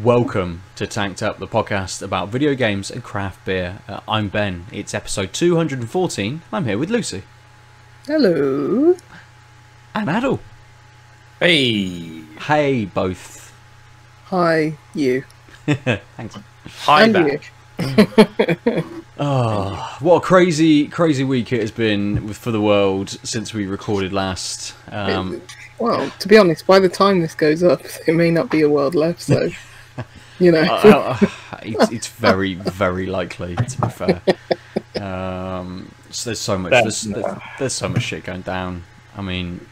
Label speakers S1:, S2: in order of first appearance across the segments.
S1: Welcome to Tanked Up, the podcast about video games and craft beer. I'm Ben. It's episode 214. I'm here with Lucy.
S2: Hello.
S1: And Aadil.
S3: Hey.
S1: Hey, both.
S2: Hi, you.
S1: Thanks.
S3: Hi,
S2: And
S3: back.
S1: Oh, what a crazy week it has been for the world since we recorded last.
S2: Well, to be honest, by the time this goes up, there may not be a world left, so, you know.
S1: It's very, very likely, to be fair. So there's so much, there's so much shit going down. I mean,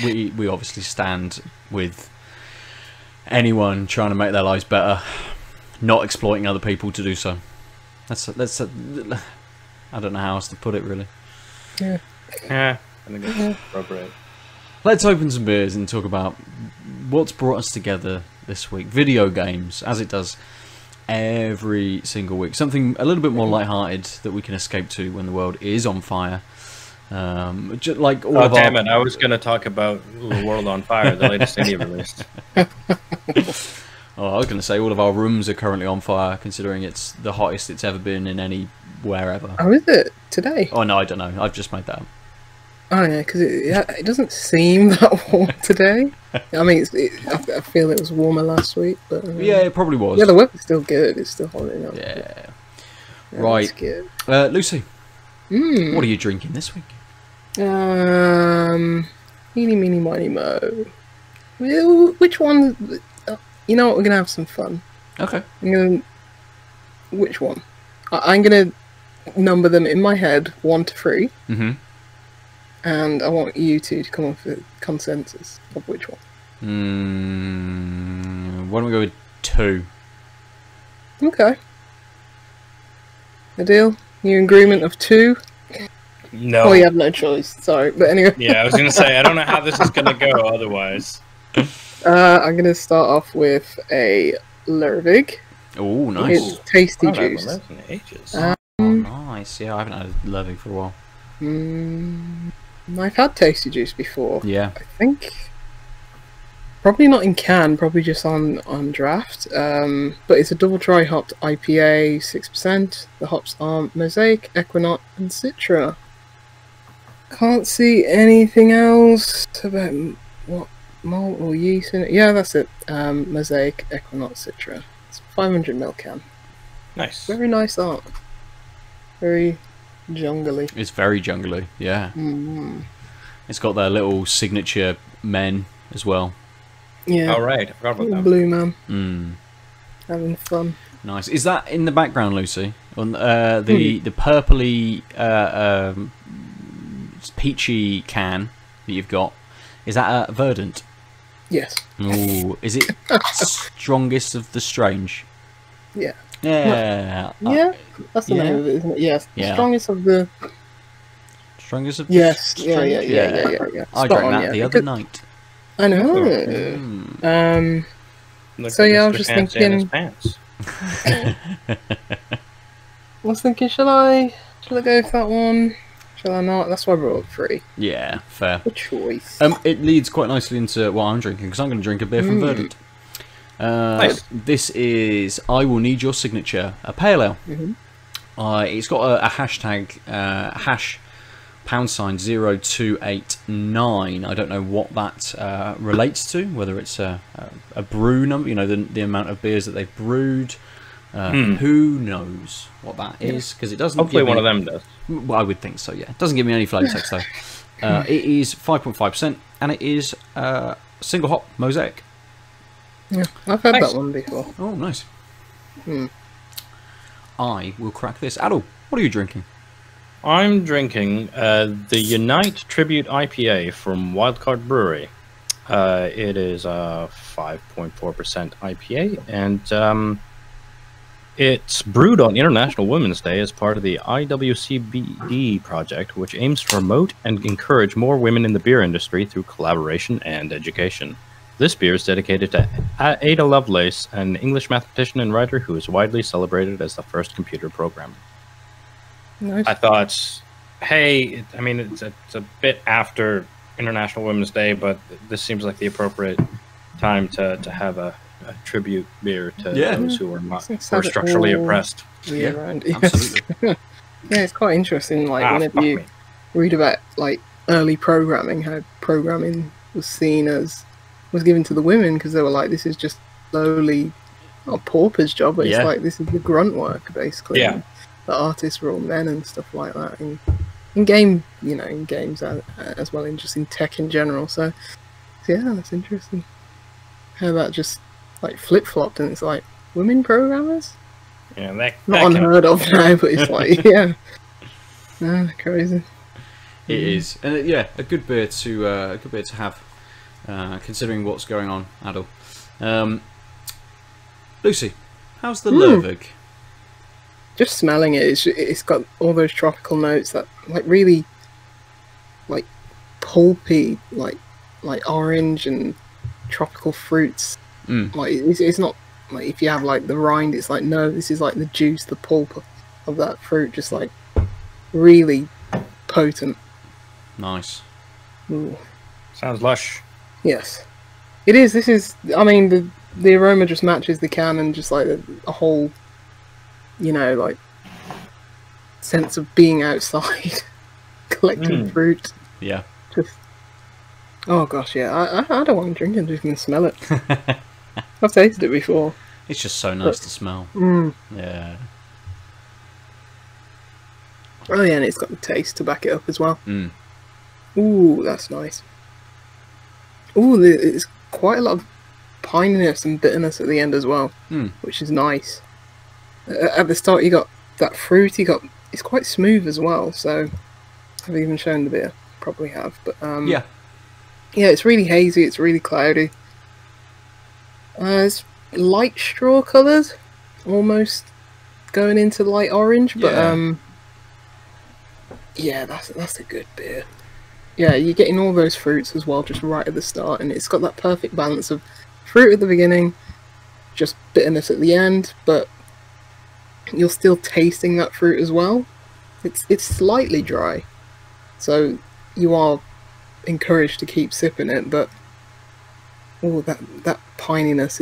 S1: we obviously stand with anyone trying to make their lives better, not exploiting other people to do so. That's I don't know how else to put it, really.
S2: Yeah.
S3: I think it's appropriate.
S1: Let's open some beers and talk about what's brought us together this week. Video games, as it does every single week. Something a little bit more lighthearted that we can escape to when the world is on fire. Just like all of
S3: damn it, I was going to talk about The World on Fire, the latest indie release.
S1: Oh, I was going to say all of our rooms are currently on fire, considering it's the hottest it's ever been in anywhere ever.
S2: Oh, is it? Today?
S1: Oh, no, I don't know. I've just made that up.
S2: Oh, yeah, because it doesn't seem that warm today. I mean, I feel it was warmer last week, but...
S1: yeah, it probably was.
S2: Yeah, the weather's still good. It's still hot enough.
S1: Yeah.
S2: Right.
S1: Right.
S2: Good.
S1: Lucy, what are you drinking this week?
S2: Eeny, meeny, miny, mo. Which one... You know what? We're going to have some fun.
S1: Okay.
S2: Which one? I'm going to number them in my head, 1 to 3.
S1: Mm-hmm.
S2: And I want you two to come up with a consensus of which one.
S1: Why don't we go with 2?
S2: Okay. Adil, you in agreement of 2?
S3: No.
S2: Oh, you have no choice. Sorry, but anyway.
S3: Yeah, I was going to say, I don't know how this is going to go otherwise.
S2: I'm going to start off with a Lervig.
S1: Oh, nice.
S2: It's tasty
S3: I haven't
S2: juice.
S3: had one of those in ages.
S1: Oh, nice. Yeah, I haven't had a Lervig for a while.
S2: I've had tasty juice before.
S1: Yeah.
S2: I think. Probably not in can, probably just on draft. But it's a double dry hopped IPA, 6%. The hops are Mosaic, Equinox, and Citra. Can't see anything else about what malt or yeast in it. Yeah, that's it. Mosaic, Equinox, Citra. It's a 500ml can.
S3: Nice.
S2: Very nice art. Very jungly.
S1: It's very jungly, yeah. It's got their little signature men as well.
S2: Yeah.
S3: All right, I forgot about that.
S2: Blue man. Having fun.
S1: Nice. Is that in the background, Lucy? On the purpley, peachy can that you've got? Is that a Verdant?
S2: Yes.
S1: Ooh, is it strongest of the strange?
S2: Yeah.
S1: Yeah.
S2: Yeah. That's the name of it, isn't it? Yes. The
S1: Yeah.
S2: strongest of the.
S1: Strongest of the
S2: Yes.
S1: strange?
S2: Yeah.
S1: I
S2: Spot
S1: drank
S2: on,
S1: that
S2: yeah.
S1: the other night.
S2: I know.
S3: Look
S2: So
S3: at
S2: yeah, I
S3: Mr.
S2: was just
S3: Fancy and his
S2: thinking-
S3: pants.
S2: I was thinking, shall I go with that one? Shall I not? That's why I brought up 3.
S1: Yeah, fair.
S2: Good choice.
S1: It leads quite nicely into what I'm drinking, because I'm going to drink a beer from Verdant.
S3: Nice.
S1: This is I Will Need Your Signature, a pale ale. It's got a hashtag, hash #0289. I don't know what that relates to, whether it's a brew number, you know, the amount of beers that they've brewed. Who knows what that is, because it doesn't
S3: Hopefully
S1: give
S3: one
S1: me,
S3: of them does.
S1: well, I would think so, yeah. It doesn't give me any flavour text, though. It is 5.5%, and it is single hop Mosaic.
S2: Yeah, I've had
S3: Nice.
S2: that one before.
S1: Oh, nice. I will crack this. Aadil, what are you drinking?
S3: I'm drinking the Unite Tribute IPA from Wildcard Brewery. It is a 5.4% IPA, and it's brewed on International Women's Day as part of the IWCBD project, which aims to promote and encourage more women in the beer industry through collaboration and education. This beer is dedicated to Ada Lovelace, an English mathematician and writer who is widely celebrated as the first computer programmer.
S2: Nice.
S3: I thought, hey, I mean, it's a bit after International Women's Day, but this seems like the appropriate time to have a tribute beer to
S1: Yeah.
S3: those who are
S2: Let's
S3: who are
S2: have it
S3: structurally
S2: all
S3: oppressed.
S2: year
S1: Yeah,
S2: round. Yes.
S1: absolutely.
S2: Yeah, it's quite interesting. Like whenever
S3: fuck
S2: you
S3: me.
S2: read about like early programming, how programming was seen as was given to the women because they were like, this is just slowly not a pauper's job, but it's
S1: Yeah.
S2: like this is the grunt work basically.
S3: Yeah.
S2: And the artists were all men and stuff like that. In game, you know, in games as well, in just in tech in general. So yeah, that's interesting. How that just like flip flopped, and it's like women programmers.
S3: Yeah, that
S2: Not unheard of now, but it's like yeah, crazy.
S1: It is, and yeah, a good beer to have, considering what's going on, Aadil. Lucy, how's the Lervig?
S2: Just smelling it, it's got all those tropical notes that like really like pulpy, like orange and tropical fruits. Like it's not like if you have like the rind, it's like no, this is like the juice, the pulp of that fruit, just like really potent.
S1: Nice.
S2: Ooh.
S3: sounds lush.
S2: Yes, it is. This is. I mean, the aroma just matches the can, and just like a whole, you know, like sense of being outside, collecting fruit.
S1: Yeah.
S2: Just. Oh gosh, yeah. I don't want to drink it. I just can smell it. I've tasted it before.
S1: It's just so nice to smell. Yeah.
S2: Oh yeah, and it's got the taste to back it up as well. Ooh, that's nice. Ooh, there's quite a lot of pininess and bitterness at the end as well, which is nice. At the start, you got that fruit. It's quite smooth as well. So I've even shown the beer. Probably have, but yeah, it's really hazy. It's really cloudy. It's light straw coloured, almost going into light orange, but yeah, that's a good beer. Yeah, you're getting all those fruits as well, just right at the start, and it's got that perfect balance of fruit at the beginning, just bitterness at the end, but you're still tasting that fruit as well. It's slightly dry, so you are encouraged to keep sipping it, but oh, that pininess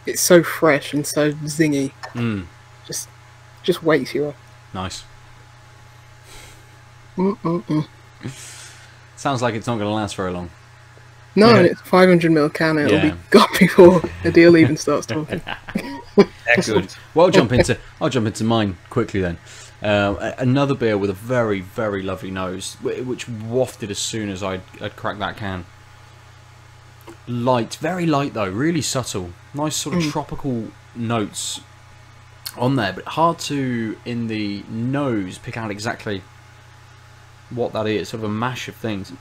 S2: it's so fresh and so zingy. Just wakes you up.
S1: Nice. Sounds like it's not going to last very long.
S2: No, and it's a 500ml can. It'll be gone before Aadil even starts talking.
S3: Excellent.
S1: Well, I'll jump into mine quickly then. Another beer with a very, very lovely nose, which wafted as soon as I'd cracked that can. Light, very light though, really subtle. Nice sort of tropical notes on there, but hard to, in the nose, pick out exactly what that is. Sort of a mash of things.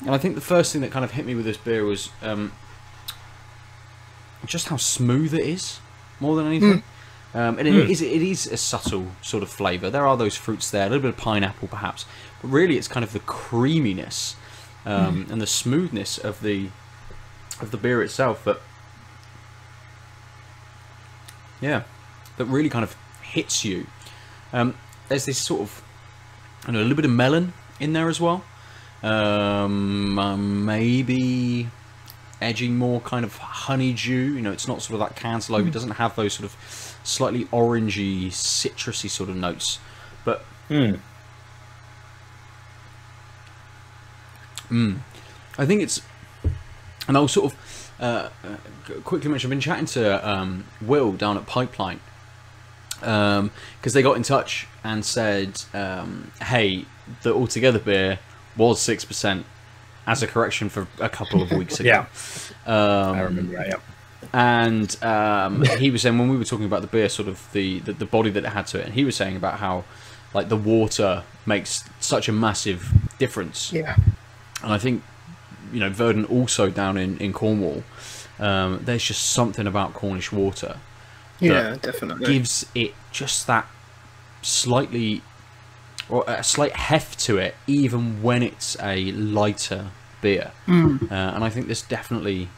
S1: And I think the first thing that kind of hit me with this beer was just how smooth it is, more than anything. And it is a subtle sort of flavour. There are those fruits there, a little bit of pineapple perhaps, but really it's kind of the creaminess and the smoothness of the beer itself that really kind of hits you. There's this sort of, I don't know, a little bit of melon in there as well. Maybe edging more kind of honeydew. You know, it's not sort of that cantaloupe. It doesn't have those sort of slightly orangey, citrusy sort of notes. But I think it's, and I'll sort of quickly mention, I've been chatting to Will down at Pipeline because they got in touch and said, hey, the Altogether beer was 6% as a correction for a couple of weeks ago.
S3: I remember that,
S1: And he was saying, when we were talking about the beer, sort of the body that it had to it, and he was saying about how like the water makes such a massive difference.
S2: Yeah.
S1: And I think, you know, Verdant also down in Cornwall, there's just something about Cornish water
S2: that definitely
S1: gives it just that slightly, or a slight heft to it, even when it's a lighter beer. And I think this definitely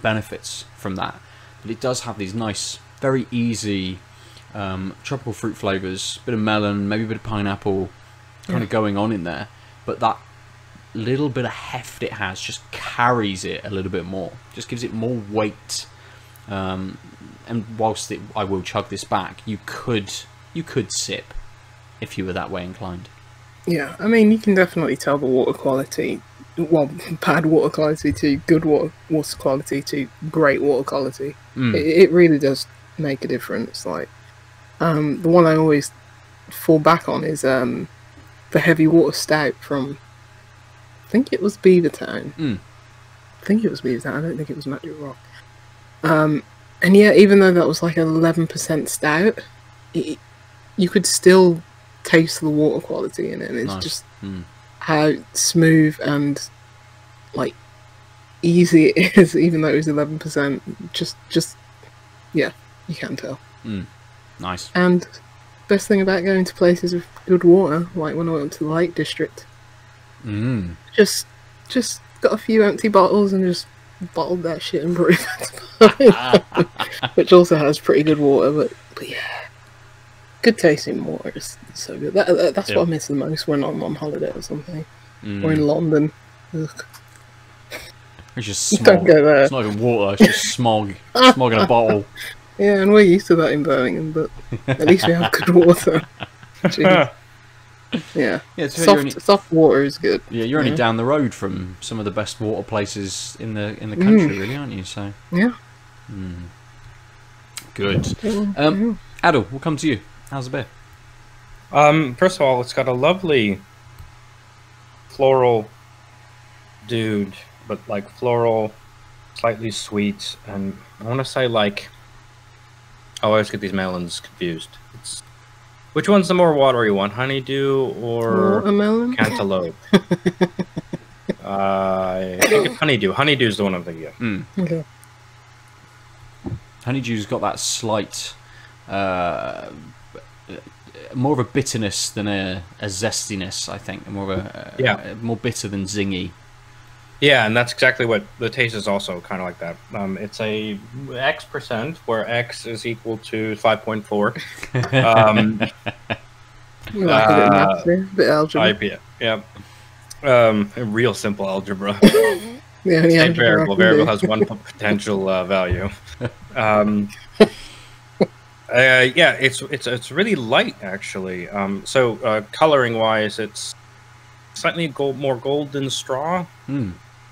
S1: benefits from that. But it does have these nice, very easy tropical fruit flavours, bit of melon, maybe a bit of pineapple kind of going on in there, but that little bit of heft it has just carries it a little bit more, just gives it more weight And whilst I will chug this back, you could sip if you were that way inclined.
S2: Yeah, I mean, you can definitely tell the water quality. Well, bad water quality to good water quality to great water quality. It really does make a difference. Like, the one I always fall back on is the heavy water stout from, I think it was Beavertown. I think it was Beavertown. I don't think it was Magic Rock. And yeah, even though that was like 11% stout, you could still taste the water quality in it, and it's just how smooth and like easy it is, even though it was 11%. Just yeah, you can tell.
S1: Nice.
S2: And best thing about going to places with good water, like when I went to the Lake District, just got a few empty bottles and just bottled that shit and brought it back to mine. Which also has pretty good water, but yeah. Good tasting water is so good. That's what I miss the most when I'm on holiday or something. Or in London. Ugh.
S1: It's just smog.
S2: Don't go there.
S1: It's not even water, it's just smog. Smog in a bottle.
S2: Yeah, and we're used to that in Birmingham, but at least we have good water. Jeez. Yeah. Soft water is good.
S1: Yeah, you're only down the road from some of the best water places in the country, really, aren't you? So
S2: yeah.
S1: Good. Aadil, we'll come to you. How's the beer?
S3: First of all, it's got a lovely floral dude, but like floral, slightly sweet, and I want to say like, I always get these melons confused. Which one's the more watery one, honeydew or
S2: watermelon?
S3: Cantaloupe? I think it's honeydew. Honeydew's the one I'm thinking of.
S2: Okay.
S1: Honeydew's got that slight, more of a bitterness than a zestiness, I think. More of a more bitter than zingy.
S3: Yeah, and that's exactly what the taste is also kind of like that. It's a X%, where X is equal to 5.4.
S2: A bit algebra.
S3: IPA, yeah. Real simple algebra.
S2: Yeah,
S3: variable has one potential value. Yeah, it's really light actually. So coloring wise, it's slightly more golden straw,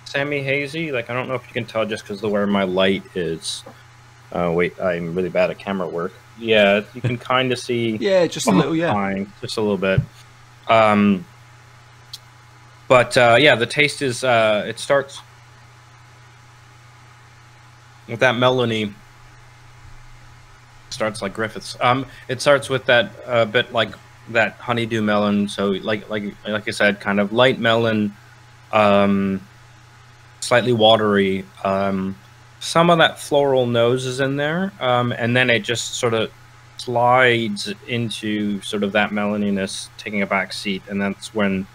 S3: semi hazy. Like I don't know if you can tell just because of where my light is. Wait, I'm really bad at camera work. Yeah, you can kind of see.
S1: Yeah, just a little. Yeah,
S3: just a little bit. But yeah, the taste is. It starts with that melony. Starts like Griffiths. It starts with that bit like that honeydew melon. So like I said, kind of light melon, slightly watery. Some of that floral nose is in there, and then it just sort of slides into sort of that meloniness, taking a back seat, and that's when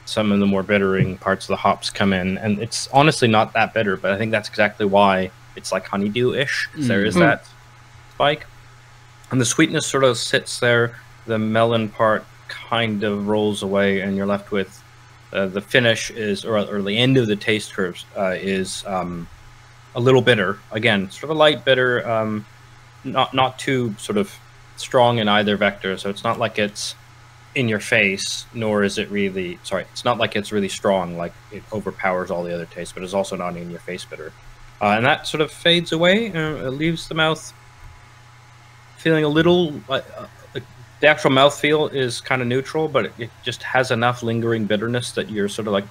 S3: some of the more bittering parts of the hops come in. And it's honestly not that bitter, but I think that's exactly why it's like honeydew-ish. There is that spike. And the sweetness sort of sits there. The melon part kind of rolls away, and you're left with the finish is, or the end of the taste curve is a little bitter. Again, sort of a light bitter, not too sort of strong in either vector. So it's not like it's in your face, nor is it really. Sorry, it's not like it's really strong, like it overpowers all the other tastes, but it's also not in your face bitter. And that sort of fades away, and it leaves the mouth feeling a little like the actual mouthfeel is kind of neutral, but it just has enough lingering bitterness that you're sort of like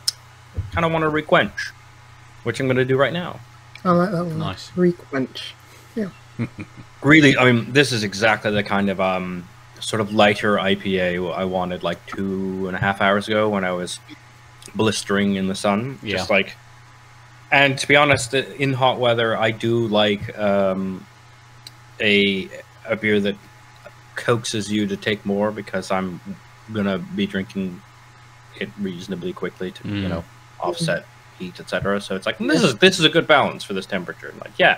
S3: kind of want to requench, which I'm going to do right now.
S2: I like that one.
S1: Nice.
S2: Requench. Yeah.
S3: Really, I mean, this is exactly the kind of sort of lighter IPA I wanted like 2.5 hours ago when I was blistering in the sun.
S1: Yeah.
S3: Just like, and to be honest, in hot weather, I do like a beer that coaxes you to take more, because I'm gonna be drinking it reasonably quickly to you know, offset heat, etc. So it's like this is a good balance for this temperature. Like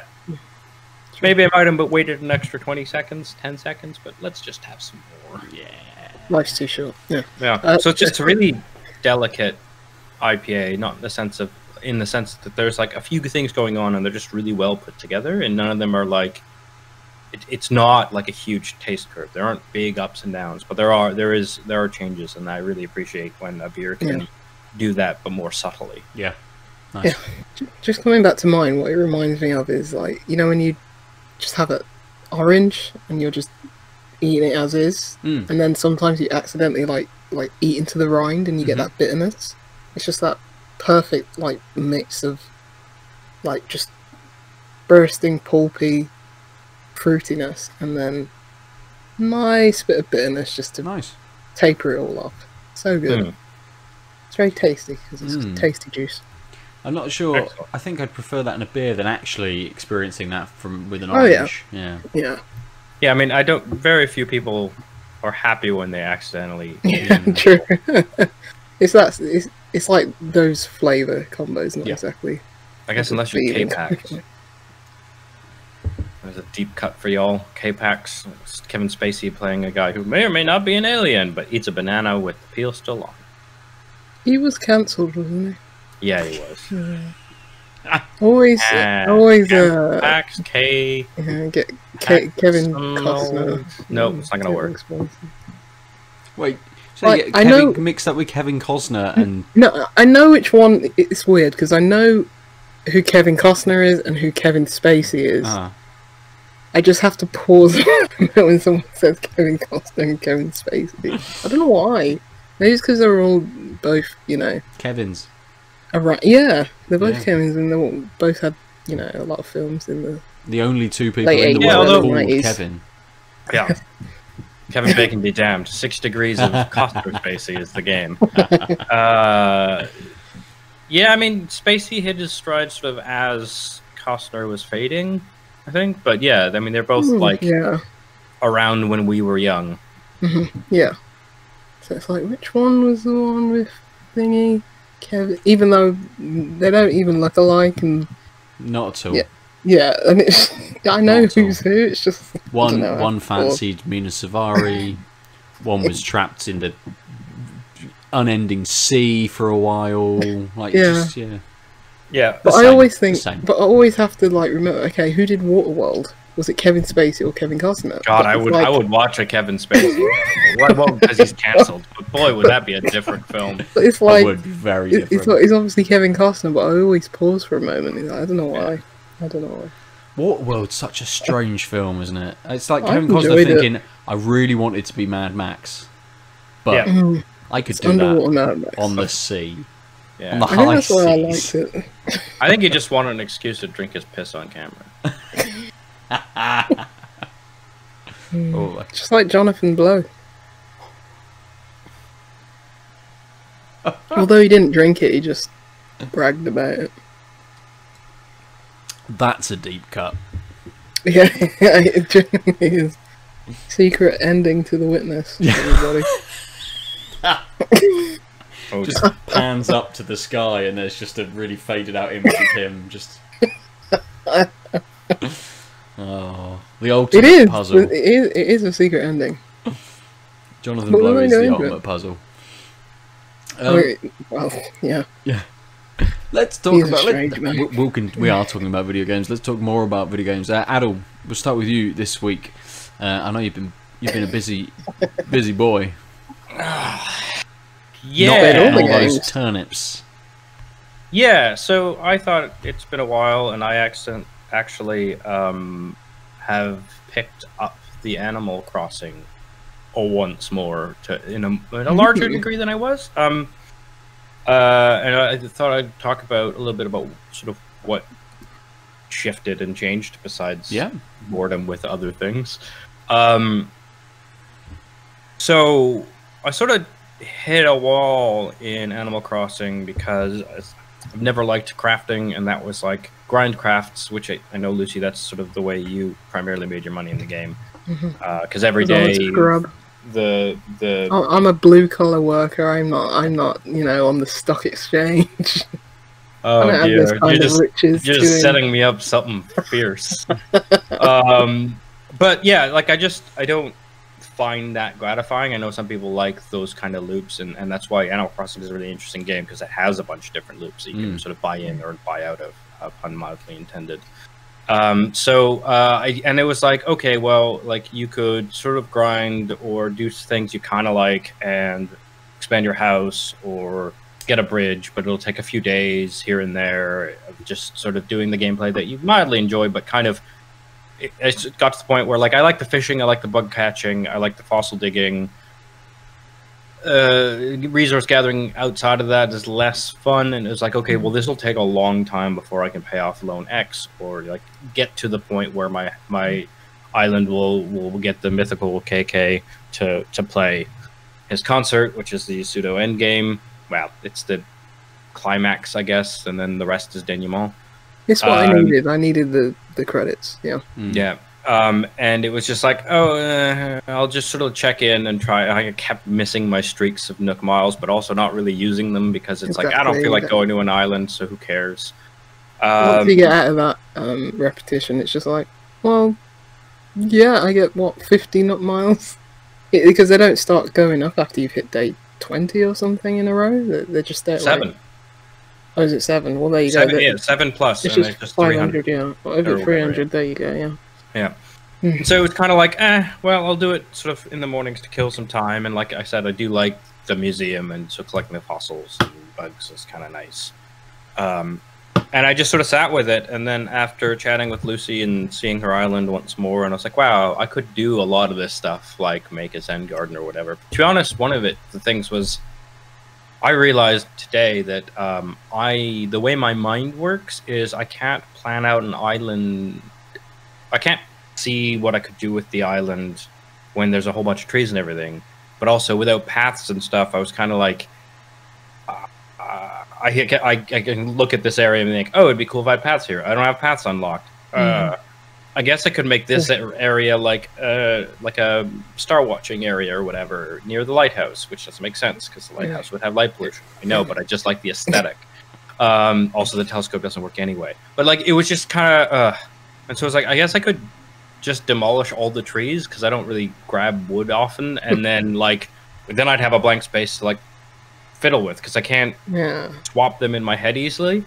S3: maybe I might have waited an extra 20 seconds, 10 seconds, but let's just have some more.
S1: Yeah,
S2: Life's too short. Yeah.
S3: So it's just a really delicate IPA, not in the sense of in the sense that there's like a few things going on and they're just really well put together, and none of them are like it's not like a huge taste curve. There aren't big ups and downs, but there are changes, and I really appreciate when a beer can do that, but more subtly.
S1: Yeah, nice.
S2: Yeah. Just coming back to mine, what it reminds me of is like, you know, when you just have it orange and you're just eating it as is, and then sometimes you accidentally like eat into the rind and you get that bitterness. It's just that perfect like mix of like just bursting pulpy fruitiness and then nice bit of bitterness just to taper it all off. So good. It's very tasty because it's tasty juice.
S1: I'm not sure. Excellent. I think I'd prefer that in a beer than actually experiencing that with an orange.
S2: Yeah.
S3: I mean, very few people are happy when they accidentally.
S2: Yeah, true. It's like those flavor combos, not exactly.
S3: I guess unless you're K-Pax. There's a deep cut for y'all. K-Pax. Kevin Spacey playing a guy who may or may not be an alien, but eats a banana with the peel still on.
S2: He was cancelled, wasn't
S3: he? Yeah, he was.
S2: Always.
S3: K-Pax,
S2: Kevin Costner.
S3: No, it's not gonna work.
S1: Wait. So like, Kevin mixed up with Kevin Costner and...
S2: No, I know which one. It's weird because I know who Kevin Costner is and who Kevin Spacey is. I just have to pause when someone says Kevin Costner and Kevin Spacey. I don't know why. Maybe it's because they're all both, you know...
S1: Kevins.
S2: Yeah, they're both Kevins and they both had, you know, a lot of films in the...
S1: The only two people in the world called Kevin.
S3: Yeah. Kevin Bacon be damned. 6 degrees of Costner Spacey is the game. Yeah, I mean, Spacey hit his stride sort of as Costner was fading, I think. But yeah, I mean, they're both around when we were young.
S2: Yeah. So it's like, which one was the one with thingy? Kevin, even though they don't even look alike, and
S1: not at all.
S2: Yeah, and it's I know who's who. It's just
S1: one fancied Mina Savari, one was trapped in the unending sea for a while. Like
S3: yeah.
S2: But I always think, but I always have to like remember. Okay, who did Waterworld? Was it Kevin Spacey or Kevin Costner?
S3: God, I would watch a Kevin Spacey. Well, because he's cancelled. But boy, would that be a different film.
S2: But it's like
S1: would be very different.
S2: It's obviously Kevin Costner, but I always pause for a moment. I don't know why. I don't know why.
S1: Waterworld's such a strange film, isn't it? It's like Kevin Costner thinking, I really wanted to be Mad Max, but I could do that on the sea.
S3: Yeah.
S1: On the high seas.
S2: That's why I liked it.
S3: I think he just wanted an excuse to drink his piss on camera.
S2: Just like Jonathan Blow. Although he didn't drink it, he just bragged about it.
S1: That's a deep cut.
S2: Yeah, it genuinely is. Secret ending to The Witness, everybody.
S1: Just pans up to the sky and there's just a really faded out image of him just... Oh, the ultimate puzzle.
S2: It is a secret ending.
S1: Jonathan Blow is the ultimate puzzle.
S2: Well, yeah.
S1: Let's talk about. We are talking about video games. Let's talk more about video games. Aadil, we'll start with you this week. I know you've been a busy boy.
S3: Yeah,
S1: not all those turnips.
S3: Yeah, so I thought it's been a while, and I actually have picked up the Animal Crossing once more in a larger degree than I was. And I thought I'd talk about a little bit about sort of what shifted and changed besides boredom with other things. So I sort of hit a wall in Animal Crossing because I've never liked crafting, and that was like grind crafts, which I know, Lucy, that's sort of the way you primarily made your money in the game. Because every day
S2: I'm a blue collar worker. I'm not you know, on the stock exchange.
S3: Oh dear, you're just setting me up something fierce. But yeah, like I don't find that gratifying. I know some people like those kind of loops, and that's why Animal Crossing is a really interesting game, because it has a bunch of different loops that you can sort of buy in or buy out of, pun mildly intended. And it was like, okay, well, like you could sort of grind or do things you kind of like and expand your house or get a bridge, but it'll take a few days here and there of just sort of doing the gameplay that you mildly enjoy, but kind of it got to the point where, like, I like the fishing, I like the bug catching, I like the fossil digging. Resource gathering outside of that is less fun, and it's like, okay, well, this will take a long time before I can pay off loan X, or like get to the point where my island will get the mythical KK to play his concert, which is the pseudo end game. Well, it's the climax, I guess, and then the rest is denouement.
S2: It's what I needed. I needed the credits. Yeah.
S3: Yeah. And it was just like, I'll just sort of check in and try. I kept missing my streaks of Nook Miles, but also not really using them because it's like, I don't feel like going to an island, so who cares?
S2: Once you get out of that repetition, it's just like, well, yeah, I get, what, 50 Nook Miles? Because they don't start going up after you've hit day 20 or something in a row. They're just there.
S3: 7.
S2: Like, oh, is it 7? Well, there you
S3: 7,
S2: go.
S3: Yeah, 7 plus.
S2: It's
S3: and
S2: just 500, yeah. Well, over 300, there you go, yeah.
S3: Yeah. So it's kind of like, well, I'll do it sort of in the mornings to kill some time. And like I said, I do like the museum, and so collecting the fossils and bugs is kind of nice. And I just sort of sat with it. And then after chatting with Lucy and seeing her island once more, and I was like, wow, I could do a lot of this stuff, like make a Zen garden or whatever. To be honest, one of the things was, I realized today that the way my mind works is I can't plan out an island. I can't see what I could do with the island when there's a whole bunch of trees and everything. But also without paths and stuff, I was kind of like, I can look at this area and think, oh, it'd be cool if I had paths here. I don't have paths unlocked. I guess I could make this area like a star watching area or whatever near the lighthouse, which doesn't make sense because the lighthouse would have light pollution. I know, but I just like the aesthetic. Also, the telescope doesn't work anyway. But like, it was just kind of, and so it's like, I guess I could just demolish all the trees because I don't really grab wood often, and then like, then I'd have a blank space to like fiddle with because I can't swap them in my head easily.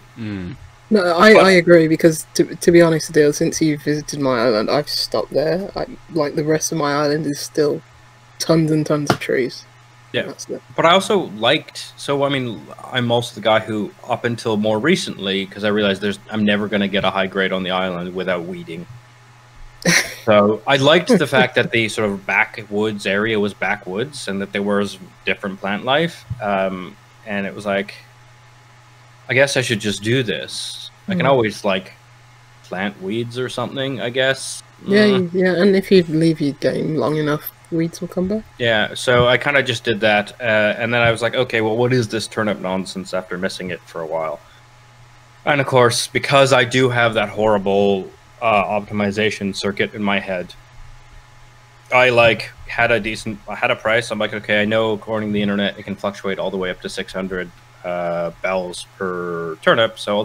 S2: No, I agree, because to be honest, Adil, since you visited my island, I've stopped there. Like the rest of my island is still tons and tons of trees.
S3: Yeah, but I also liked, so I mean, I'm also the guy who, up until more recently, because I realized I'm never going to get a high grade on the island without weeding. So I liked the fact that the sort of backwoods area was backwoods and that there was different plant life. And it was like, I guess I should just do this. I can always like plant weeds or something, I guess.
S2: Yeah, and if you leave your game long enough, weeds will come back.
S3: Yeah, so I kind of just did that, and then I was like, okay, well, what is this turnip nonsense after missing it for a while? And of course, because I do have that horrible optimization circuit in my head, I like had a price. I'm like, okay, I know according to the internet, it can fluctuate all the way up to 600 bells per turnip, so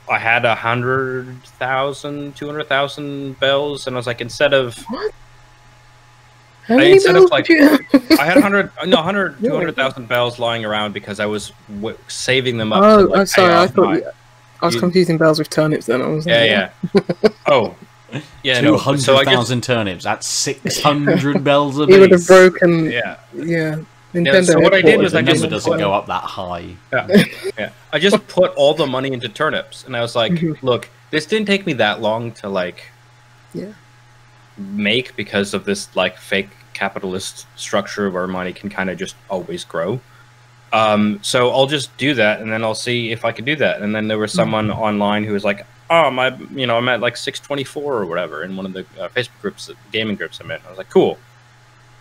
S3: I had 100,000, 200,000 bells, and I was like, instead of
S2: what? How many bells did you have?
S3: I had 200,000 bells lying around because I was saving them up.
S2: Oh,
S3: to, like,
S2: I'm sorry. I thought I was confusing bells with turnips. Then I was
S3: yeah. Oh, yeah.
S1: 200,000 turnips. That's 600 bells a
S2: piece. He would have broken.
S3: Yeah.
S2: Nintendo.
S3: So what I did was
S1: the number doesn't go up that high.
S3: Yeah. I just put all the money into turnips, and I was like, look, this didn't take me that long to like make, because of this like fake capitalist structure where money can kind of just always grow. So I'll just do that, and then I'll see if I can do that. And then there was someone online who was like, oh, I'm at like 624 or whatever in one of the Facebook groups, gaming groups I'm in. I was like, cool.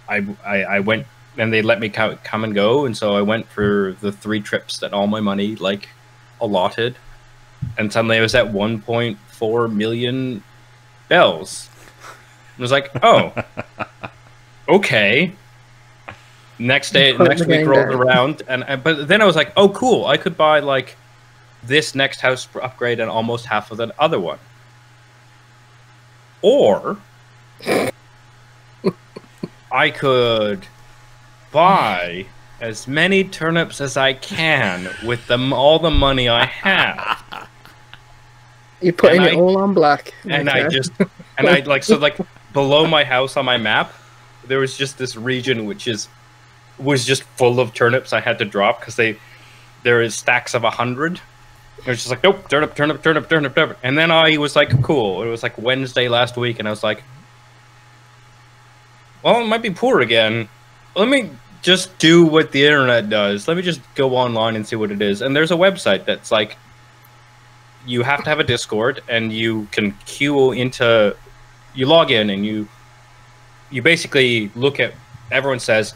S3: I went, and they let me come and go, and so I went for the 3 trips that all my money like allotted, and suddenly I was at 1.4 million bells. I was like, oh, okay. Next week rolled around, but then I was like, oh, cool. I could buy like this next house for upgrade and almost half of that other one, or I could buy as many turnips as I can with all the money I have.
S2: You're putting it all on black.
S3: And
S2: okay.
S3: I like below my house on my map, there was just this region which was just full of turnips I had to drop because there is stacks of 100. It was just like, nope, turnip, turnip, turnip, turnip, turnip. And then I was like, cool. It was like Wednesday last week, and I was like, well, it might be poor again. Let me just do what the internet does. Let me just go online and see what it is. And there's a website that's like, you have to have a Discord, and you can queue into, you log in, and you basically look at, everyone says,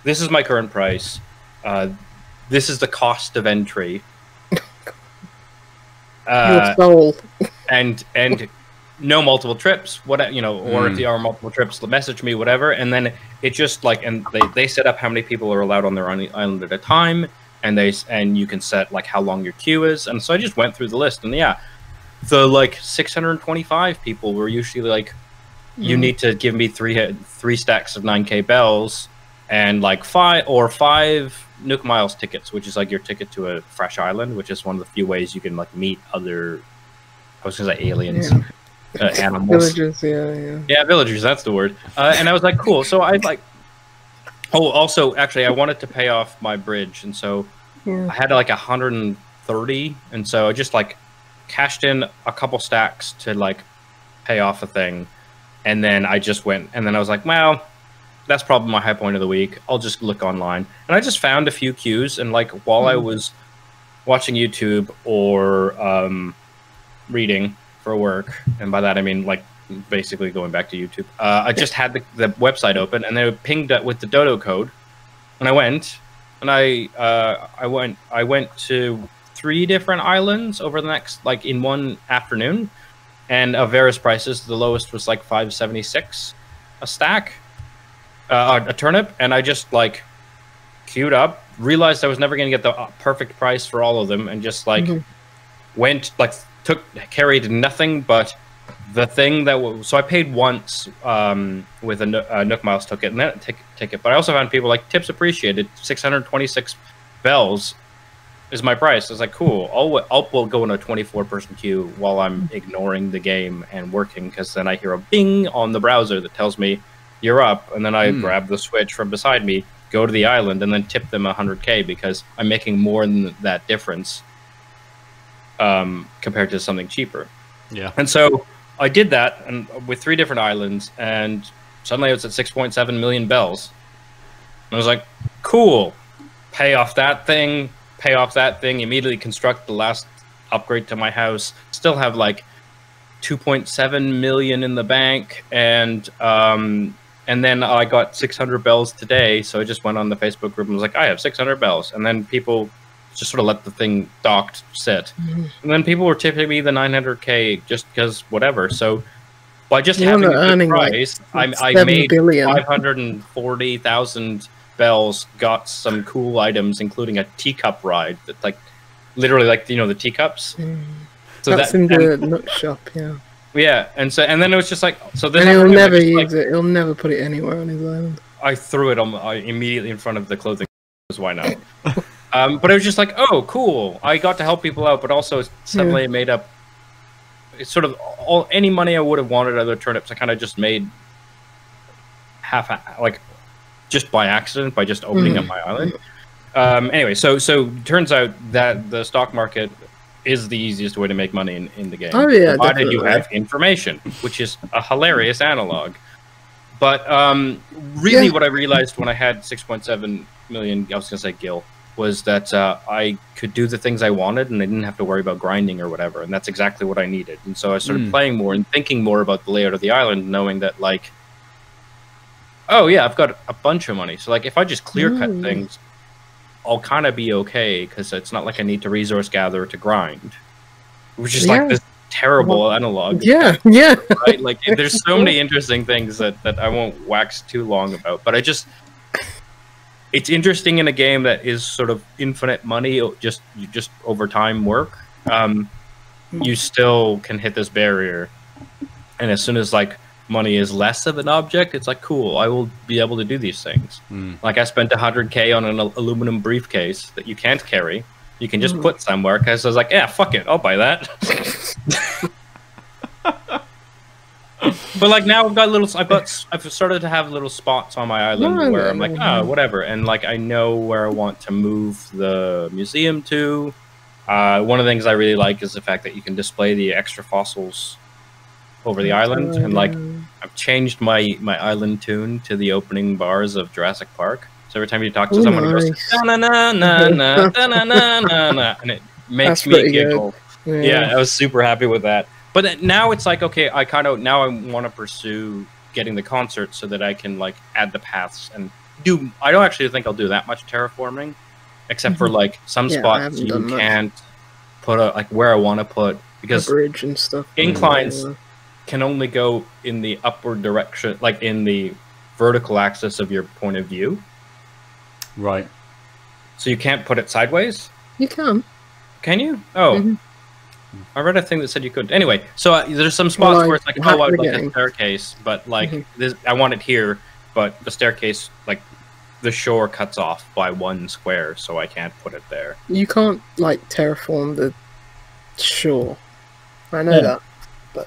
S3: this is my current price. This is the cost of entry.
S2: Your soul.
S3: and no multiple trips, or if there are multiple trips, message me, whatever. And then it just like, and they set up how many people are allowed on their island at a time, and you can set like how long your queue is. And so I just went through the list, and yeah, the like 625 people were usually like, you need to give me three stacks of 9k bells and like five Nook Miles tickets, which is like your ticket to a fresh island, which is one of the few ways you can like meet other, I was gonna say aliens, animals,
S2: villagers,
S3: yeah, villagers. That's the word. And I was like, cool. So I like, oh, also, actually, I wanted to pay off my bridge, and so I had like 130, and so I just like cashed in a couple stacks to like pay off a thing, and then I just went, and then I was like, well, that's probably my high point of the week. I'll just look online. And I just found a few queues, and like while I was watching YouTube or reading for work, and by that I mean like basically going back to YouTube, I just had the website open, and they pinged it with the dodo code, and I went, and I went to 3 different islands over the next, like in one afternoon, and of various prices. The lowest was like 576 a stack. A turnip, and I just like queued up, realized I was never going to get the perfect price for all of them, and just like went, like carried nothing but the thing that so I paid once with a Nook Miles ticket, and then ticket, but I also found people like tips appreciated. 626 bells is my price. I was like, cool, I'll go in a 24-person queue while I'm ignoring the game and working, because then I hear a bing on the browser that tells me you're up, and then I grab the Switch from beside me, go to the island, and then tip them 100k, because I'm making more than that difference compared to something cheaper.
S1: Yeah.
S3: And so I did that, and with 3 different islands, and suddenly I was at 6.7 million bells. And I was like, cool, pay off that thing, immediately construct the last upgrade to my house, still have like 2.7 million in the bank, and then I got 600 bells today, so I just went on the Facebook group and was like, I have 600 bells. And then people just sort of let the thing docked sit. And then people were tipping me the 900k just because whatever. So by just having a good price, like I made 540,000 bells, got some cool items, including a teacup ride that like literally like, the teacups.
S2: So that's in the Nook shop, yeah.
S3: Yeah, and then it was just like, so this.
S2: And he'll never use it. He'll never put it anywhere on his island.
S3: I threw it immediately in front of the clothing. Why not? But it was just like, oh, cool. I got to help people out, but also suddenly made up. It's sort of any money I would have wanted out of the turnips. I kind of just made like just by accident by just opening up my island. Anyway, so turns out that the stock market is the easiest way to make money in the game.
S2: Oh yeah,
S3: provided you have information, which is a hilarious analog. But really what I realized when I had 6.7 million, I was going to say gil, was that I could do the things I wanted, and I didn't have to worry about grinding or whatever, and that's exactly what I needed. And so I started playing more and thinking more about the layout of the island, knowing that, like, oh yeah, I've got a bunch of money. So like if I just clear cut things, I'll kind of be okay, because it's not like I need to resource gather to grind, which is like this terrible analog.
S2: Yeah,
S3: right? Like there's so many interesting things that I won't wax too long about, but it's interesting in a game that is sort of infinite money, just over time work. You still can hit this barrier, and as soon as like money is less of an object, it's like, cool, I will be able to do these things. Like I spent 100K on an aluminum briefcase that you can't carry. You can just put somewhere, because I was like, yeah, fuck it, I'll buy that. But like now I've started to have little spots on my island where I'm like, oh, whatever. And like I know where I want to move the museum to. One of the things I really like is the fact that you can display the extra fossils over the island. And like I've changed my island tune to the opening bars of Jurassic Park. So every time you talk to someone, it goes na na na na na na na na, and it makes me giggle. Yeah, I was super happy with that. But now it's like, okay, I want to pursue getting the concert so that I can like add the paths and do. I don't actually think I'll do that much terraforming, except for like some spots you can't put like where I want to put, because
S2: a bridge and stuff.
S3: Inclines can only go in the upward direction, like in the vertical axis of your point of view.
S1: Right.
S3: So you can't put it sideways?
S2: You can.
S3: Can you? Oh. I read a thing that said you could. Anyway, so there's some spots where it's like, oh, I would like a staircase, but like this, I want it here, but the staircase, like the shore cuts off by 1 square, so I can't put it there.
S2: You can't like terraform the shore. I know that, but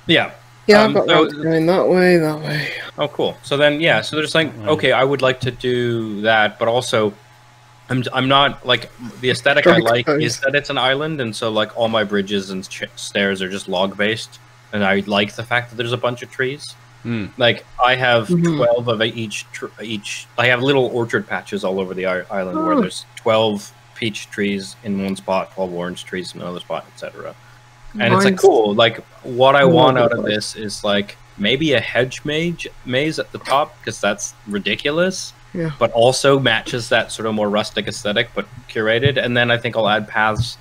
S2: yeah, I've got going that way.
S3: Oh, cool. So then, yeah, so there's like, okay, I would like to do that, but also I'm not like the aesthetic I like is that it's an island, and so like all my bridges and stairs are just log based, and I like the fact that there's a bunch of trees. Like I have 12 of each. I have little orchard patches all over the island where there's 12 peach trees in one spot, 12 orange trees in another spot, etc. And it's like cool. Like what I want out of this is like maybe a hedge maze at the top, because that's ridiculous. Yeah. But also matches that sort of more rustic aesthetic, but curated. And then I think I'll add paths,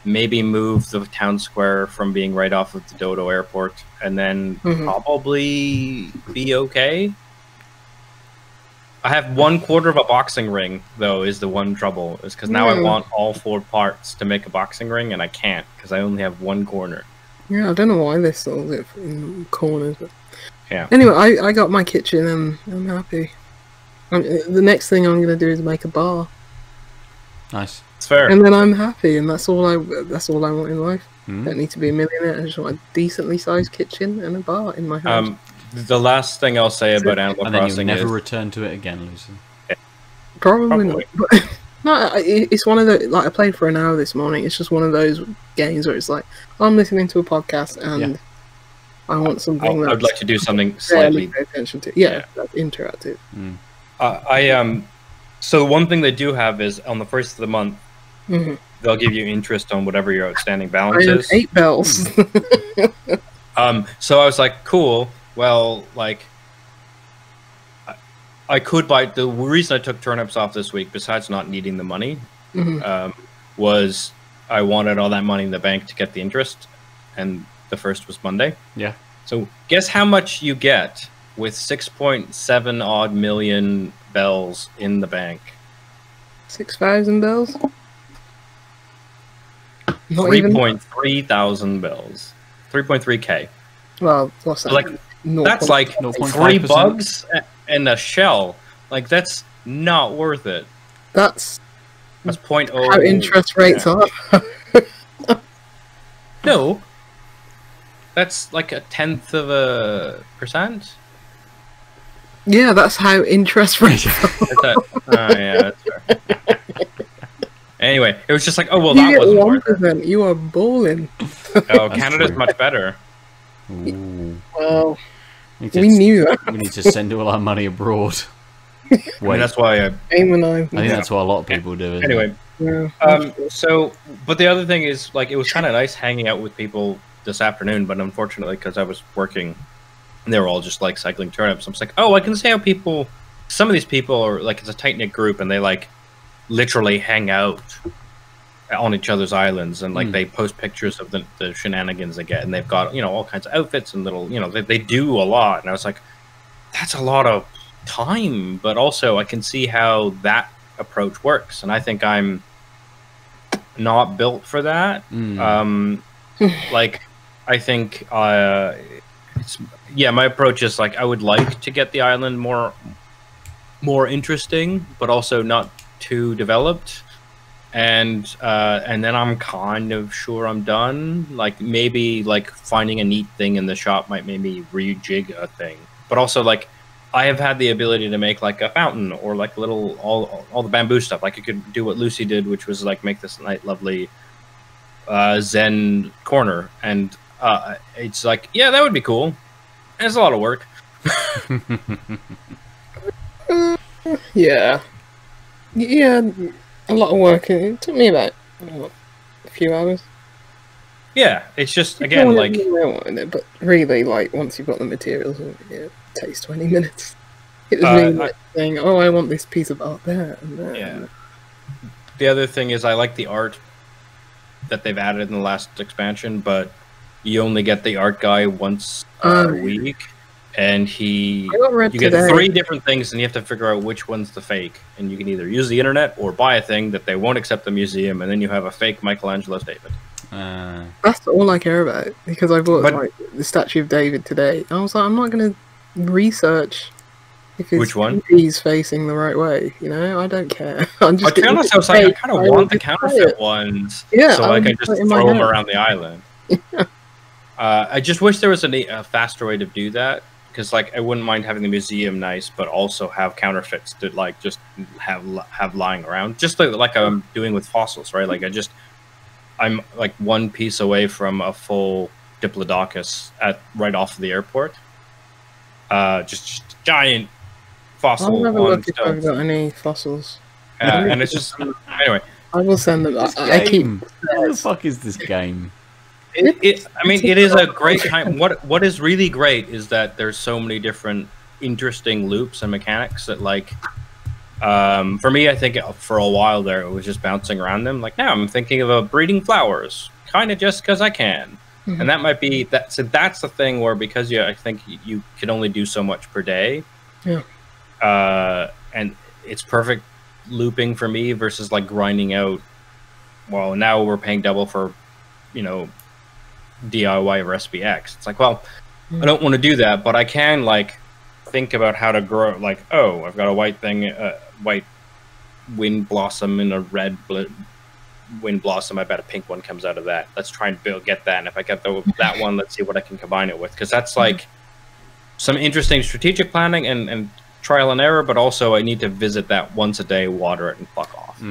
S3: maybe move the town square from being right off of the Dodo airport, and then probably be okay. I have 1/4 of a boxing ring, though, is the one trouble. Is because now I want all 4 parts to make a boxing ring, and I can't, because I only have 1 corner.
S2: Yeah, I don't know why they sold it in corners. But
S3: yeah.
S2: Anyway, I got my kitchen, and I'm happy. The next thing I'm going to do is make a bar.
S1: Nice.
S3: It's fair.
S2: And then I'm happy, and that's all I want in life. Don't need to be a millionaire. I just want a decently sized kitchen and a bar in my house.
S3: The last thing I'll say about Animal Crossing
S1: and then you'll never return to it again, Lucy.
S2: Probably not. But, no, it's one of the, like, I played for an hour this morning. It's just one of those games where it's like, I'm listening to a podcast and I want something
S3: I'd like to do something slightly
S2: pay attention to. Yeah, that's interactive.
S3: So one thing they do have is on the 1st of the month, they'll give you interest on whatever your outstanding balance is.
S2: 8 bells.
S3: So I was like, cool. Well, like, I could buy. The reason I took turnips off this week, besides not needing the money, was I wanted all that money in the bank to get the interest, and the 1st was Monday.
S1: Yeah.
S3: So guess how much you get with 6.7 odd million bells in the bank?
S2: 6,000 bells?
S3: 3.3 thousand bells. 3.3K.
S2: Well, what's that?
S3: Like, that's like 3 bugs and a shell. Like, that's not worth it.
S2: That's
S3: 0.0.
S2: how interest rates are.
S3: No. That's like 0.1%.
S2: Yeah, that's how interest rates are.
S3: Yeah, that's fair. Anyway, it was just like, oh, well, that wasn't worth it.
S2: You are balling.
S3: Oh, Canada's much better.
S1: Ooh.
S2: Well, we knew that.
S1: We need to send all our money abroad.
S3: I mean, that's why
S2: I think
S1: that's what a lot of people do.
S3: Anyway, so, but the other thing is, like, it was kind of nice hanging out with people this afternoon, but unfortunately, because I was working, they were all just like cycling turnips. I'm just like, oh, I can see how some of these people are like, it's a tight knit group, and they like literally hang out on each other's islands, and like they post pictures of the shenanigans they get, and they've got, you know, all kinds of outfits and little, you know, they do a lot. And I was like, that's a lot of time, but also I can see how that approach works, and I think I'm not built for that. Like, I think yeah, my approach is like I would like to get the island more interesting, but also not too developed. And then I'm kind of sure I'm done. Like maybe like finding a neat thing in the shop might make me rejig a thing. But also like I have had the ability to make like a fountain or like little all the bamboo stuff. Like I could do what Lucy did, which was like make this lovely Zen corner. And it's like, yeah, that would be cool. And it's a lot of work.
S2: Yeah. A lot of work. It took me about a few hours.
S3: Yeah, it's just again like.
S2: But really, like once you've got the materials, it takes 20 minutes. It was me like saying, "Oh, I want this piece of art there and there."
S3: Yeah. The other thing is, I like the art that they've added in the last expansion, but you only get the art guy once a week. And you get 3 different things, and you have to figure out which one's the fake. And you can either use the internet or buy a thing that they won't accept the museum, and then you have a fake Michelangelo statement.
S2: That's all I care about, because I bought like the statue of David today. I was like, I'm not going to research if
S3: which one
S2: he's facing the right way. You know, I don't care. I'm just.
S3: To be honest, I was like, I kind of want the counterfeit ones, so I can just throw them around the island. I just wish there was a faster way to do that. Because like I wouldn't mind having the museum nice, but also have counterfeits to like just have lying around, just like I'm doing with fossils, right? Like I'm like 1 piece away from a full Diplodocus right off the airport. Just giant fossil.
S2: I'll have a look if I've got any fossils.
S3: And it's just anyway.
S2: I will send them. I keep.
S1: What the fuck is this game?
S3: I mean, it is a great time. What is really great is that there's so many different interesting loops and mechanics that, like, for me, I think for a while there, it was just bouncing around them. Like, now I'm thinking of breeding flowers, kind of just because I can. Mm-hmm. And that might be that. So that's the thing where because I think you can only do so much per day.
S2: Yeah.
S3: And it's perfect looping for me versus like grinding out. Well, now we're paying double for, DIY or SPX. It's like, well, I don't want to do that, but I can like think about how to grow. Like, oh, I've got a white thing, white wind blossom and a red wind blossom. I bet a pink one comes out of that. Let's try and get that. And if I get that one, let's see what I can combine it with, because that's like some interesting strategic planning and trial and error. But also, I need to visit that once a day, water it, and fuck off.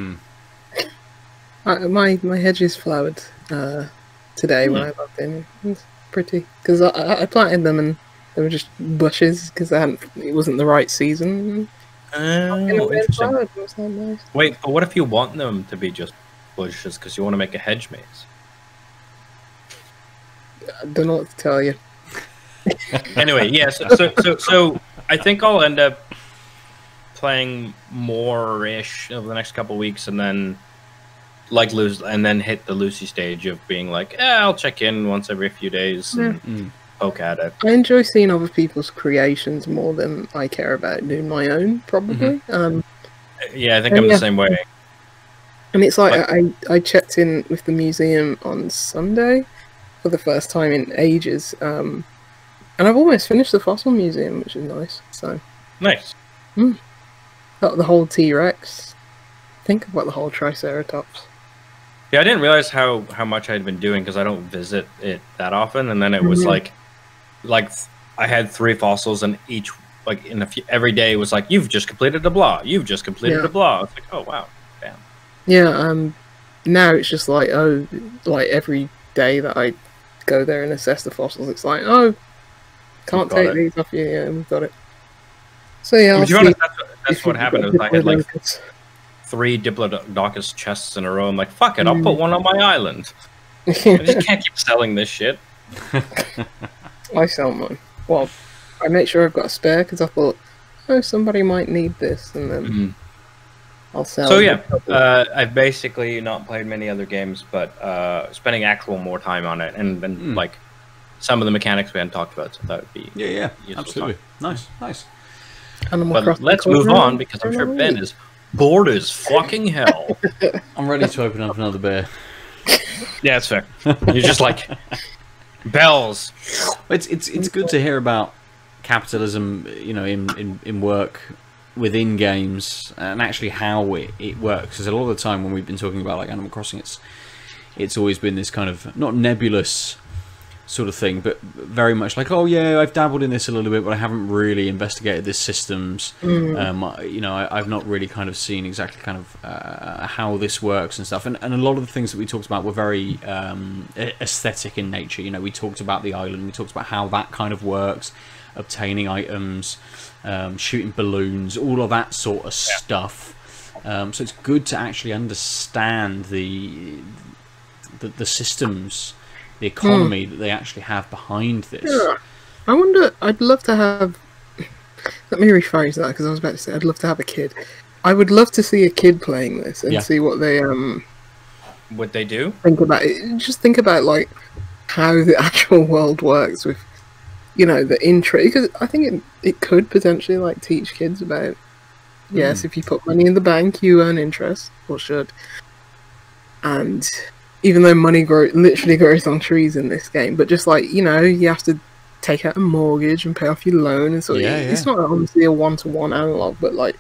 S2: My hedges flowered today when I logged in. It was pretty, because I planted them and they were just bushes because it wasn't the right season.
S3: Interesting.
S2: It was nice.
S3: Wait, but what if you want them to be just bushes because you want to make a hedge maze?
S2: I don't know what to tell you.
S3: Anyway, yeah. So I think I'll end up playing more-ish over the next couple of weeks, and then hit the Lucy stage of being like, I'll check in once every few days and poke at it.
S2: I enjoy seeing other people's creations more than I care about doing my own, probably.
S3: Yeah, I think I'm the same way.
S2: And it's like I checked in with the museum on Sunday for the first time in ages, and I've almost finished the fossil museum, which is nice. So
S3: nice.
S2: Got the whole T-Rex. Think about the whole Triceratops.
S3: Yeah, I didn't realize how much I'd been doing because I don't visit it that often. And then it was like I had 3 fossils, and each every day it was like, you've just completed a blah, you've just completed a blah. It's like, oh wow, damn.
S2: Yeah. Now it's just like, every day that I go there and assess the fossils, it's like, can't take these off you. Yeah, we've got it. So yeah,
S3: that's what happened. It was I had like 3 Diplodocus chests in a row. I'm like, fuck it, I'll put one on my island. I just can't keep selling this shit.
S2: I sell mine. Well, I make sure I've got a spare because I thought, somebody might need this, and then I'll sell.
S3: So yeah, I've basically not played many other games, but spending actual more time on it, and then like some of the mechanics we hadn't talked about, so that would be
S1: absolutely nice.
S3: But let's move on because I'm sure Ben is bored as fucking hell.
S1: I'm ready to open up another beer.
S3: Yeah, that's fair. You're just like, Bells.
S1: It's good to hear about capitalism, you know, in work within games, and actually how it works. Because a lot of the time when we've been talking about like Animal Crossing, it's always been this kind of not nebulous sort of thing, but very much like, oh yeah, I've dabbled in this a little bit, but I haven't really investigated this systems. You know, I've not really kind of seen exactly kind of how this works and stuff. And a lot of the things that we talked about were very aesthetic in nature. You know, we talked about the island, we talked about how that kind of works, obtaining items, shooting balloons, all of that sort of stuff. So it's good to actually understand the systems, the economy that they actually have behind this.
S2: Yeah. I wonder, I'd love to have... Let me rephrase that, because I was about to say I'd love to have a kid. I would love to see a kid playing this and see what they...
S3: What they do?
S2: Think about it. Just think about, like, how the actual world works with, you know, the intro. Because I think it could potentially, like, teach kids about... Yes, if you put money in the bank, you earn interest, or should. And... even though money literally grows on trees in this game, but just like, you know, you have to take out a mortgage and pay off your loan, and so it's not obviously a one-to-one analog, but like,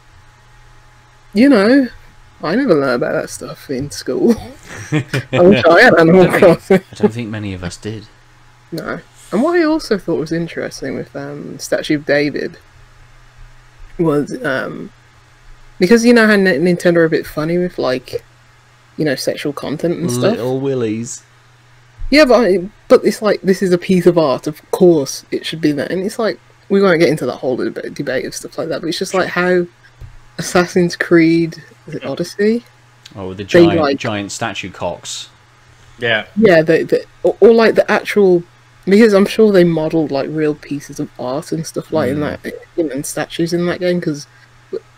S2: you know, I never learned about that stuff in school. I wish I had Animal Crossing.
S1: I don't think many of us did.
S2: No. And what I also thought was interesting with Statue of David was because you know how Nintendo are a bit funny with like, you know, sexual content and stuff.
S1: Little willies.
S2: Yeah, but it's like, this is a piece of art. Of course, it should be there. And it's like, we won't get into that whole debate of stuff like that. But it's just like how Assassin's Creed, is it Odyssey?
S1: Oh, the giant statue cocks.
S2: Yeah. Yeah, or like the actual, because I'm sure they modelled like real pieces of art and stuff like in that, you know, and statues in that game, because.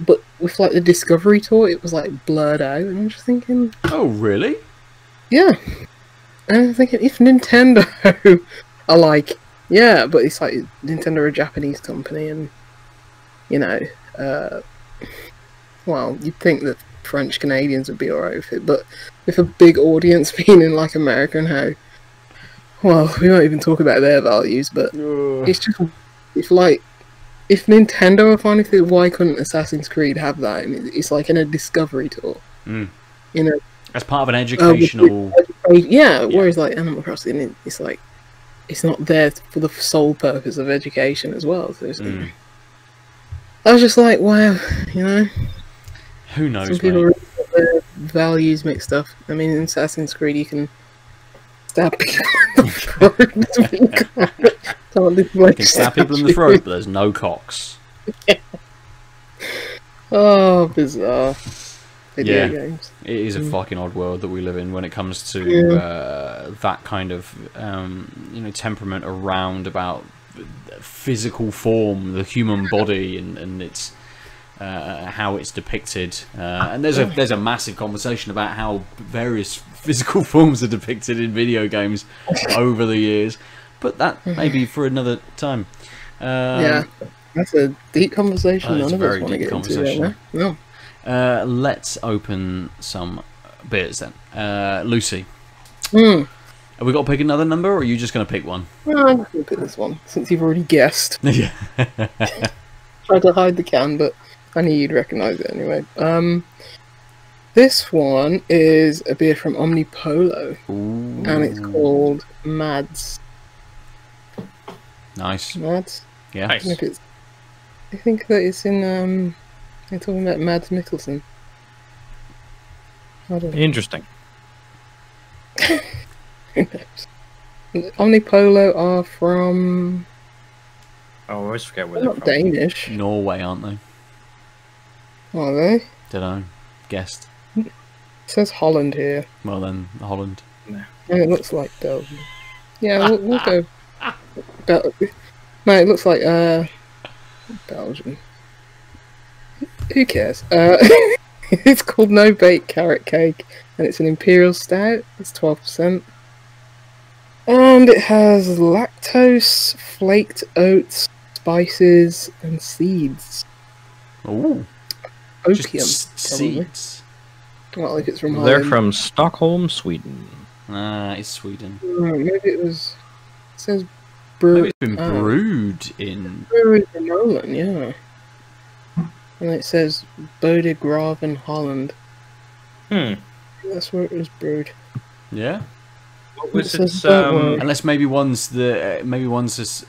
S2: But with like the Discovery Tour, it was like blurred out, and I'm just thinking,
S1: oh really?
S2: Yeah. And I'm thinking, if Nintendo are like, yeah, but it's like Nintendo are a Japanese company, and you know, well, you'd think that French Canadians would be alright with it, but with a big audience being in like America and how, well, we won't even talk about their values, but it's just, it's like. If Nintendo are fine with it, why couldn't Assassin's Creed have that? I mean, it's like in a Discovery Tour. You know,
S1: as part of an educational...
S2: whereas like Animal Crossing, it's like, it's not there for the sole purpose of education as well. So it's like, I was just like, wow, you know?
S1: Who knows,
S2: some people really get their values mixed up. I mean, in Assassin's Creed, you can stab people in the throat.
S1: You can stab people in the throat, but there's no cocks.
S2: Oh, bizarre. Video games.
S1: It is a fucking odd world that we live in when it comes to that kind of you know, temperament around about physical form, the human body, and its how it's depicted. And there's a massive conversation about how various physical forms are depicted in video games over the years. But that maybe for another time.
S2: Yeah, that's a deep conversation. None of us want to get into it. No.
S1: Let's open some beers then. Lucy, have we got to pick another number, or are you just going to pick one?
S2: No, I'm just going to pick this one, since you've already guessed.
S1: Yeah.
S2: Tried to hide the can, but I knew you'd recognise it anyway. This one is a beer from Omnipollo, and it's called Mads.
S1: Nice.
S2: Mads?
S1: Yeah.
S2: Nice. I think that it's in, they're talking about Mads Mikkelsen. I don't know.
S3: Interesting.
S2: Who knows? Omnipollo are from...
S3: Oh, I always forget where they're from.
S2: Danish.
S1: Norway, aren't they?
S2: Are they?
S1: Don't know. Guessed.
S2: It says Holland here.
S1: Well then, Holland.
S2: No. And it looks like Belgium. Yeah, we'll go... No, it looks like Belgium. Who cares? It's called No Bake Carrot Cake, and it's an imperial stout. It's 12%, and it has lactose, flaked oats, spices, and seeds.
S1: Ooh,
S2: opium.
S1: Seeds.
S2: Well, if it's from
S3: They're
S2: Holland.
S3: from Stockholm, Sweden.
S1: It's Sweden.
S2: Maybe it was. says
S1: Maybe it's been brewed in...
S2: Brewery in Nolan, yeah. And it says Bodegraven, Holland. That's where it was brewed.
S1: Yeah.
S3: What was
S2: It
S3: it?
S2: says
S1: Unless maybe one's just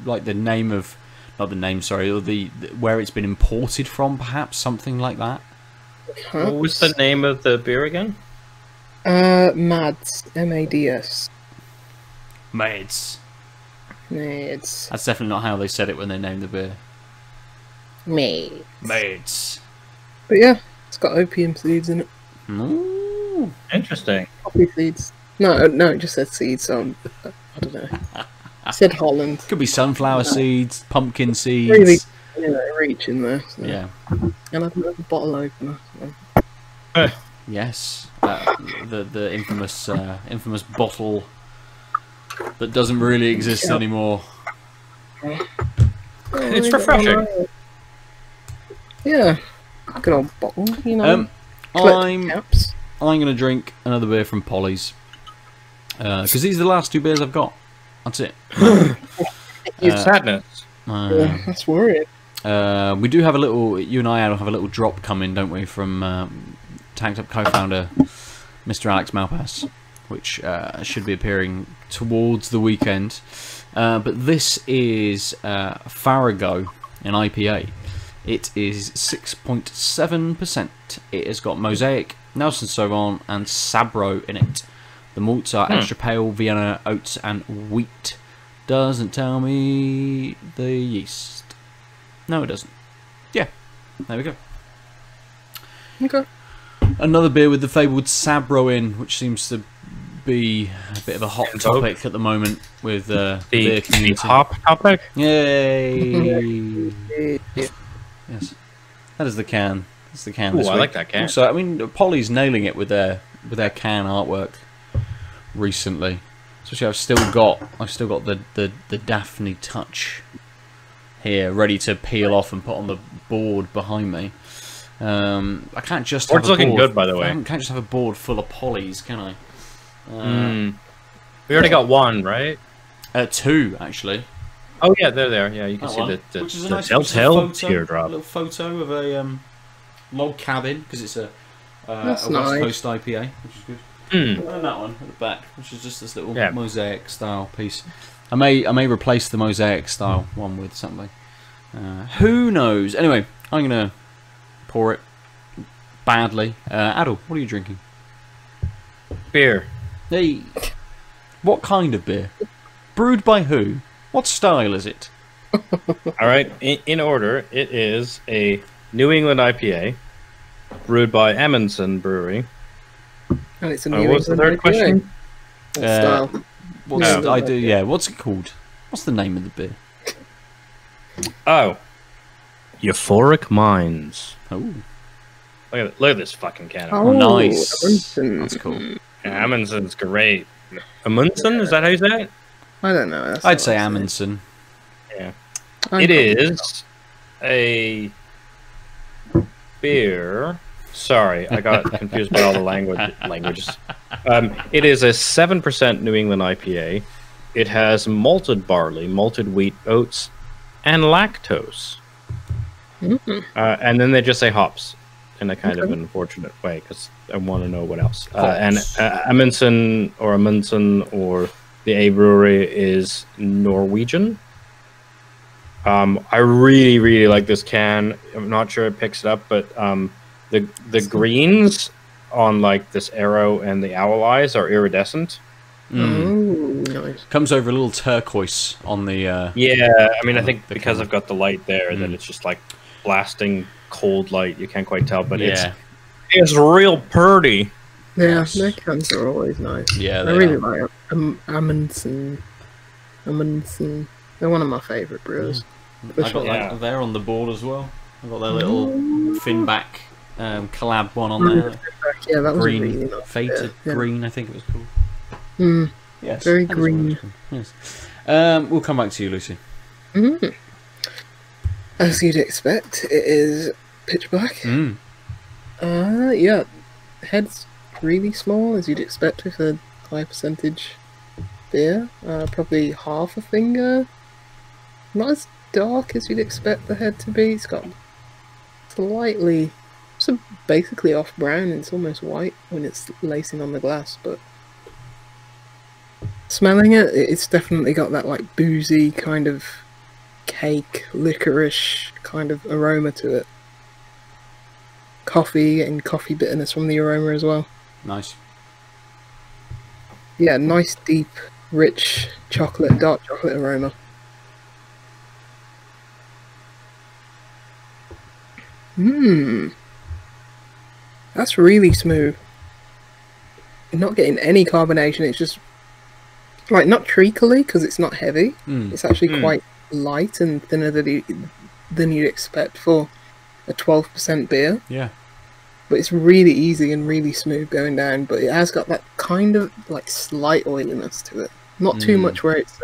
S1: like the name of, not the name, sorry, or the where it's been imported from, perhaps something like that.
S3: What was the name of the beer again?
S2: Mads, M-A-D-S.
S1: Mads.
S2: Mads.
S1: That's definitely not how they said it when they named the beer. Mads.
S2: But yeah, it's got opium seeds in it.
S1: Ooh.
S3: Interesting.
S2: Poppy seeds. No, it just said seeds, so I don't know. It said Holland.
S1: Could be sunflower seeds, pumpkin seeds.
S2: Really, reach in there. So.
S1: Yeah.
S2: And I've got a bottle opener. So.
S1: Yes. The infamous bottle that doesn't really exist anymore.
S3: It's refreshing.
S2: Yeah. Good old bottle, you know.
S1: I'm
S2: Caps.
S1: going to drink another beer from Polly's. Because these are the last two beers I've got. That's it.
S3: Sadness.
S2: Yeah, that's worrying.
S1: We do have a little, you and I have a little drop coming, don't we, from Tanked Up co-founder Mr. Alex Malpass, which should be appearing towards the weekend. But this is Farrago, an IPA. It is 6.7%. It has got Mosaic, Nelson Sauvin, and Sabro in it. The malts are extra pale, Vienna, oats, and wheat. Doesn't tell me the yeast. No, it doesn't. Yeah, there we go.
S2: Okay.
S1: Another beer with the fabled Sabro in, which seems to be a bit of a hot topic at the moment with the beer community.
S3: Hop topic?
S1: Yay! Yes, that is the can. That's the can.
S3: Ooh,
S1: this
S3: I
S1: week.
S3: like that can.
S1: So I mean, Polly's nailing it with their can artwork recently. Especially, I've still got the Daphne touch here, ready to peel off and put on the board behind me. I can't just have a
S3: looking
S1: board.
S3: good, by the way.
S1: I can't just have a board full of Polly's, can I?
S3: We already got one, right?
S1: Two actually.
S3: Oh yeah, they're there. Yeah, you can see the
S1: Which is a nice
S3: telltale
S1: photo,
S3: teardrop.
S1: A little photo of a log cabin because it's a
S2: That's
S1: West
S2: nice.
S1: Coast IPA, which is good. And that one at the back, which is just this little mosaic style piece. I may replace the mosaic style one with something. Who knows? Anyway, I'm gonna pour it badly. Aadil, what are you drinking?
S3: Beer.
S1: Hey, what kind of beer? Brewed by who? What style is it?
S3: All right, in order, it is a New England IPA brewed by Amundsen Brewery.
S2: And it's a New
S3: What's the
S2: England
S3: third
S2: IPA.
S3: question?
S2: What style?
S1: What's it called? What's the name of the beer?
S3: Oh, Euphoric Minds.
S1: Oh,
S3: Look at this fucking can.
S2: Oh,
S1: nice.
S2: Amundsen.
S1: That's cool.
S3: Amundsen's great. Amundsen, is that how you say it?
S2: I don't know. That's
S1: I'd
S2: not
S1: say
S2: what I
S1: Amundsen.
S3: Yeah.
S2: I'm
S3: It
S2: probably
S3: is a beer. Sorry, I got confused by all the languages. It is a 7% New England IPA. It has malted barley, malted wheat, oats, and lactose. And then they just say hops in a kind of unfortunate way because I want to know what else. And Amundsen or the A Brewery is Norwegian. I really, really like this can. I'm not sure it picks it up, but the greens on like this arrow and the owl eyes are iridescent.
S2: Ooh, nice.
S1: Comes over a little turquoise on the.
S3: Yeah, I mean, I think
S1: the
S3: because
S1: can.
S3: I've got the light there, then it's just like blasting cold light. You can't quite tell, but
S1: Yeah.
S3: it's real pretty.
S2: Yeah, their cans are always nice.
S1: Yeah,
S2: I
S1: they
S2: really
S1: are.
S2: like Amundsen. Amundsen. They're one of my favourite brewers.
S1: I got that there on the board as well. I got their little Finback collab one on there.
S2: Yeah, that was
S1: Green,
S2: really nice.
S1: Fated
S2: Yeah.
S1: Green, I think it was called.
S2: Mm,
S1: Yes,
S2: very
S1: that is what it
S2: green.
S1: was called. Yes. We'll come back to you, Lucy.
S2: mm. As you'd expect, it is pitch black. Yeah, head's really small, as you'd expect with a high percentage beer, probably half a finger. Not as dark as you'd expect the head to be. It's got slightly, so basically off brown. It's almost white when it's lacing on the glass, but smelling it, it's definitely got that like boozy kind of cake, licorice kind of aroma to it. Coffee and coffee bitterness from the aroma as well.
S1: Nice.
S2: Yeah, nice deep, rich chocolate, dark chocolate aroma. That's really smooth. You're not getting any carbonation. It's just like not treacly because it's not heavy. It's actually quite light and thinner than you'd expect for a 12% beer.
S1: Yeah.
S2: But it's really easy and really smooth going down. But it has got that kind of like slight oiliness to it. Not too much where it's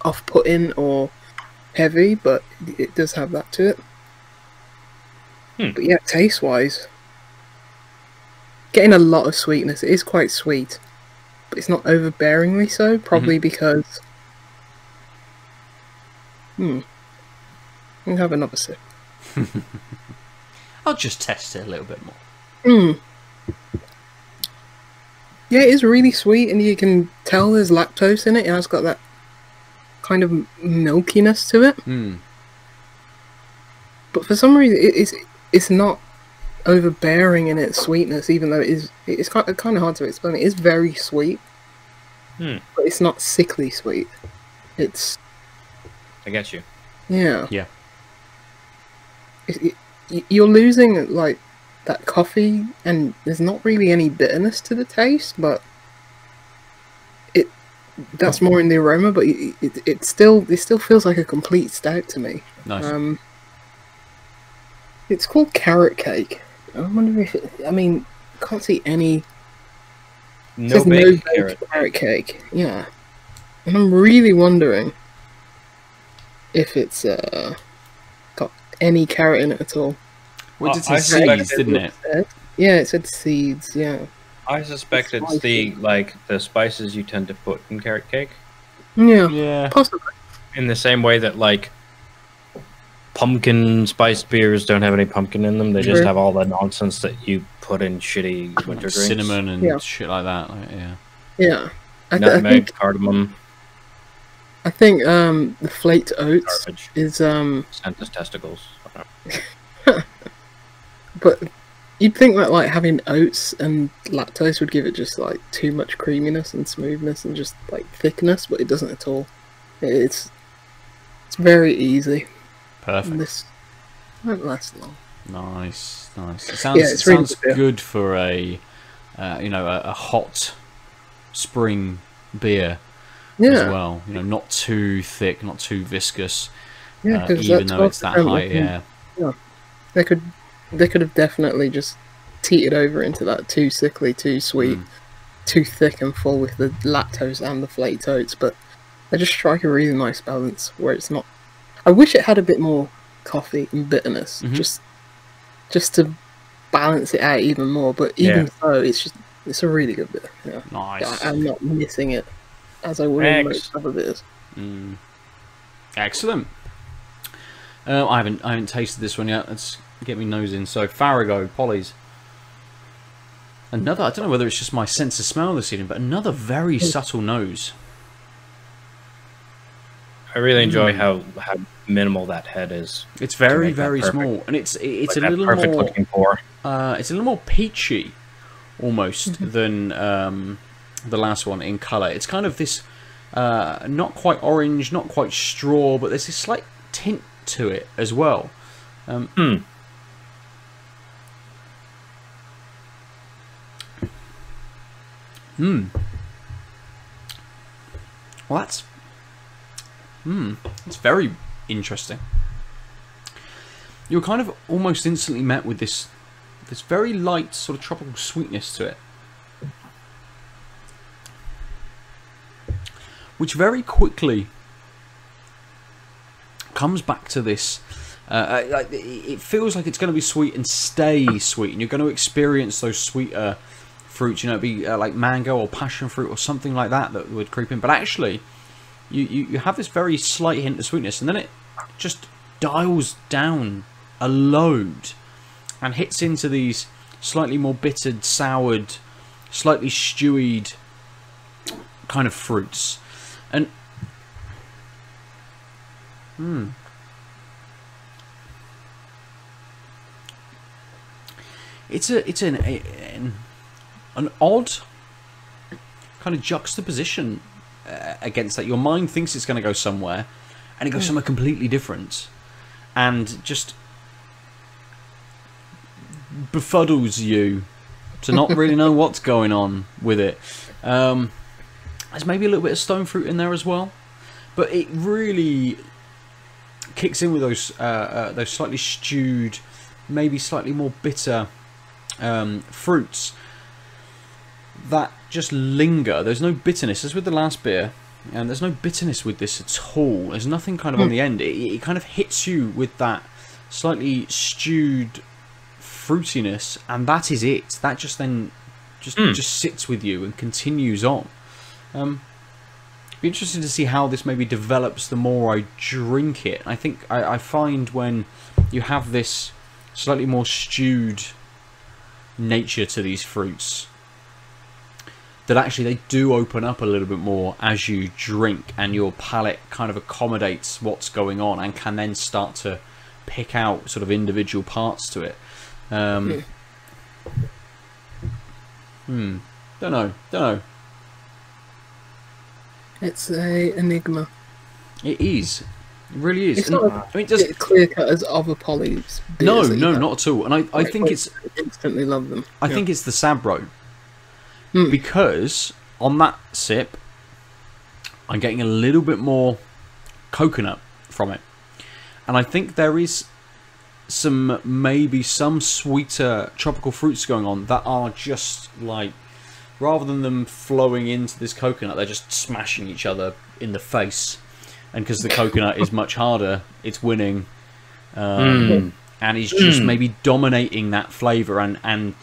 S2: off-putting or heavy, but it does have that to it. But yeah, taste-wise, getting a lot of sweetness. It is quite sweet, but it's not overbearingly so. Probably because. I'll have another sip.
S1: I'll just test it a little bit more.
S2: Yeah, it is really sweet, and you can tell there's lactose in it. It has got that kind of milkiness to it. But for some reason, it's not overbearing in its sweetness, even though it's kind of hard to explain. It is very sweet, but it's not sickly sweet. It's.
S3: I get you.
S2: Yeah.
S1: Yeah.
S2: You're losing like that coffee, and there's not really any bitterness to the taste, but that's more in the aroma. But it still feels like a complete stout to me.
S1: Nice.
S2: It's called carrot cake. I wonder if I can't see any.
S3: No bake carrot
S2: cake. Yeah, and I'm really wondering if it's got any carrot in it at all.
S1: Well, it said seeds, didn't it?
S2: Yeah, it said seeds. Yeah.
S3: I suspect it's the spices you tend to put in carrot cake.
S2: Yeah. Possibly.
S3: In the same way that like pumpkin spiced beers don't have any pumpkin in them, they just have all the nonsense that you put in shitty winter drinks.
S1: Cinnamon and shit like that.
S2: Yeah.
S3: Nutmeg, cardamom.
S2: I think the flaked oats is
S3: Santa's testicles.
S2: But you'd think that like having oats and lactose would give it just like too much creaminess and smoothness and just like thickness, but it doesn't at all. It's very easy.
S1: Perfect.
S2: And this won't last long.
S1: Nice. It sounds good for a hot spring beer as well. Not too thick, not too viscous.
S2: Yeah,
S1: even though it's that high. Yeah.
S2: They could have definitely just teetered over into that too sickly, too sweet, too thick and full with the lactose and the flaked oats, but they just strike a really nice balance where it's not. I wish it had a bit more coffee and bitterness, just to balance it out even more. But even so, it's a really good beer. Yeah.
S1: Nice.
S2: I'm not missing it as I would in most other beers.
S1: Excellent. I haven't tasted this one yet. Let's get me nose in. So Farrago, Polly's. Another. I don't know whether it's just my sense of smell this evening, but another very subtle nose.
S3: I really enjoy how minimal that head is.
S1: It's very small, and it's like a little more looking for. It's a little more peachy, almost than the last one in colour. It's kind of this not quite orange, not quite straw, but there's this slight tint to it as well. Well, that's very interesting. You're kind of almost instantly met with this very light sort of tropical sweetness to it, which very quickly comes back to this. It feels like it's going to be sweet and stay sweet, and you're going to experience those sweeter fruits. You know, it'd be like mango or passion fruit or something like that that would creep in. But actually, you have this very slight hint of sweetness, and then it just dials down a load and hits into these slightly more bittered, soured, slightly stewied kind of fruits. And it's an odd kind of juxtaposition against that. Your mind thinks it's going to go somewhere, and it goes somewhere completely different, and just befuddles you to not really know what's going on with it. There's maybe a little bit of stone fruit in there as well, but it really kicks in with those slightly stewed, maybe slightly more bitter fruits that just linger. There's no bitterness, as with the last beer, and there's no bitterness with this at all. There's nothing kind of on the end. It kind of hits you with that slightly stewed fruitiness, and that is it. That just then just sits with you and continues on. Be interesting to see how this maybe develops the more I drink it. I think I find when you have this slightly more stewed nature to these fruits, that actually they do open up a little bit more as you drink, and your palate kind of accommodates what's going on and can then start to pick out sort of individual parts to it. Don't know.
S2: It's a enigma.
S1: It is. It really is.
S2: It's not just clear cut as other polys.
S1: No, not at all. And I think it's
S2: instantly love them.
S1: I think it's the Sabro, because on that sip, I'm getting a little bit more coconut from it, and I think there is maybe some sweeter tropical fruits going on that are just like, rather than them flowing into this coconut, they're just smashing each other in the face. And because the coconut is much harder, it's winning. And is just maybe dominating that flavour, and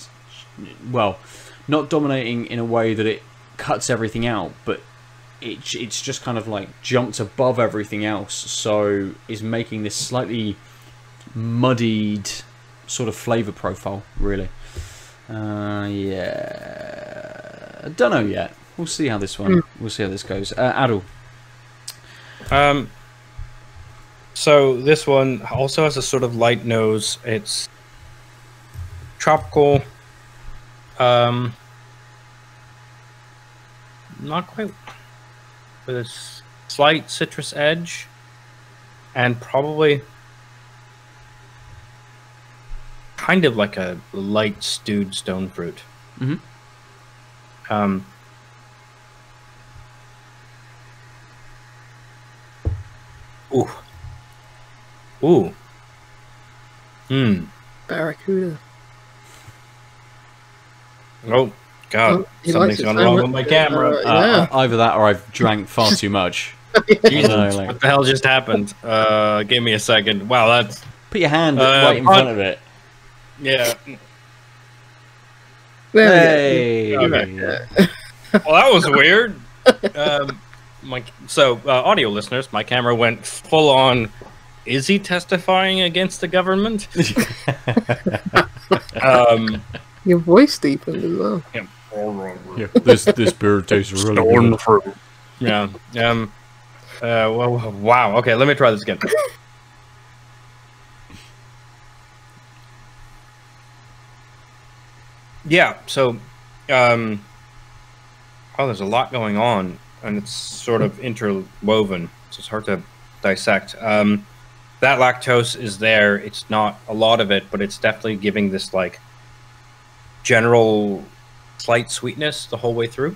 S1: well, not dominating in a way that it cuts everything out, but it's just kind of like jumped above everything else, so is making this slightly muddied sort of flavour profile, really. Yeah, don't know yet. We'll see how this one. We'll see how this goes. Aadil.
S3: So this one also has a sort of light nose. It's tropical. Not quite, with a slight citrus edge, and probably kind of like a light stewed stone fruit. Ooh.
S2: Barracuda.
S3: Oh God! Something's gone wrong with my camera.
S2: Yeah.
S1: Either that, or I've drank far too much.
S3: Jesus, what the hell just happened? Give me a second. Wow, that's...
S1: Put your hand right in front of it.
S3: Yeah.
S1: Hey.
S3: Okay. Well, that was weird. Audio listeners, my camera went full on. Is he testifying against the government?
S2: Your voice deepened as well.
S1: Yeah, this beer tastes really good.
S3: Fruit. Yeah. Well, wow. Okay, let me try this again. Yeah. So, there's a lot going on, and it's sort of interwoven, so it's hard to dissect. That lactose is there. It's not a lot of it, but it's definitely giving this like general slight sweetness the whole way through.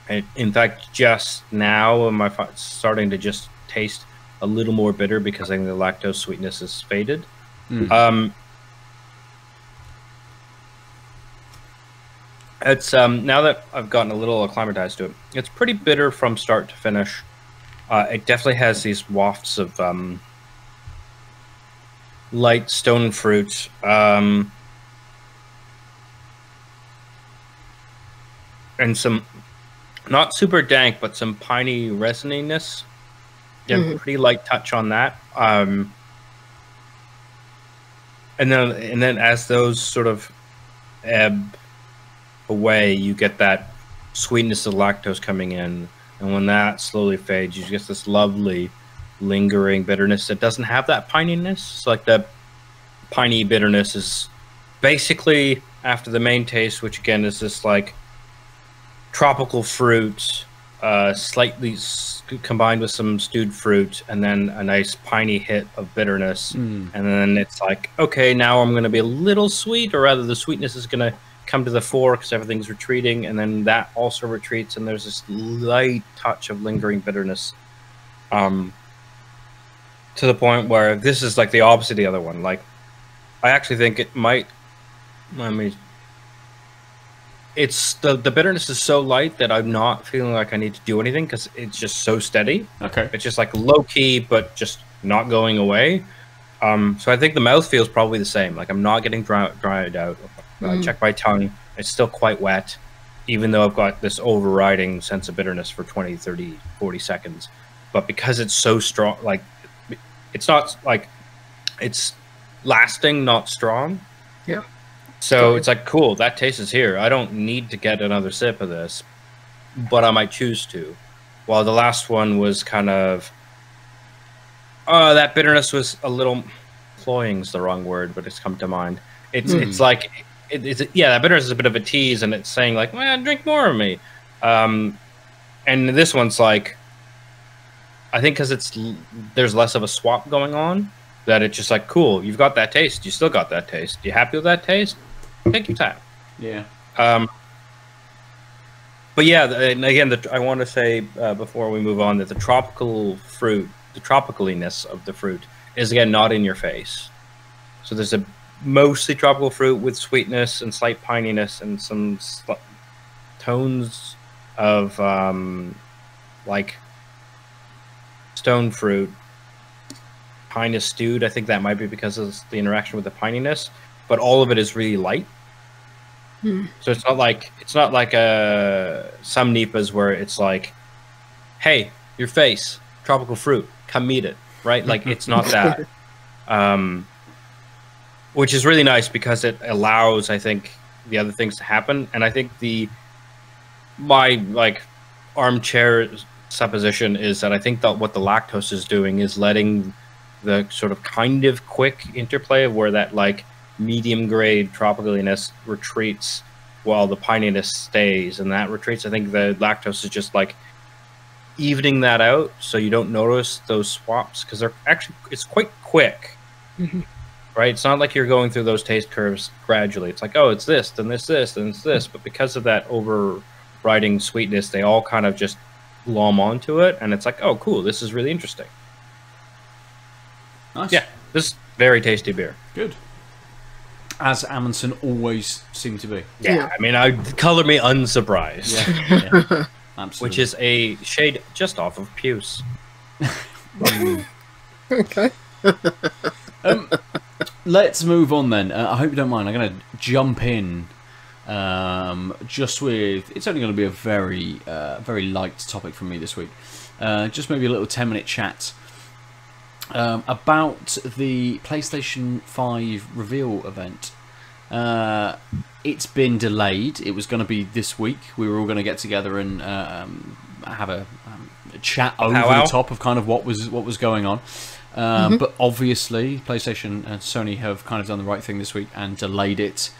S3: And in fact, just now am I starting to just taste a little more bitter because I think the lactose sweetness is faded. It's now that I've gotten a little acclimatized to it, it's pretty bitter from start to finish. It definitely has these wafts of light stone fruit. and some not super dank, but some piney resininess. Yeah, pretty light touch on that. And then as those sort of ebb away, you get that sweetness of lactose coming in, and when that slowly fades, you get this lovely lingering bitterness that doesn't have that pininess. So like the piney bitterness is basically after the main taste, which again is this like tropical fruit, slightly combined with some stewed fruit, and then a nice piney hit of bitterness. And then it's like, okay, now I'm going to be a little sweet, or rather the sweetness is going to come to the fore because everything's retreating, and then that also retreats, and there's this light touch of lingering bitterness. To the point where this is like the opposite of the other one. Like, I actually think it might, I mean, it's the bitterness is so light that I'm not feeling like I need to do anything because it's just so steady.
S1: Okay.
S3: It's just like low key, but just not going away. So I think the mouth feels probably the same. Like I'm not getting dried out. Check my tongue. It's still quite wet, even though I've got this overriding sense of bitterness for 20, 30, 40 seconds. But because it's so strong, like it's not like it's lasting, not strong.
S2: Yeah.
S3: So it's like, cool, that taste is here. I don't need to get another sip of this, but I might choose to. While the last one was kind of, that bitterness was a little, cloying's the wrong word, but it's come to mind. It's like, that bitterness is a bit of a tease, and it's saying like, well, drink more of me. And this one's like, I think because there's less of a swap going on, that it's just like, cool, you've got that taste, you still got that taste. You happy with that taste? Take your time.
S1: Yeah.
S3: But yeah, and again, I want to say before we move on that the tropical fruit, the tropicaliness of the fruit is again not in your face. So there's a mostly tropical fruit with sweetness and slight pininess and some tones of like stone fruit. Pine is stewed. I think that might be because of the interaction with the pininess, but all of it is really light. So it's not like some Nipas where it's like, hey, your face, tropical fruit, come meet it, right? Like it's not that, which is really nice because it allows, I think, the other things to happen. And I think my like armchair supposition is that I think that what the lactose is doing is letting the sort of kind of quick interplay of where that like medium grade tropicaliness retreats while the pininess stays, and that retreats. I think the lactose is just like evening that out so you don't notice those swaps because they're actually, it's quite quick. Right? It's not like you're going through those taste curves gradually. It's like, oh, it's this, then this, then it's this. But because of that overriding sweetness, they all kind of just glom onto it, and it's like, oh, cool, this is really interesting.
S1: Nice.
S3: Yeah, this is very tasty beer.
S1: Good. As Amundsen always seemed to be.
S3: Yeah, I mean, color me unsurprised.
S1: Yeah, absolutely.
S3: Which is a shade just off of Puce.
S2: Okay.
S1: Let's move on then. I hope you don't mind. I'm going to jump in just with... It's only going to be a very, very light topic from me this week. Just maybe a little 10-minute chat about the PlayStation 5 reveal event. It's been delayed. It was going to be this week. We were all going to get together and have a chat over the top of kind of what was going on. But obviously, PlayStation and Sony have kind of done the right thing this week and delayed it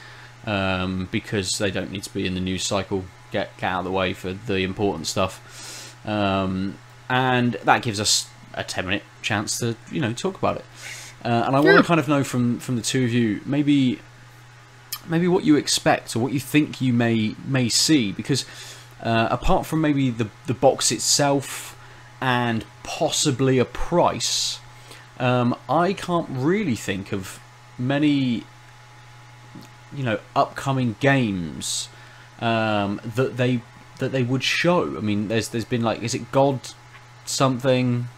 S1: because they don't need to be in the news cycle. Get out of the way for the important stuff, and that gives us a 10-minute chance to talk about it. And I want to kind of know from the two of you maybe what you expect or what you think you may see, because apart from maybe the box itself and possibly a price. I can't really think of many, upcoming games that they would show. I mean, there's been like, is it God something?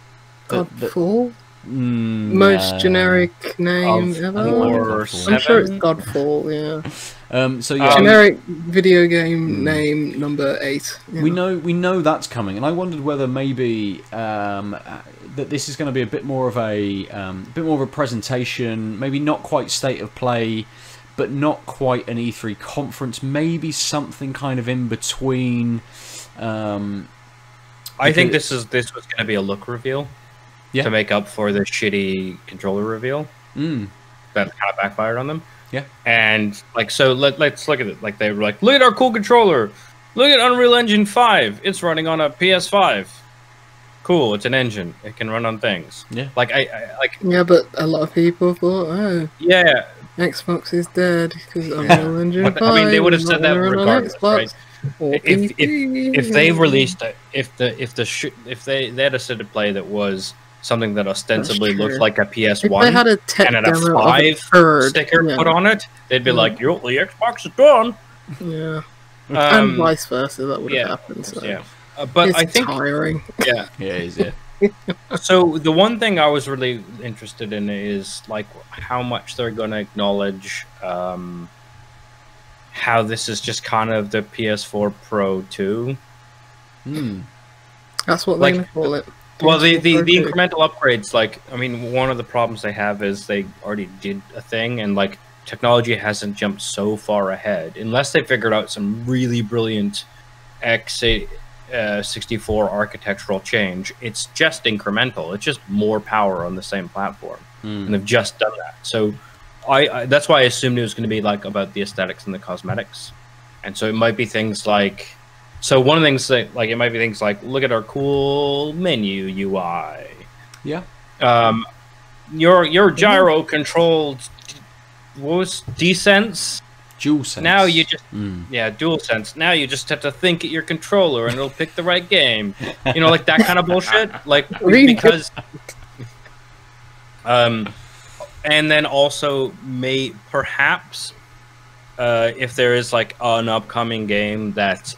S2: Godfall? Most generic name ever.
S3: Or
S2: I'm sure it's Godfall. Yeah.
S1: So yeah,
S2: generic video game name number 8.
S1: we know that's coming, and I wondered whether maybe that this is going to be a bit more of a presentation, maybe not quite state of play, but not quite an E3 conference, maybe something kind of in between.
S3: I think this was going to be a look reveal to make up for the shitty controller reveal that kind of backfired on them.
S1: Yeah,
S3: and like so, let's look at it. Like they were like, look at our cool controller. Look at Unreal Engine 5. It's running on a PS5. Cool, it's an engine. It can run on things.
S1: Yeah,
S3: like I like.
S2: Yeah, but a lot of people thought, oh,
S3: yeah,
S2: Xbox is dead because Unreal Engine 5.
S3: I mean, they would have said that regardless, right? If they released if they had a state of play that was something that ostensibly looked like a PS1
S2: they had a
S3: and had a 5 sticker put on it, they'd be like, "Yo, the Xbox is done."
S2: Yeah, and vice versa. That would have happened. So.
S3: Yeah, but
S2: it's
S3: I think
S2: tiring.
S3: Yeah,
S1: yeah, it is. Yeah.
S3: So the one thing I was really interested in is like how much they're going to acknowledge how this is just kind of the PS4 Pro 2.
S2: That's what they're going to call it.
S3: Well, the incremental upgrades, like, I mean, one of the problems they have is they already did a thing, and like technology hasn't jumped so far ahead unless they figured out some really brilliant x64 architectural change. It's just incremental. It's just more power on the same platform, and they've just done that. So I that's why I assumed it was going to be like about the aesthetics and the cosmetics, and so it might be things like. So one of the things that, like, it might be things like, look at our cool menu UI.
S1: Yeah.
S3: Your gyro controlled, what was DualSense?
S1: DualSense.
S3: Now you just DualSense. Now you just have to think at your controller and it'll pick the right game. You know, like that kind of bullshit. Like because, and then also perhaps. If there is like an upcoming game that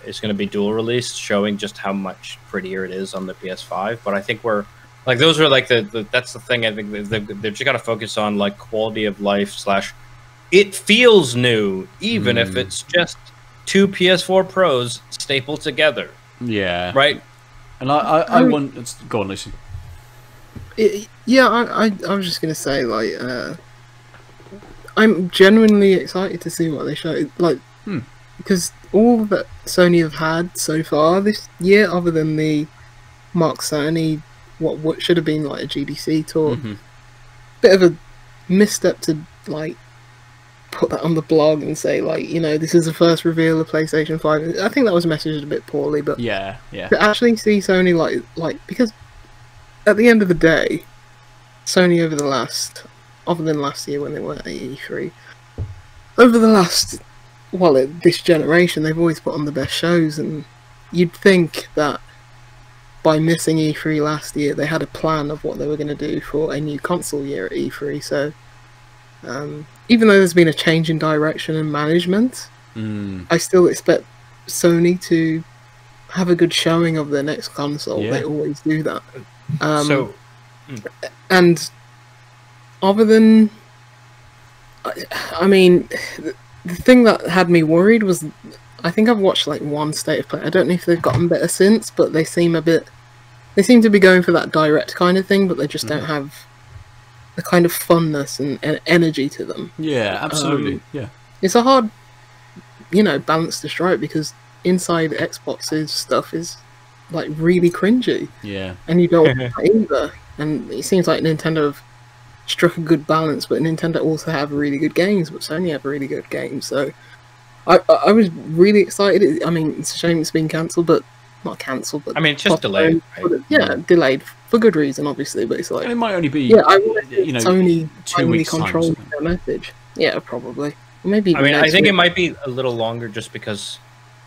S3: is going to be dual released, showing just how much prettier it is on the PS5. But I think we're like those are like that's the thing. I think they've just got to focus on like quality of life / it feels new, even if it's just 2 PS4 Pros stapled together.
S1: Yeah.
S3: Right.
S1: And I want go on, Lucy.
S2: I was just gonna say like. I'm genuinely excited to see what they show. Like, because all that Sony have had so far this year, other than the Mark Cerny, what should have been like a GDC talk, bit of a misstep to like put that on the blog and say like, you know, this is the first reveal of PlayStation 5. I think that was messaged a bit poorly, but
S1: yeah.
S2: To actually see Sony like because at the end of the day, Sony over the last. Other than last year when they weren't at E3, over the last, this generation, they've always put on the best shows, and you'd think that by missing E3 last year, they had a plan of what they were going to do for a new console year at E3. So, even though there's been a change in direction and management, I still expect Sony to have a good showing of their next console. Yeah. They always do that. And other than, I mean, the thing that had me worried was, I think I've watched like one state of play. I don't know if they've gotten better since, but they seem to be going for that direct kind of thing, but they just don't have the kind of funness and energy to them.
S1: Yeah, absolutely. Yeah, it's
S2: a hard, balance to strike because inside Xbox's stuff is like really cringy.
S1: Yeah,
S2: and you don't want that either. And it seems like Nintendo have struck a good balance, but Nintendo also have really good games, but Sony have really good games. So I was really excited. I mean, it's a shame it's been cancelled, but not cancelled. But
S3: I mean, it's just delayed.
S2: Right? Yeah, delayed for good reason, obviously. But it's like,
S1: and it might only be
S2: I want Sony 2 weeks control their message. Yeah, probably. Maybe.
S3: I mean, I think it might be a little longer, just because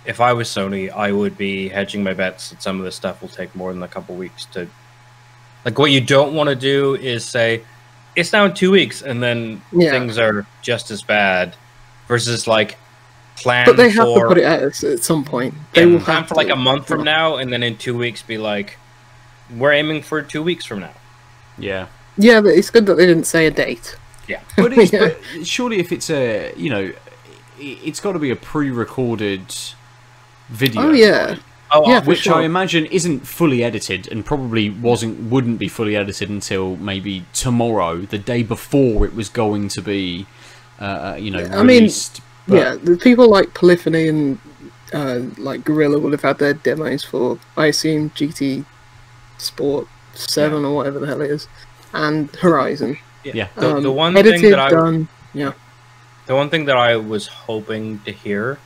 S3: if I was Sony, I would be hedging my bets that some of this stuff will take more than a couple weeks to. Like, what you don't want to do is say, it's now in 2 weeks, and then things are just as bad, versus like plan.
S2: But they have to put it out at some point.
S3: They will plan for like a month from now, and then in 2 weeks be like, we're aiming for 2 weeks from now.
S2: Yeah, but it's good that they didn't say a date.
S3: Yeah,
S1: but, but surely if it's a it's got to be a pre-recorded video.
S2: Oh yeah.
S1: Right?
S3: Oh,
S2: Yeah, for
S1: Which
S2: sure.
S1: I imagine isn't fully edited, and probably wouldn't be fully edited until maybe tomorrow, the day before it was going to be, released.
S2: Yeah, the people like Polyphony and like Gorilla would have had their demos for, I assume, GT Sport 7 or whatever the hell it is, and Horizon.
S1: Yeah.
S3: The one
S2: edited,
S3: thing that I
S2: done. Yeah.
S3: the one thing that I was hoping to hear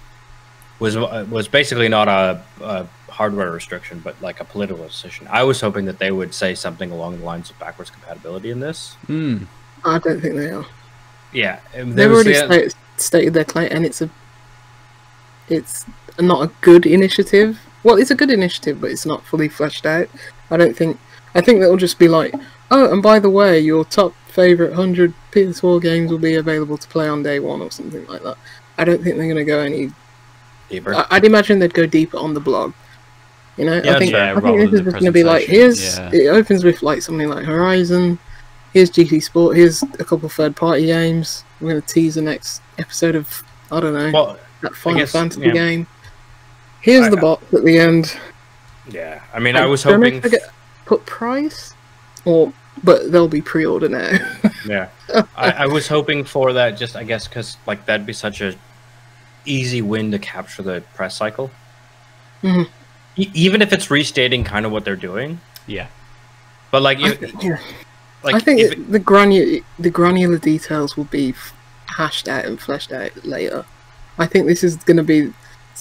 S3: was basically not a hardware restriction, but like a political decision. I was hoping that they would say something along the lines of backwards compatibility in this.
S2: I don't think they are.
S3: Yeah,
S2: They've already stated their claim, and it's not a good initiative. Well, it's a good initiative, but it's not fully fleshed out. I think that'll just be like, oh, and by the way, your top favorite 100 PS4 games will be available to play on day one or something like that. I don't think they're going to go any
S3: deeper.
S2: I'd imagine they'd go deeper on the blog. You know,
S3: Yeah,
S2: I think
S1: rather
S2: this is
S1: than the
S2: just going to be like, it opens with like something like Horizon. Here's GT Sport. Here's a couple third-party games. We're going to tease the next episode of, I don't know, that Final Fantasy game. Here's the box at the end.
S3: Yeah, I mean, I was hoping
S2: put price, but they'll be pre-order now.
S3: Yeah, I was hoping for that. Just I guess because like that'd be such a easy win to capture the press cycle.
S2: Mm-hmm.
S3: Even if it's restating kind of what they're doing.
S1: Yeah,
S3: but like,
S2: I think the granular details will be hashed out and fleshed out later. I think this is going to be.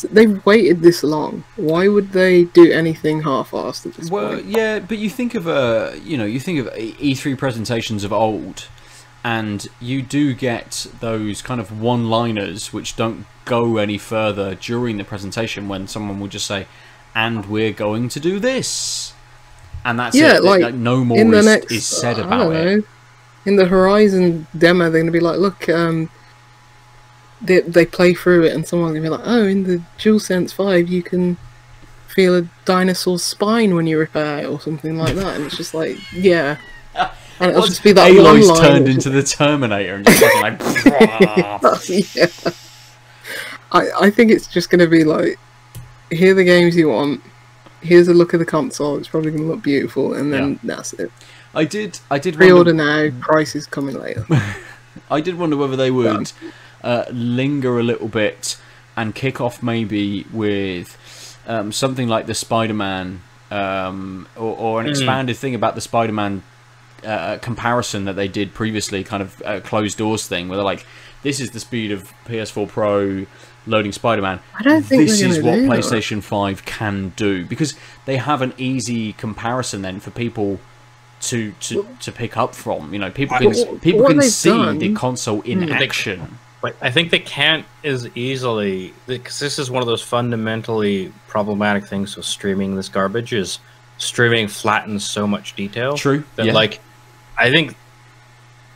S2: They've waited this long. Why would they do anything half-assed at this point?
S1: Yeah, but you think of E3 presentations of old, and you do get those kind of one-liners which don't go any further during the presentation when someone will just say, "And we're going to do this," and that's it. Like no more is said about it.
S2: In the Horizon demo, they're going to be like, "Look." They play through it, and someone's gonna be like, "Oh, in the DualSense 5, you can feel a dinosaur's spine when you rip it out, or something like that." And it's just like, yeah, and it'll just be that
S1: Aloy's
S2: one line
S1: turned into the Terminator and just like,
S2: yeah. I think it's just gonna be like, here are the games you want. Here's a look of the console. It's probably gonna look beautiful, and then that's it. I did pre-order now. Price is coming later.
S1: I did wonder whether they would. Linger a little bit and kick off maybe with something like the Spider-Man or an expanded thing about the Spider-Man comparison that they did previously, kind of closed doors thing, where they're like, this is the speed of PS4 Pro loading Spider-Man.
S2: I don't think
S1: this is what PlayStation 5 can do, because they have an easy comparison then for people to pick up from. You know, people can see the console in action.
S3: But I think they can't as easily, because this is one of those fundamentally problematic things with streaming this garbage, is streaming flattens so much detail.
S1: True.
S3: That like, I think,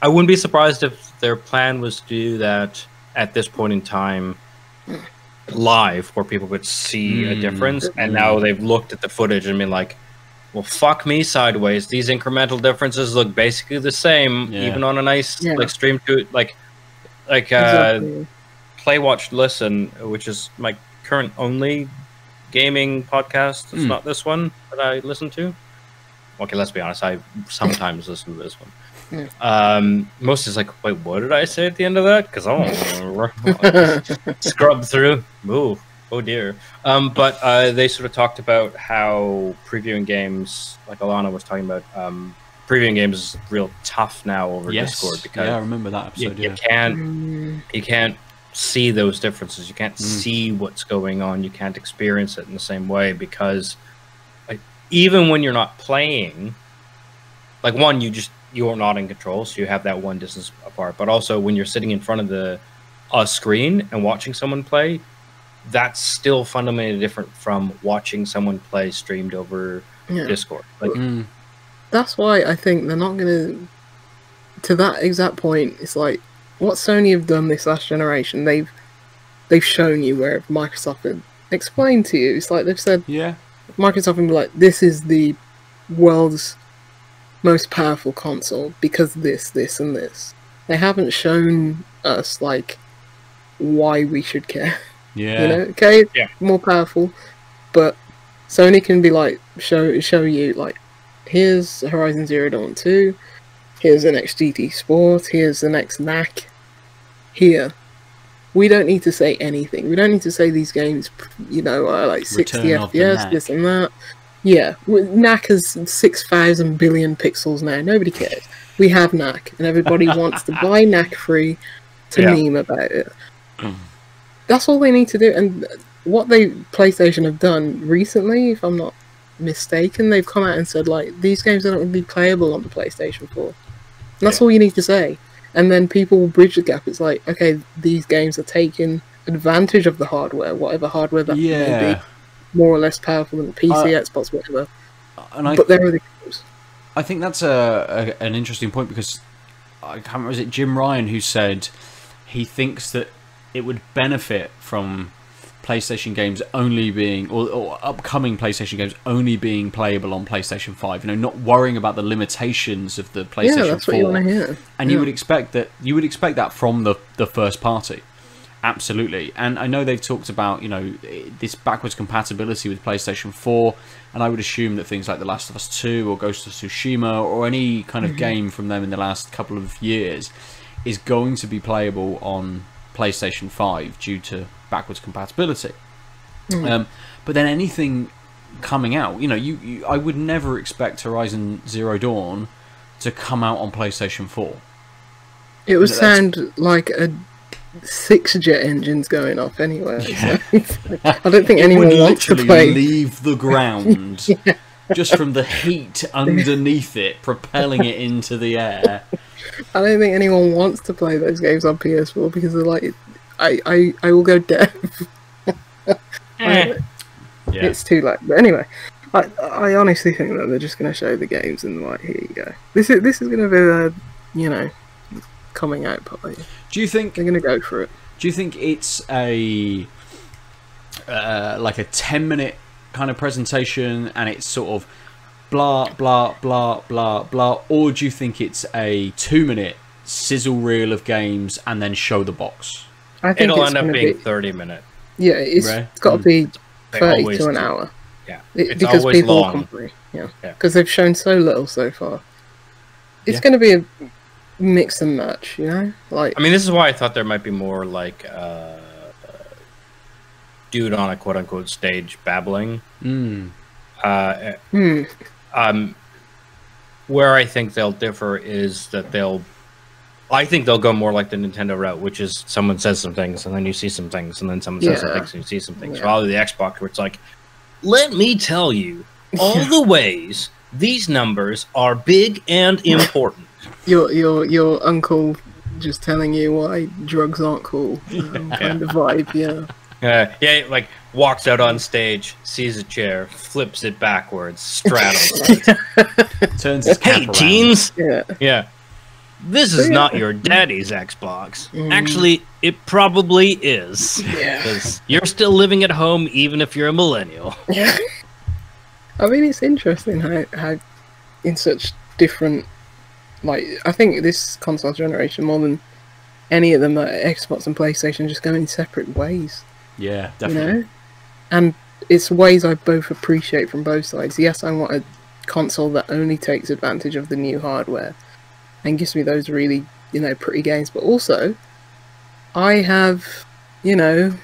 S3: I wouldn't be surprised if their plan was to do that at this point in time live, where people could see a difference, and now they've looked at the footage and been like, well, fuck me sideways, these incremental differences look basically the same, even on a nice like stream to exactly. Play Watch Listen, which is my current only gaming podcast. It's not this one that I listen to. Okay, let's be honest, I sometimes listen to this one. Most is like, wait, what did I say at the end of that? Because I don't scrub through. Oh dear. But they sort of talked about how previewing games, like Alana was talking about, previewing games is real tough now over Discord, because
S1: I remember that episode.
S3: You can't see those differences. You can't see what's going on. You can't experience it in the same way, because like, even when you're not playing, like one, you're not in control, so you have that one distance apart. But also when you're sitting in front of a screen and watching someone play, that's still fundamentally different from watching someone play streamed over Discord. Like.
S2: That's why I think they're not going to that exact point. It's like what Sony have done this last generation. They've shown you where Microsoft had explained to you. It's like they've said, Microsoft can be like, this is the world's most powerful console because this, and this. They haven't shown us like why we should care.
S1: Yeah.
S2: You know, okay, it's
S3: Yeah.
S2: more powerful, but Sony can be like show you like, here's Horizon Zero Dawn 2, here's the next GT Sport, here's the next NAC. Here, we don't need to say anything. We don't need to say these games, you know, are like 60
S1: Return of the
S2: FPS,
S1: NAC.
S2: this and that. Yeah, NAC has 6,000 billion pixels now. Nobody cares. We have NAC, and everybody wants to buy NAC free to meme about it. That's all they need to do. And what PlayStation have done recently, if I'm not mistaken, they've come out and said, like, these games are not going to be playable on the PlayStation 4. And that's all you need to say. And then people will bridge the gap. It's like, okay, these games are taking advantage of the hardware, whatever hardware that may be, more or less powerful than the PC, Xbox, whatever. But there are the games.
S1: I think that's an interesting point, because I can't remember, was it Jim Ryan who said he thinks that it would benefit from PlayStation games only being, or upcoming PlayStation games only being playable on PlayStation 5. You know, not worrying about the limitations of the PlayStation 4.
S2: Yeah, that's what you want to hear.
S1: And you would expect that from the first party. Absolutely. And I know they've talked about, you know, this backwards compatibility with PlayStation 4, and I would assume that things like The Last of Us 2 or Ghost of Tsushima or any kind of game from them in the last couple of years is going to be playable on PlayStation 5 due to backwards compatibility. But then anything coming out, you know, I would never expect Horizon Zero Dawn to come out on PlayStation 4.
S2: It would sound like a 6 jet engines going off anyway.
S1: Yeah.
S2: So I don't think anyone wants to play.
S1: Leave the ground just from the heat underneath it, propelling it into the air.
S2: I don't think anyone wants to play those games on PS4 because they're like, I will go deaf. It's too late. But anyway, I honestly think that they're just going to show the games and like, here you go. This is going to be the, you know, coming out party.
S1: Do you think
S2: they're going to go for it?
S1: Do you think it's a like a 10-minute kind of presentation and it's sort of blah blah blah blah blah, or do you think it's a 2-minute sizzle reel of games and then show the box?
S2: I think
S3: it'll end up being 30-minute.
S2: Yeah, it's got to be 30 to an hour.
S3: Yeah,
S2: because people will come through. Yeah, because they've shown so little so far. It's going to be a mix and match, you know. Like,
S3: I mean, this is why I thought there might be more like dude on a quote unquote stage babbling. Where I think they'll differ is that I think they'll go more like the Nintendo route, which is someone says some things and then you see some things and then someone says some things and you see some things. Rather the Xbox, where it's like, let me tell you all the ways these numbers are big and important.
S2: Your uncle just telling you why drugs aren't cool, kind of vibe,
S3: like walks out on stage, sees a chair, flips it backwards, straddles it,
S1: turns his cap around.
S3: Teens, this is not your daddy's Xbox. Actually, it probably is, because you're still living at home even if you're a millennial.
S2: I mean, it's interesting how in such different, like, I think this console generation, more than any of them, Xbox and PlayStation just go in separate ways.
S1: Yeah, definitely.
S2: You know? And it's ways I both appreciate from both sides. Yes, I want a console that only takes advantage of the new hardware and gives me those really, you know, pretty games. But also, I have, you know,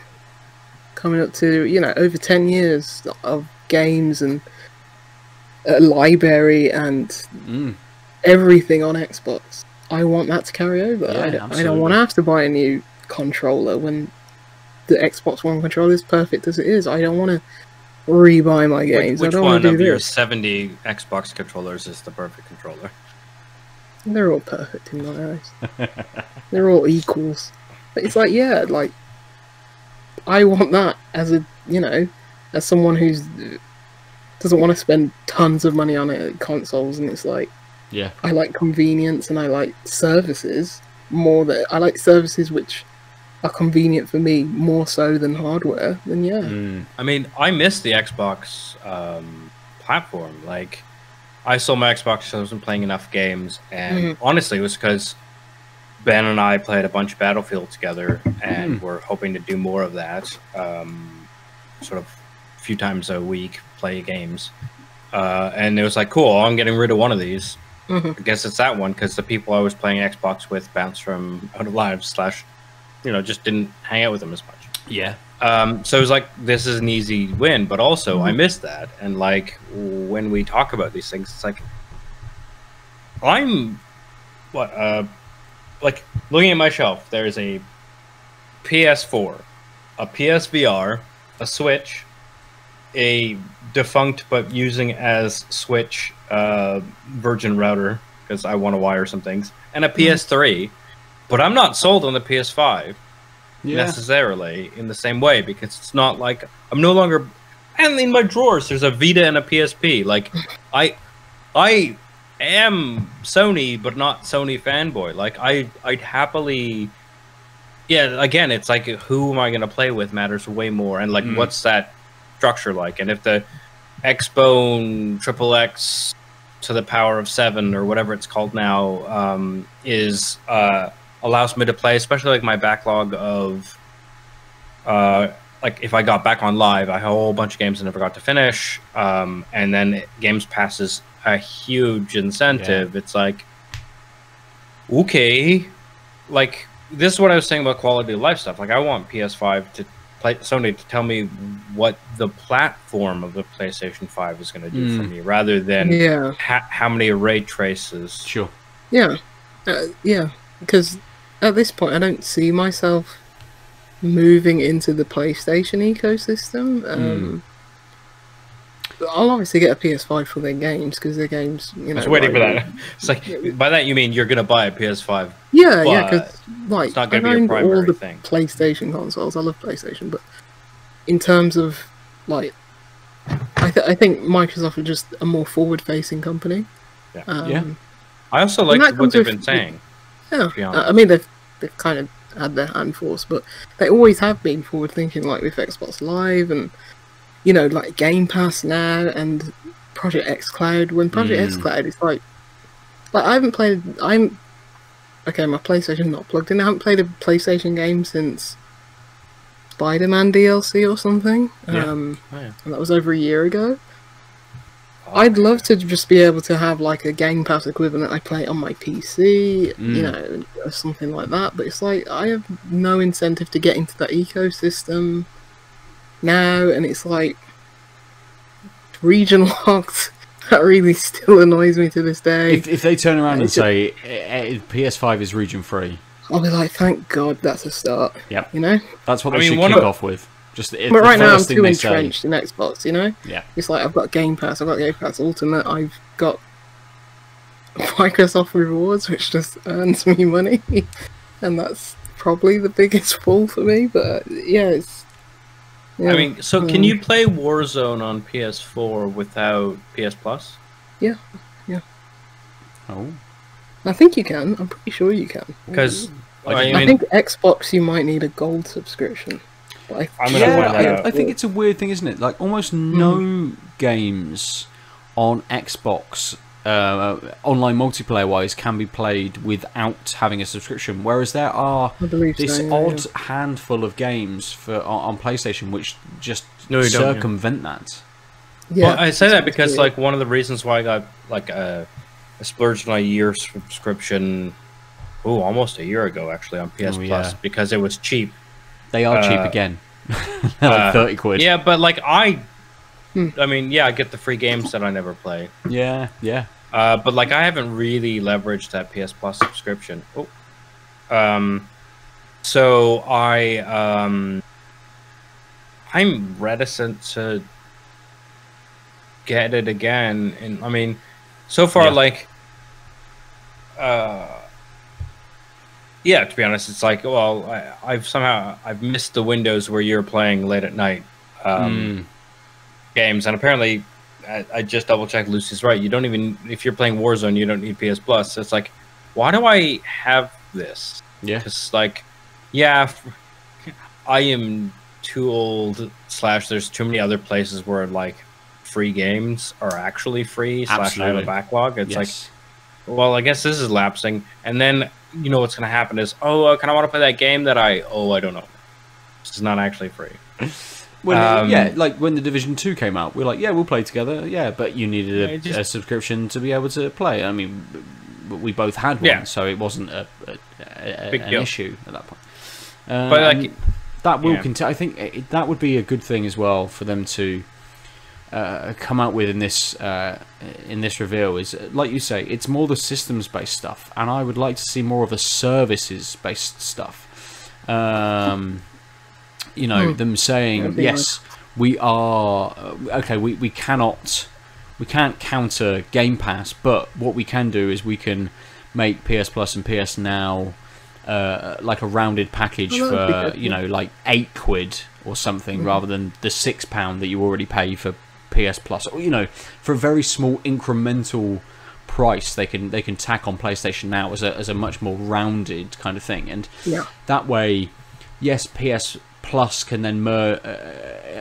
S2: coming up to, you know, over 10 years of games and a library and everything on Xbox. I want that to carry over.
S1: Yeah,
S2: I don't want to have to buy a new controller when the Xbox One controller is perfect as it is. I don't want to rebuy my games.
S3: Which
S2: I don't
S3: one
S2: want to
S3: of
S2: do
S3: your
S2: this.
S3: 70 Xbox controllers is the perfect controller?
S2: They're all perfect in my eyes. They're all equals. But it's like, yeah, like, I want that as a, you know, as someone who's doesn't want to spend tons of money on it, consoles, and it's like, I like convenience and I like services more. That I like services which are convenient for me more so than hardware. Then
S3: I mean, I miss the Xbox platform. Like, I sold my Xbox because I wasn't playing enough games, and honestly, it was because Ben and I played a bunch of Battlefield together, and we're hoping to do more of that. Sort of a few times a week, play games. And it was like, cool, I'm getting rid of one of these. I guess it's that one, because the people I was playing Xbox with bounced from out of lives, / just didn't hang out with them as much.
S1: Yeah.
S3: So it was like, this is an easy win, but also I missed that. And like, when we talk about these things, it's like, I'm like looking at my shelf, there's a PS4, a PSVR, a Switch, a defunct but using as Switch Virgin router because I want to wire some things, and a PS3. But I'm not sold on the PS5 necessarily in the same way, because it's not like I'm no longer. And in my drawers, there's a Vita and a PSP. Like I am Sony, but not Sony fanboy. Like I'd happily. Yeah, again, it's like, who am I going to play with matters way more, and like, what's that structure like? And if the Xbone XXX to the power of 7 or whatever it's called now is allows me to play, especially like my backlog of like if I got back on live, I have a whole bunch of games I never got to finish, and then Games Pass is a huge incentive. It's like, okay, like. This is what I was saying about quality of life stuff. Like, I want PS5 to play Sony to tell me what the platform of the PlayStation 5 is going to do for me, rather than how many ray traces.
S1: Sure.
S2: Yeah, yeah. Because at this point, I don't see myself moving into the PlayStation ecosystem. I'll obviously get a PS5 for their games, because their games,
S3: I was waiting for that. It's like, by that you mean you're going to buy a PS5?
S2: Yeah, yeah, because like,
S3: it's not going to be your primary
S2: all the
S3: thing.
S2: PlayStation consoles, I love PlayStation, but in terms of like, I think Microsoft are just a more forward-facing company.
S3: Yeah. I also like what they've been saying.
S2: Yeah, I mean they've kind of had their hand forced, but they always have been forward-thinking, like with Xbox Live and. Like Game Pass now and Project X Cloud. When Project X Cloud is like I haven't played. My PlayStation not plugged in. I haven't played a PlayStation game since Spider-Man DLC or something. And that was over a year ago. I'd love to just be able to have like a Game Pass equivalent. I play it on my PC, or something like that. But it's like I have no incentive to get into that ecosystem now, and it's like region locked. That really still annoys me to this day.
S1: If they turn around and say PS5 is region free,
S2: I'll be like, thank God, that's a start.
S1: Yep.
S2: That's
S1: what they should kick off with. Just
S2: but right now I'm too entrenched in Xbox.
S1: Yeah.
S2: It's like I've got Game Pass, I've got Game Pass Ultimate, I've got Microsoft Rewards, which just earns me money, and that's probably the biggest pull for me. But it's. Yeah.
S3: I mean, so can you play Warzone on PS4 without PS Plus?
S2: Yeah.
S1: Oh.
S2: I think you can. I'm pretty sure you can.
S3: Because
S2: I think Xbox, you might need a gold subscriction.
S3: I'm gonna find that out.
S1: I think it's a weird thing, isn't it? Like, almost no games on Xbox, online multiplayer-wise, can be played without having a subscription, whereas there are this odd handful of games on PlayStation which just circumvent that.
S2: Yeah,
S3: well, I say that because like one of the reasons why I got like a splurged on a year subscription, almost a year ago actually, on PS Plus, because it was cheap.
S1: They are cheap again. Like 30 quid.
S3: Yeah, but like I mean, I get the free games that I never play.
S1: Yeah.
S3: But like I haven't really leveraged that PS Plus subscription. So I'm reticent to get it again. And I mean, so far, like, to be honest, it's like, well, I've missed the windows where you're playing late at night games, and apparently, I just double checked. Lucy's right. You don't even, if you're playing Warzone, you don't need PS Plus. So it's like, why do I have this?
S1: Yeah,
S3: because like, I am too old. / there's too many other places where like free games are actually free / I have a backlog. It's like, well, I guess this is lapsing, and then you know what's going to happen is, oh, can I want to play that game that I don't know. This is not actually free.
S1: Yeah, like when the Division 2 came out, we're like, yeah, we'll play together. Yeah, but you needed a subscription to be able to play. I mean, we both had one, so it wasn't an issue at that point. But like, that will continue. I think that would be a good thing as well for them to come out with in this reveal. Is like you say, it's more the systems based stuff, and I would like to see more of the services based stuff. You know, them saying, yes, we are okay. We can't counter Game Pass, but what we can do is we can make PS Plus and PS Now like a rounded package for you know, like £8 or something, rather than the £6 that you already pay for PS Plus. Or, you know, for a very small incremental price, they can tack on PlayStation Now as a much more rounded kind of thing, and that way, yes, PS Plus can then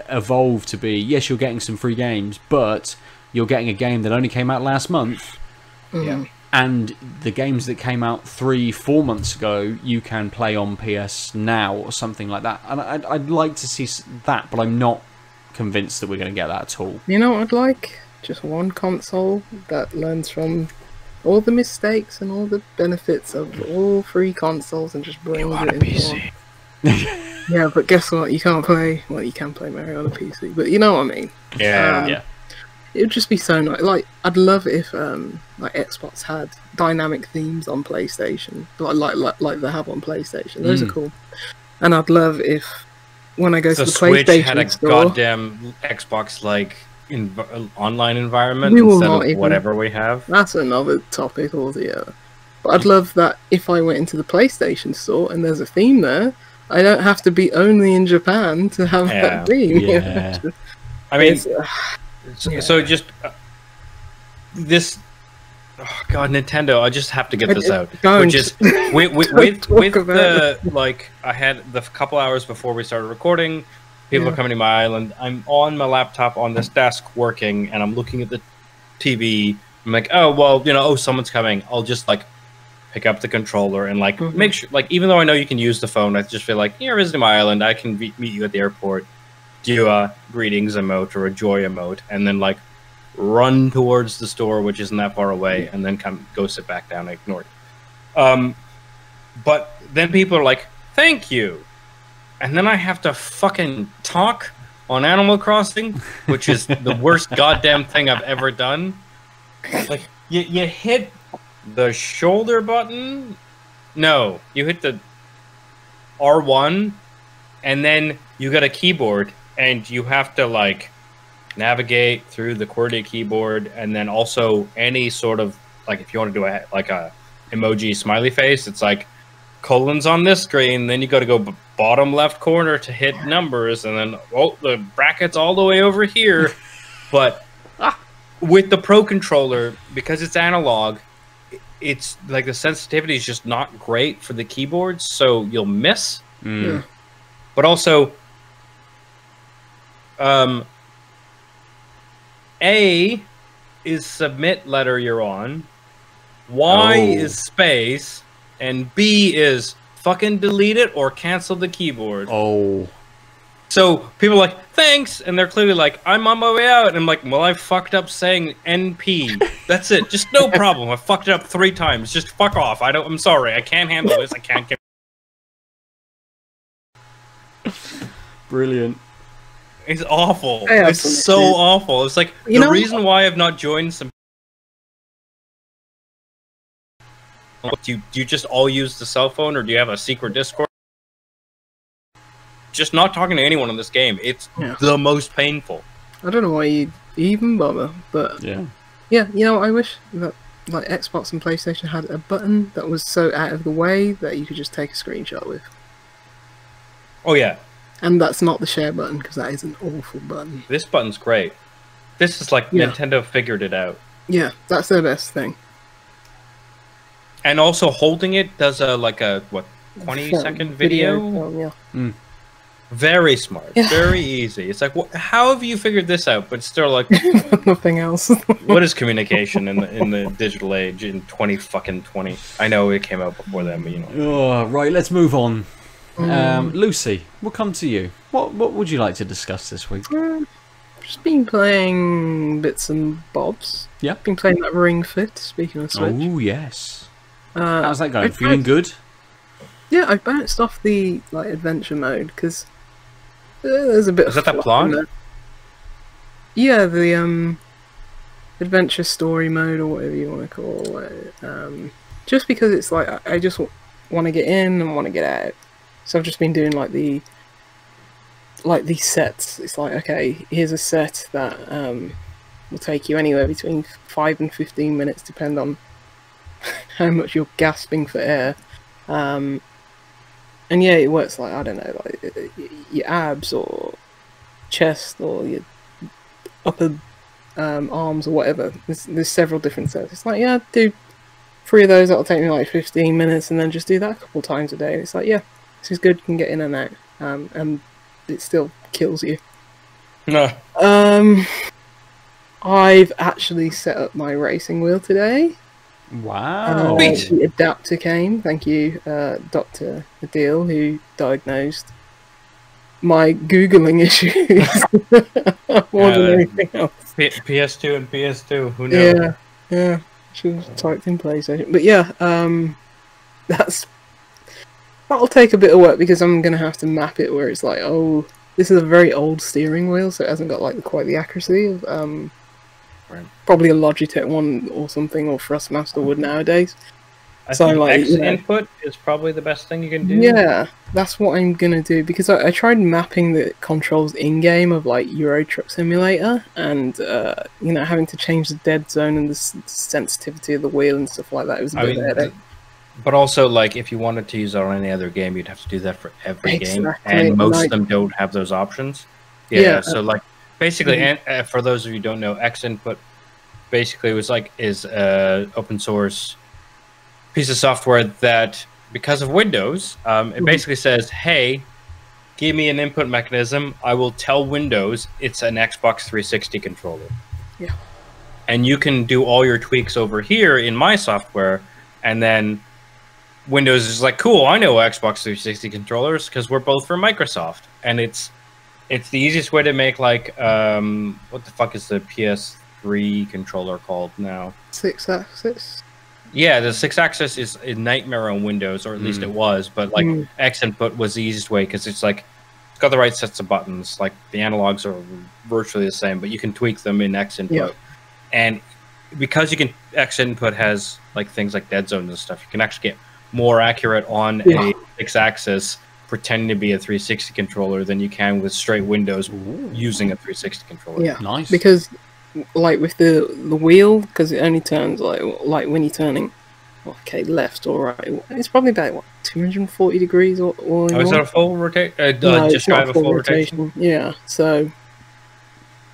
S1: evolve to be, yes, you're getting some free games, but you're getting a game that only came out last month. And the games that came out 3-4 months ago, you can play on PS Now or something like that. And I'd like to see that, but I'm not convinced that we're going to get that at all.
S2: You know what I'd like? Just one console that learns from all the mistakes and all the benefits of all free consoles and just brings it into PC. Yeah, but guess what? You can't play... Well, you can play Mario on a PC, but you know what I mean.
S3: Yeah.
S2: It would just be so nice. Like, I'd love if like Xbox had dynamic themes on PlayStation, like they have on PlayStation. Those are cool. And I'd love if when I go to the
S3: Switch
S2: PlayStation
S3: had a
S2: store,
S3: goddamn Xbox like online environment instead of whatever we have.
S2: That's another topic altogether. But I'd love that if I went into the PlayStation store and there's a theme there, I don't have to be only in Japan to have that theme.
S3: Yeah. I mean, so just this. Oh God, Nintendo! I just have to get this out. Which is with the like, I had the couple hours before we started recording. People are coming to my island. I'm on my laptop on this desk working, and I'm looking at the TV. I'm like, oh well, you know, someone's coming. I'll just like pick up the controller and like make sure, like, even though I know you can use the phone, I just feel like, you're visiting my island, I can meet you at the airport, do a greetings emote or a joy emote, and then like run towards the store, which isn't that far away, and then go sit back down and ignore it. But then people are like, thank you, and then I have to fucking talk on Animal Crossing, which is the worst goddamn thing I've ever done. Like, you hit the shoulder button? No, you hit the R1, and then you got a keyboard, and you have to like navigate through the QWERTY keyboard, and then also any sort of like, if you want to do a emoji smiley face, it's like colons on this screen, then you got to go bottom left corner to hit numbers, and then the brackets all the way over here. But with the Pro controller, because it's analog, it's like the sensitivity is just not great for the keyboards, so you'll miss. But also, A is submit letter you're on, Y is space, and B is fucking delete it or cancel the keyboard. So people are like, thanks, and they're clearly like, I'm on my way out, and I'm like, well, I fucked up saying NP. That's it. Just no problem. I fucked it up 3 times. Just fuck off. I'm sorry. I can't handle this. I can't get.
S1: Brilliant.
S3: It's awful. It's so awful. It's like the reason why I've not joined some. Do you just all use the cell phone, or do you have a secret Discord? Just not talking to anyone in this game. It's the most painful.
S2: I don't know why you even bother, but yeah, you know, I wish that like Xbox and PlayStation had a button that was so out of the way that you could just take a screenshot with.
S3: Oh yeah.
S2: And that's not the share button, because that is an awful button.
S3: This button's great. This is like Nintendo figured it out.
S2: Yeah, that's their best thing.
S3: And also holding it does a 20-second video? Very smart.
S2: Yeah.
S3: Very easy. It's like, how have you figured this out? But still, like,
S2: nothing else.
S3: what is communication in the digital age in 2020? I know it came out before then, but you know.
S1: Oh, right, let's move on. Lucy, we'll come to you. What would you like to discuss this week?
S2: Just been playing bits and bobs.
S1: Yeah.
S2: Been playing that Ring Fit, speaking of Switch.
S1: Oh, yes. How's that going? Feeling good?
S2: Yeah, I bounced off the adventure mode because there's a bit
S3: Is
S2: of
S3: that the plot?
S2: Yeah, the adventure story mode or whatever you want to call it. Just because it's like I just want to get in and want to get out, so I've just been doing these sets. It's like, okay, here's a set that will take you anywhere between 5 and 15 minutes, depend on how much you're gasping for air. And yeah, it works like, I don't know, like your abs or chest or your upper arms or whatever. There's several different sets. It's like, yeah, do 3 of those, that'll take me like 15 minutes, and then just do that a couple times a day. And it's like, yeah, this is good, you can get in and out. And it still kills you.
S3: No.
S2: I've actually set up my racing wheel today.
S1: Wow.
S2: The adapter came, thank you, Dr. Aadil, who diagnosed my Googling issues more than anything else.
S3: PS2 and PS2, who knows?
S2: Yeah, she typed in PlayStation. But yeah, that'll take a bit of work because I'm going to have to map it where it's like, oh, this is a very old steering wheel, so it hasn't got quite the accuracy of probably a Logitech one or something, or Thrustmaster would nowadays.
S3: I think X input is probably the best thing you can do.
S2: Yeah, that's what I'm gonna do, because I tried mapping the controls in-game of Euro Truck Simulator, and having to change the dead zone and the sensitivity of the wheel and stuff like that. It was a bit of a headache.
S3: But also, if you wanted to use it on any other game, you'd have to do that for every game, and most of them don't have those options. Yeah, so basically, and for those of you who don't know, X input basically is open source piece of software that, because of Windows, it basically says, hey, give me an input mechanism, I will tell Windows it's an Xbox 360 controller.
S2: Yeah.
S3: And you can do all your tweaks over here in my software, and then Windows is like, cool, I know Xbox 360 controllers because we're both from Microsoft. And it's the easiest way to make what the fuck is the PS3 controller called now?
S2: 6-axis? Yeah,
S3: the 6-axis is a nightmare on Windows, or at least it was. But X input was the easiest way because it's got the right sets of buttons. Like the analogs are virtually the same, but you can tweak them in X input. Yeah. And because X input has things like dead zones and stuff, you can actually get more accurate on a 6-axis pretending to be a 360 controller than you can with straight Windows using a 360 controller.
S2: Yeah,
S1: nice.
S2: Because with the wheel, because it only turns when you're turning left or right, it's probably about 240 degrees or
S3: is that a full rotation?
S2: No,
S3: just
S2: not
S3: a full rotation.
S2: Yeah, so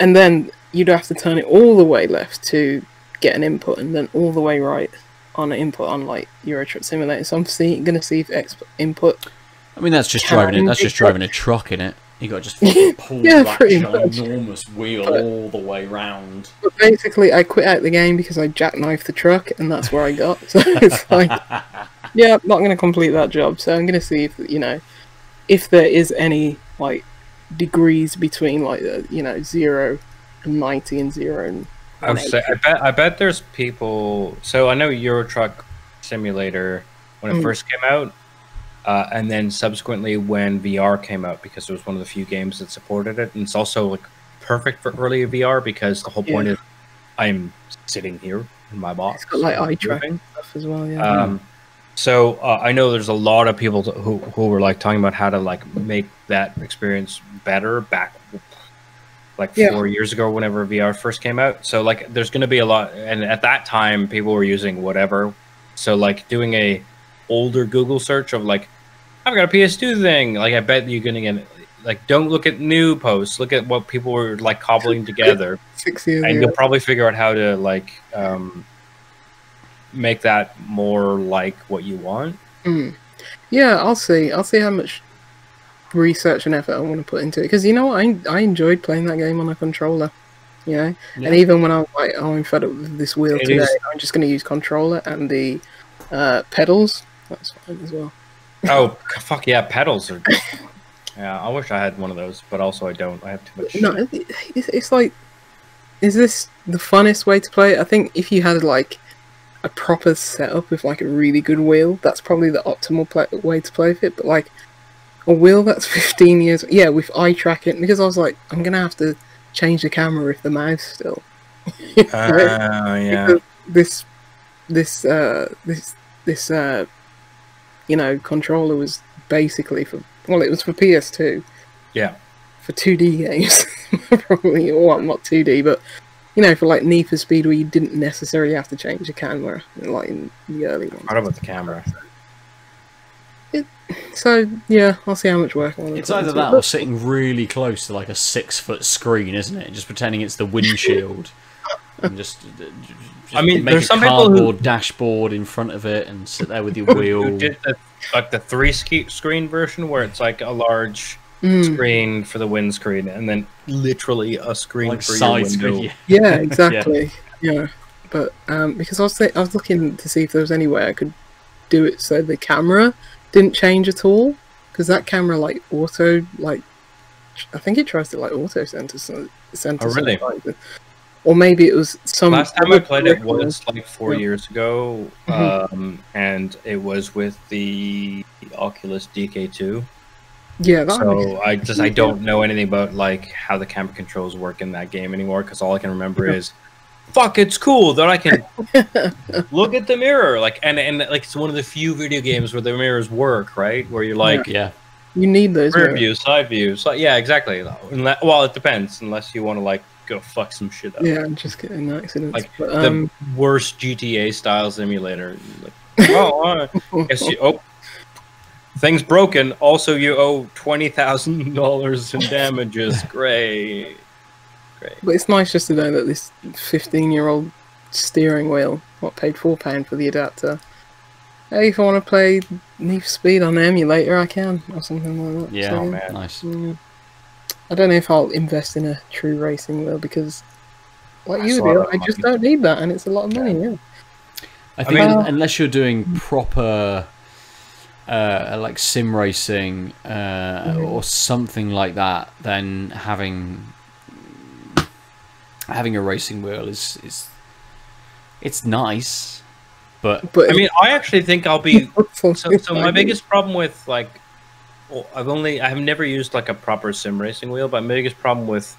S2: and then you'd have to turn it all the way left to get an input, and then all the way right on an input on Euro Truck Simulator. So I'm going to see if X input.
S1: I mean, that's just driving it. That's just driving a truck in it. You got to just pull that enormous wheel all the way round.
S2: But basically, I quit out the game because I jackknifed the truck, and that's where I got. So it's like, yeah, I'm not going to complete that job. So I'm going to see if there is any degrees between 0 and 90 and 0 and.
S3: I bet there's people. So I know Euro Truck Simulator when it first came out, and then subsequently when VR came out, because it was one of the few games that supported it, and it's also perfect for early VR because the whole point is I'm sitting here in my box.
S2: It's got eye tracking stuff as well. Yeah.
S3: So I know there's a lot of people who were talking about how to make that experience better back. 4 years ago, whenever VR first came out. So there's going to be a lot, and at that time people were using whatever. So doing a older Google search of I've got a PS2 thing. I bet you're going to get don't look at new posts. Look at what people were cobbling together,
S2: 6 years
S3: and
S2: ago.
S3: you'll probably figure out how to make that more like what you want.
S2: Yeah, I'll see how much research and effort I want to put into it, because you know what, I enjoyed playing that game on a controller, you know. And even when I was like, oh, I'm fed up with this wheel today, I'm just going to use controller and the pedals. That's fine as well.
S3: Oh fuck yeah, pedals are. Yeah, I wish I had one of those, but also I don't. I have too much.
S2: No, it's like, is this the funnest way to play it? I think if you had like a proper setup with like a really good wheel, that's probably the optimal way to play with it. But like a wheel that's 15 years, yeah, with eye tracking, because I was like, I'm gonna have to change the camera with the mouse still.
S3: Yeah.
S2: Because this you know, controller was basically for, well, it was for PS2.
S3: Yeah.
S2: For 2D games, probably, or not 2D, but you know, for like Need for Speed, where you didn't necessarily have to change the camera, like in the early ones.
S3: What about the camera?
S2: So yeah, I'll see how much work I want to
S1: It's either that or sitting really close to like a 6-foot screen, isn't it? Just pretending it's the windshield. And just
S3: I mean,
S1: make
S3: there's
S1: a
S3: some
S1: cardboard
S3: people who
S1: dashboard in front of it and sit there with your wheel.
S3: who did like the 3-screen version, where it's like a large screen for the windscreen, and then literally a screen
S1: Like
S3: for
S1: side
S3: your window.
S2: Yeah, exactly. Yeah, but because I was looking to see if there was any way I could do it so the camera didn't change at all, because that camera like auto, like I think it tries to like auto center.
S3: Oh really?
S2: Or maybe it was some.
S3: Last time I played it was like 4 years ago, and it was with the Oculus DK2.
S2: Yeah,
S3: so I don't know anything about like how the camera controls work in that game anymore, because all I can remember is, fuck, it's cool that I can look at the mirror, like and like it's one of the few video games where the mirrors work, right? Where you're like,
S1: yeah,
S2: you need those
S3: rear view, side view, so yeah, exactly. Well, it depends, unless you want to like go fuck some shit up.
S2: Yeah, and just get in accidents.
S3: Like the worst GTA style simulator. Like, thing's broken. Also, you owe $20,000 in damages. Great.
S2: But it's nice just to know that this 15-year-old steering wheel, paid £4 for the adapter. Hey, if I want to play Need for Speed on the emulator, I can, or something like that.
S1: Yeah,
S2: so,
S3: man,
S1: nice.
S2: Yeah. I don't know if I'll invest in a true racing wheel, because, like you do, I just don't need that, and it's a lot of money. Yeah.
S1: I think unless you're doing proper, like sim racing or something like that, then having a racing wheel is it's nice, but
S3: I mean, I actually think I'll be so my biggest problem with like. Well, I've never used like a proper sim racing wheel, but my biggest problem with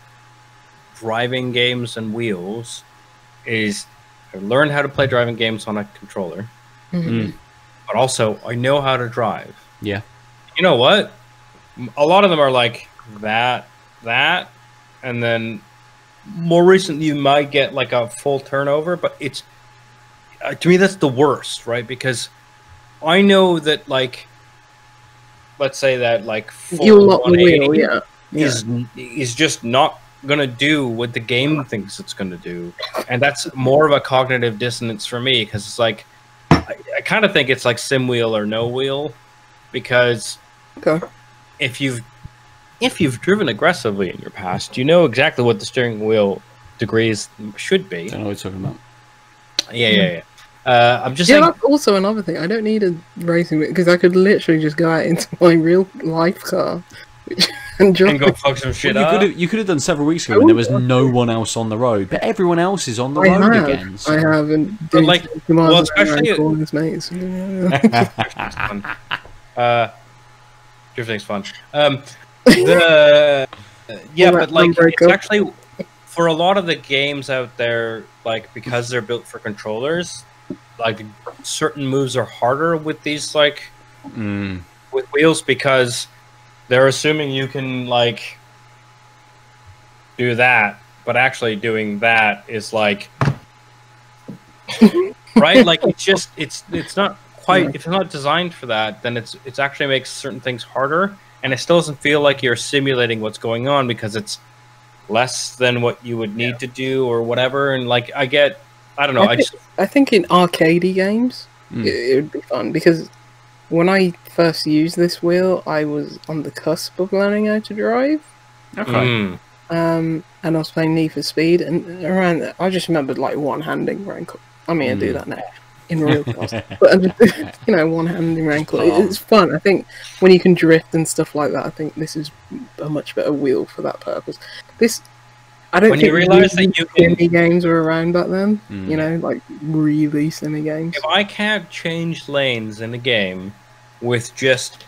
S3: driving games and wheels is I learned how to play driving games on a controller, but also I know how to drive.
S1: Yeah.
S3: You know what? A lot of them are like that, and then more recently you might get like a full turnover, but it's to me that's the worst, right? Because I know that like. Let's say that like full 180 is just not gonna do what the game thinks it's gonna do, and that's more of a cognitive dissonance for me, because it's like I kind of think it's like sim wheel or no wheel, because if you've driven aggressively in your past, you know exactly what the steering wheel degrees should be.
S1: I know what you're talking about.
S3: Yeah. I'm just saying.
S2: That's also another thing. I don't need a racing wheel, because I could literally just go out into my real life car and
S3: go fuck some shit up.
S1: You could have done several weeks ago when there was no one else on the road, but everyone else is on the road again. So.
S2: I haven't.
S3: But like, well, especially
S2: mates.
S3: Drifting's fun. But like, it's actually for a lot of the games out there, like because they're built for controllers. Like certain moves are harder with these like with wheels, because they're assuming you can like do that, but actually doing that is like right, like it's not quite, if it's not designed for that, then it's actually makes certain things harder, and it still doesn't feel like you're simulating what's going on, because it's less than what you would need to do or whatever. And like I don't know. I think
S2: in arcadey games, it would be fun, because when I first used this wheel, I was on the cusp of learning how to drive.
S1: Okay.
S2: And I was playing Need for Speed, and around that, I just remembered like one-handing rankle. I mean, I do that now in real cars, but I'm just, you know, one-handing rankle. It's fun. I think when you can drift and stuff like that, I think this is a much better wheel for that purpose. This, I don't
S3: When
S2: think
S3: you realize that you can,
S2: simmy games were around back then. You know, like really simmy games.
S3: if I can't change lanes in a game with just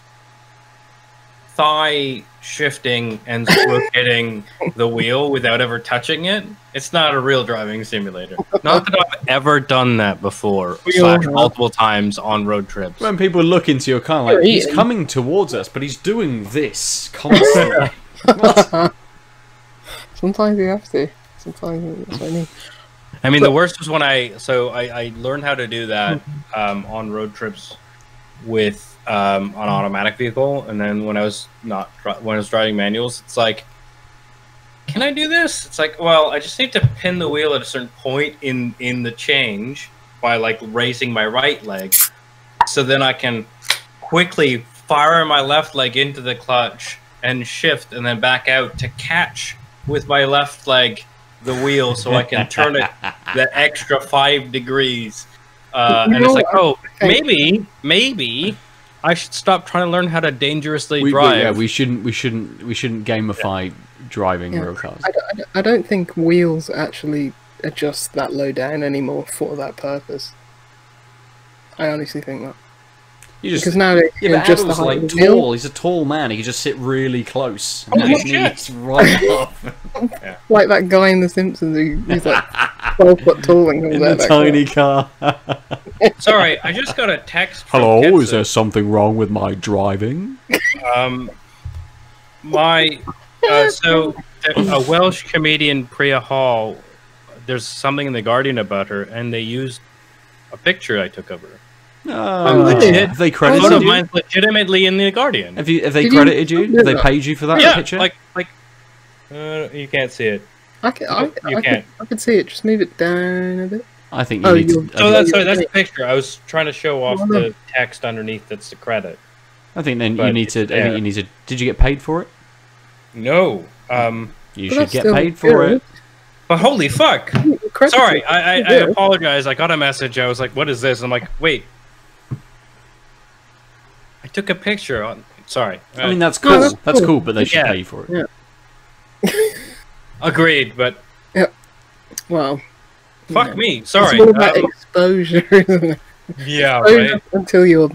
S3: thigh shifting and hitting the wheel without ever touching it, it's not a real driving simulator. Not that I've ever done that before, / multiple times on road trips.
S1: When people look into your car, like, he's coming towards us, but he's doing this constantly.
S2: Sometimes you have to. Sometimes that's what I need.
S3: I mean, the worst was when I learned how to do that on road trips with an automatic vehicle, and then when I was driving manuals, it's like, can I do this? It's like, well, I just need to pin the wheel at a certain point in the change by like raising my right leg, so then I can quickly fire my left leg into the clutch and shift, and then back out to catch with my left leg the wheel, so I can turn it that extra 5 degrees. And it's like, oh, maybe I should stop trying to learn how to dangerously drive.
S1: Yeah, we shouldn't gamify driving real cars.
S2: I don't think wheels actually adjust that low down anymore for that purpose. I honestly think that. Because now
S1: just the height like tall. He's a tall man. He can just sit really close. It's right up.
S2: Like that guy in The Simpsons who's like 12 foot tall and
S1: in the tiny car.
S3: Sorry, I just got a text.
S1: Hello, is there something wrong with my driving?
S3: So a Welsh comedian, Priya Hall. There's something in the Guardian about her, and they used a picture I took of her.
S1: Legit? Have they credited you?
S3: Mine's legitimately in the Guardian.
S1: Have they credited you? Have they paid you for that picture?
S3: You can't see it.
S2: I can see it. Just move it down a bit.
S1: I think you need to...
S3: that's the picture. I was trying to show off the text underneath. That's the credit.
S1: I think then you need to. Did you get paid for it?
S3: No.
S1: You should get paid for it.
S3: But holy fuck! Sorry, I apologize. I got a message. I was like, "What is this?" I'm like, "Wait." I took a picture. Sorry.
S1: I mean, that's cool. That's cool, but they should pay for it.
S2: Yeah.
S3: Agreed, but...
S2: Yeah. Well...
S3: Fuck me. Sorry.
S2: It's all about exposure, isn't it?
S3: Yeah,
S2: exposure
S3: right.
S2: Until you're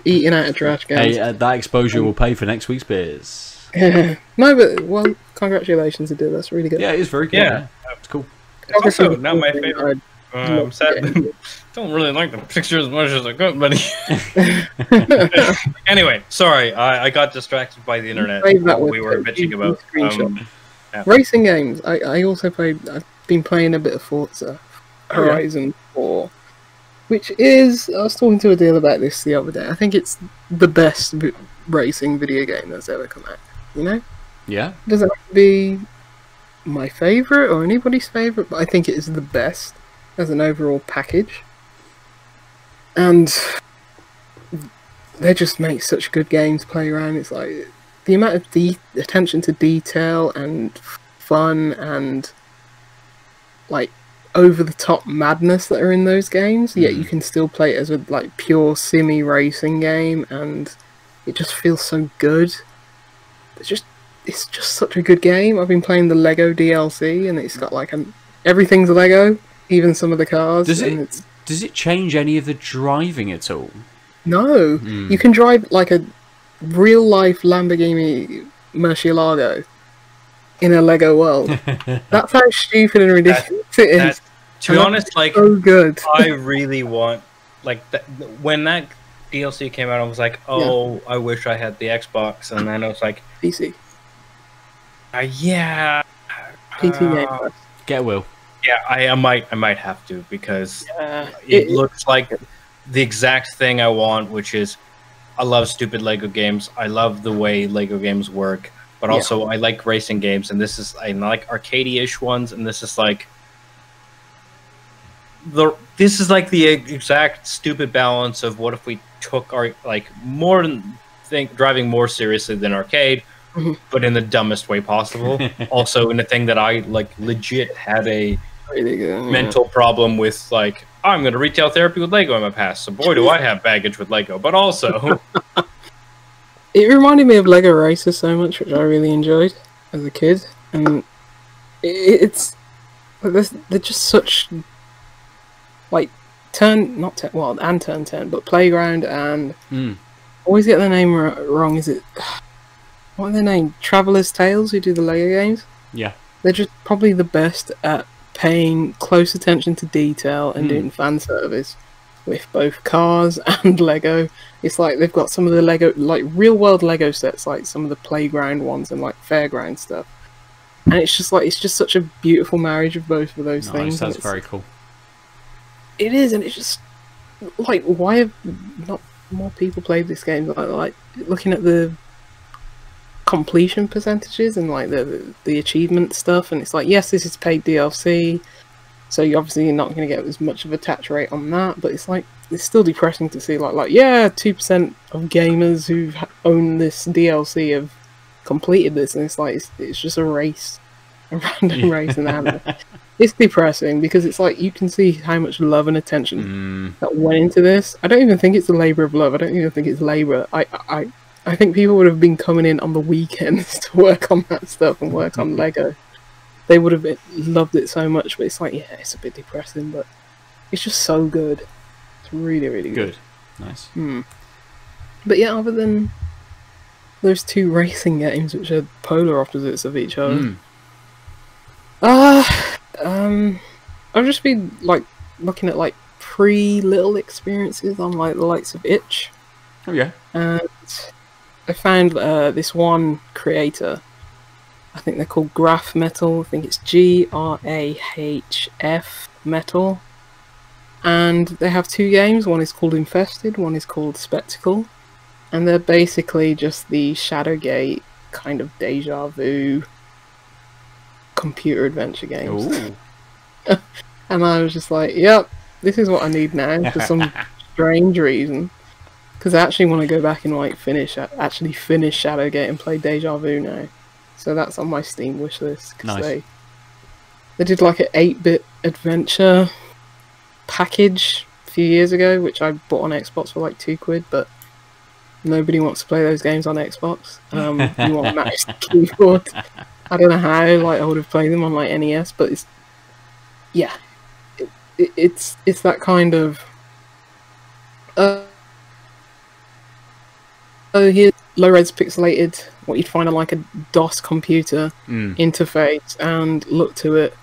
S2: eating out of trash cans.
S1: Hey, that exposure will pay for next week's beers.
S2: No, but, well, congratulations, Aadil. That's really good.
S1: Yeah, it is very good. Yeah. It's cool.
S3: It's also not my favorite. I'm sad. Don't really like the picture as much as I could, but anyway, sorry, I got distracted by the internet. We were bitching about
S2: racing games. I also played. I've been playing a bit of Forza Horizon 4, which is. I was talking to Aadil about this the other day. I think it's the best racing video game that's ever come out. You know?
S1: Yeah.
S2: It doesn't have to be my favorite or anybody's favorite, but I think it is the best as an overall package. And they just make such good games to play around. It's like the amount of attention to detail and fun and like over the top madness that are in those games, yet you can still play it as a like pure simmy racing game, and it just feels so good. It's just such a good game. I've been playing the Lego DLC, and it's got like everything's Lego, even some of the cars.
S1: Does it change any of the driving at all?
S2: No. You can drive like a real-life Lamborghini Murcielago in a Lego world. That's how stupid and ridiculous it is.
S3: To be honest, like,
S2: so good.
S3: I really want, like, when that DLC came out, I was like, oh, I wish I had the Xbox, and then I was like...
S2: PC.
S3: Yeah.
S2: PT Game Pass.
S1: Get a wheel.
S3: Yeah, I might have to, because it looks like the exact thing I want, which is I love stupid Lego games. I love the way Lego games work, but also I like racing games, and I like arcade-ish ones, and this is like the exact stupid balance of what if we took like more driving more seriously than arcade, but in the dumbest way possible. Also, in a thing that I like legit had a mental problem with, like, I'm going to retail therapy with Lego in my past, so boy do I have baggage with Lego. But also,
S2: it reminded me of Lego Racers so much, which I really enjoyed as a kid, and it's they're just such like turn 10, but Playground and always get their name wrong. Is it what are their name? Traveller's Tales, who do the Lego games.
S1: Yeah,
S2: they're just probably the best at paying close attention to detail and doing fan service with both cars and Lego. It's like they've got some of the Lego, like real world Lego sets, like some of the Playground ones and like Fairground stuff. And it's just such a beautiful marriage of both of those things.
S1: That's very cool.
S2: It is, and it's just like, why have not more people played this game? Like looking at the completion percentages and like the achievement stuff, and it's like, yes, this is paid DLC, so you're obviously not going to get as much of a attach rate on that, but it's like, it's still depressing to see like yeah, 2% of gamers who own this DLC have completed this, and it's like it's just a race, a random race, and it's depressing because it's like you can see how much love and attention that went into this. I don't even think it's a labor of love. I don't even think it's labor. I think people would have been coming in on the weekends to work on that stuff and work on Lego. They would have loved it so much, but it's like, yeah, it's a bit depressing, but it's just so good. It's really, really good.
S1: Nice.
S2: But yeah, other than those two racing games, which are polar opposites of each other, I've just been like looking at like pre-little experiences on like the likes of Itch.
S1: Oh yeah.
S2: And I found this one creator. I think they're called Grahfmetal. I think it's Grahf Metal. And they have two games. One is called Infested, one is called Spectacle. And they're basically just the Shadowgate kind of deja vu computer adventure games. And I was just like, yep, this is what I need now for some strange reason. Because I actually want to go back and like actually finish Shadowgate and play Deja Vu now. So that's on my Steam wishlist. Because they did like an 8-bit adventure package a few years ago, which I bought on Xbox for like £2, but nobody wants to play those games on Xbox. You want Max keyboard. I don't know how like I would have played them on like NES, but it's it's that kind of here's low-res pixelated, what you'd find on like a DOS computer interface, and look to it.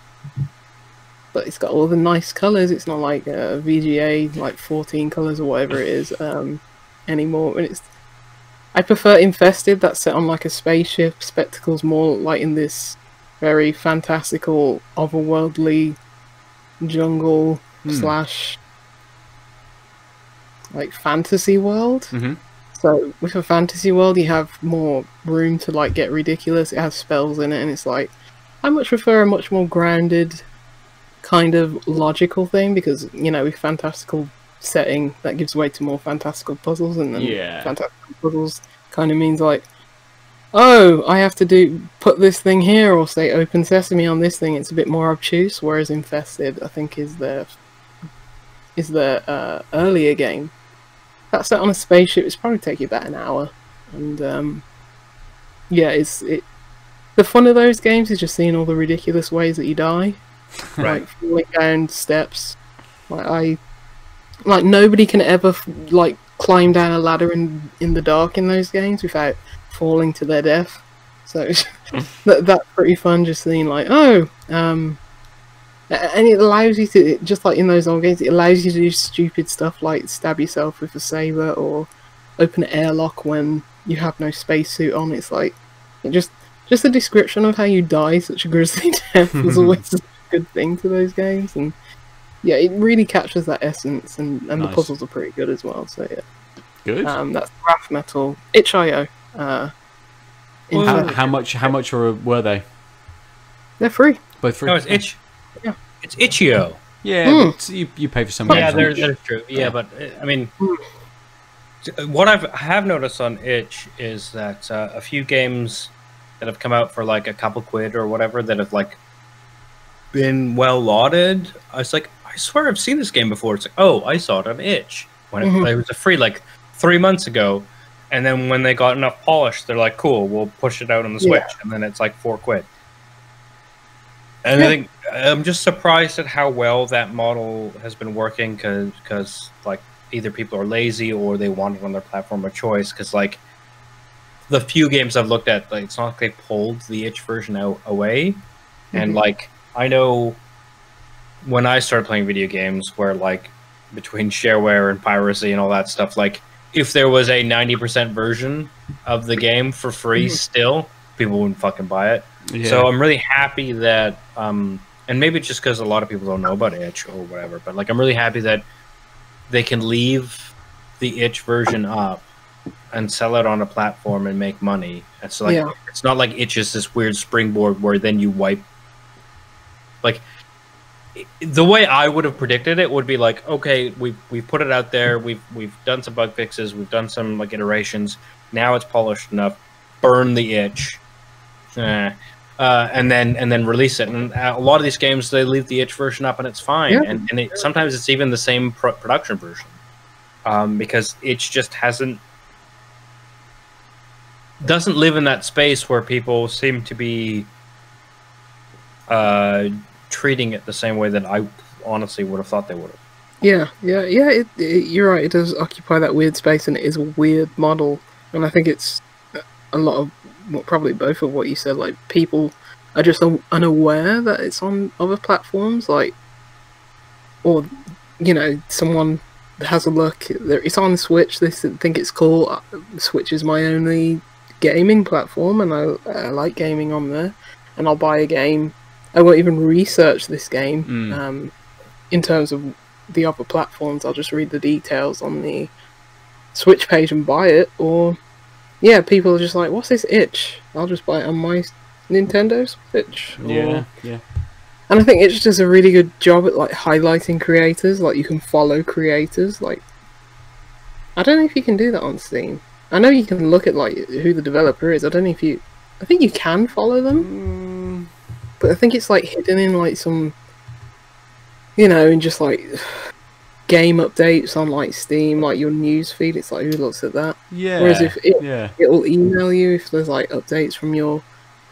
S2: But it's got all the nice colours. It's not like a VGA, like 14 colours or whatever it is anymore. And I prefer Infested, that's set on like a spaceship. Spectacle's more like in this very fantastical, otherworldly jungle slash like fantasy world. So with a fantasy world, you have more room to like get ridiculous. It has spells in it, and it's like, I much prefer a much more grounded kind of logical thing, because you know, with fantastical setting, that gives way to more fantastical puzzles, and then fantastical puzzles kind of means like, oh, I have to put this thing here, or say open sesame on this thing. It's a bit more obtuse. Whereas Infested, I think, is the earlier game. That's set on a spaceship. It's probably take you about an hour, and yeah, the fun of those games is just seeing all the ridiculous ways that you die, like falling down steps. Like nobody can ever like climb down a ladder in the dark in those games without falling to their death. So that's pretty fun, just seeing like, and it allows you to, just like in those old games, it allows you to do stupid stuff like stab yourself with a saber or open an airlock when you have no spacesuit on. It's like, just the description of how you die such a grisly death is always a good thing to those games. And yeah, it really captures that essence, and the puzzles are pretty good as well. So yeah,
S1: good.
S2: That's Grahfmetal, itch.io.
S1: How much were they?
S2: They're free.
S1: Both free.
S3: No, it's Itch.
S2: Yeah,
S3: it's itch.io.
S1: Yeah, but you pay for some games.
S3: Yeah, that's true. Yeah, but I mean, What I have noticed on itch is that a few games that have come out for like a couple quid or whatever that have like been well lauded. I was like, I swear I've seen this game before. It's like, oh, I saw it on itch when it was a free like 3 months ago, and then when they got enough polish, they're like, cool, we'll push it out on the Switch, and then it's like 4 quid. And I think I'm just surprised at how well that model has been working, because like either people are lazy or they want it on their platform of choice. Because like the few games I've looked at, like it's not like they pulled the itch version away, and like I know when I started playing video games, where like between shareware and piracy and all that stuff, like if there was a 90% version of the game for free, still people wouldn't fucking buy it. Yeah. So I'm really happy that, and maybe it's just because a lot of people don't know about itch or whatever, but like I'm really happy that they can leave the itch version up and sell it on a platform and make money. And so like it's not like itch is this weird springboard where then you wipe. Like the way I would have predicted it would be like, okay, we've put it out there, we've done some bug fixes, we've done some like iterations. Now it's polished enough. Burn the itch. And then release it. And a lot of these games, they leave the itch version up and it's fine. And sometimes it's even the same production version, because itch just doesn't live in that space where people seem to be treating it the same way that I honestly would have thought they would have.
S2: You're right. It does occupy that weird space, and it is a weird model. And I think it's a lot of, well, probably both of what you said. Like people are just unaware that it's on other platforms, like, or you know, someone has a look. It's on Switch. They think it's cool. Switch is my only gaming platform, and I like gaming on there. And I'll buy a game. I won't even research this game in terms of the other platforms. I'll just read the details on the Switch page and buy it. Or people are just like, what's this itch? I'll just buy it on my Nintendo Switch. And I think itch does a really good job at like highlighting creators. Like you can follow creators. Like I don't know if you can do that on Steam. I know you can look at like who the developer is. I don't know if you. I think you can follow them. But I think it's like hidden in like some, you know, in just like game updates on like Steam, like your news feed. It's like, who looks at that? Whereas if it'll email you if there's like updates from your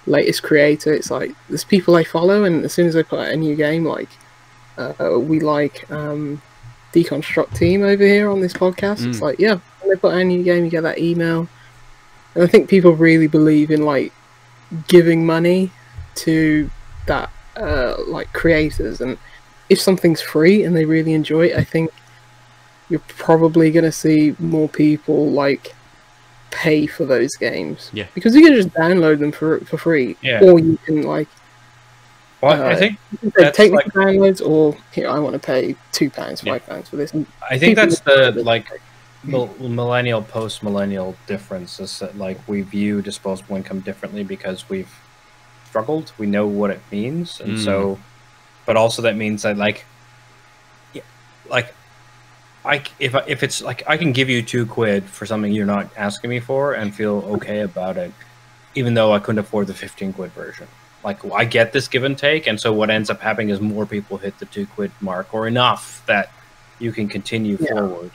S2: latest creator. It's like there's people I follow, and as soon as I put out a new game, like we like Deconstruct Team over here on this podcast. It's like when they put out a new game, you get that email. And I think people really believe in like giving money to that like creators, and if something's free and they really enjoy it, I think you're probably going to see more people like pay for those games. Because you can just download them for free, or you can like
S3: I think
S2: take like, the downloads, or here I want to pay £2, £5 for this. And
S3: I think that's the like millennial post-millennial difference, is that like we view disposable income differently because we've struggled. We know what it means, and so, but also that means that like if it's like I can give you £2 for something you're not asking me for and feel okay about it, even though I couldn't afford the 15 quid version. Like I get this give and take, and so what ends up happening is more people hit the £2 mark, or enough that you can continue forward.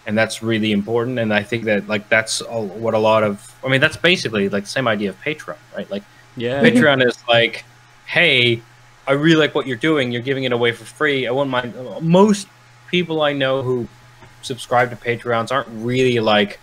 S3: And that's really important. And I think that like that's what a lot of, I mean, that's basically like the same idea of Patreon, right? Like Patreon is like, hey, I really like what you're doing. You're giving it away for free. I wouldn't mind. Most people I know who subscribe to Patreons aren't really like,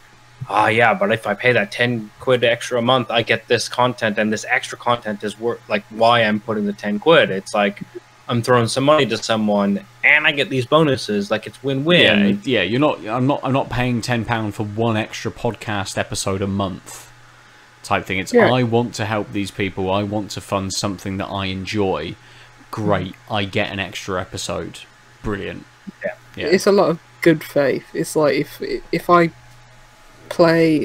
S3: but if I pay that 10 quid extra a month, I get this content, and this extra content is worth like why I'm putting the 10 quid. It's like I'm throwing some money to someone, and I get these bonuses. Like it's win-win.
S1: You're not. I'm not paying £10 for one extra podcast episode a month. Type thing. It's I want to help these people. I want to fund something that I enjoy. Great, I get an extra episode. Brilliant.
S2: It's a lot of good faith. It's like if I play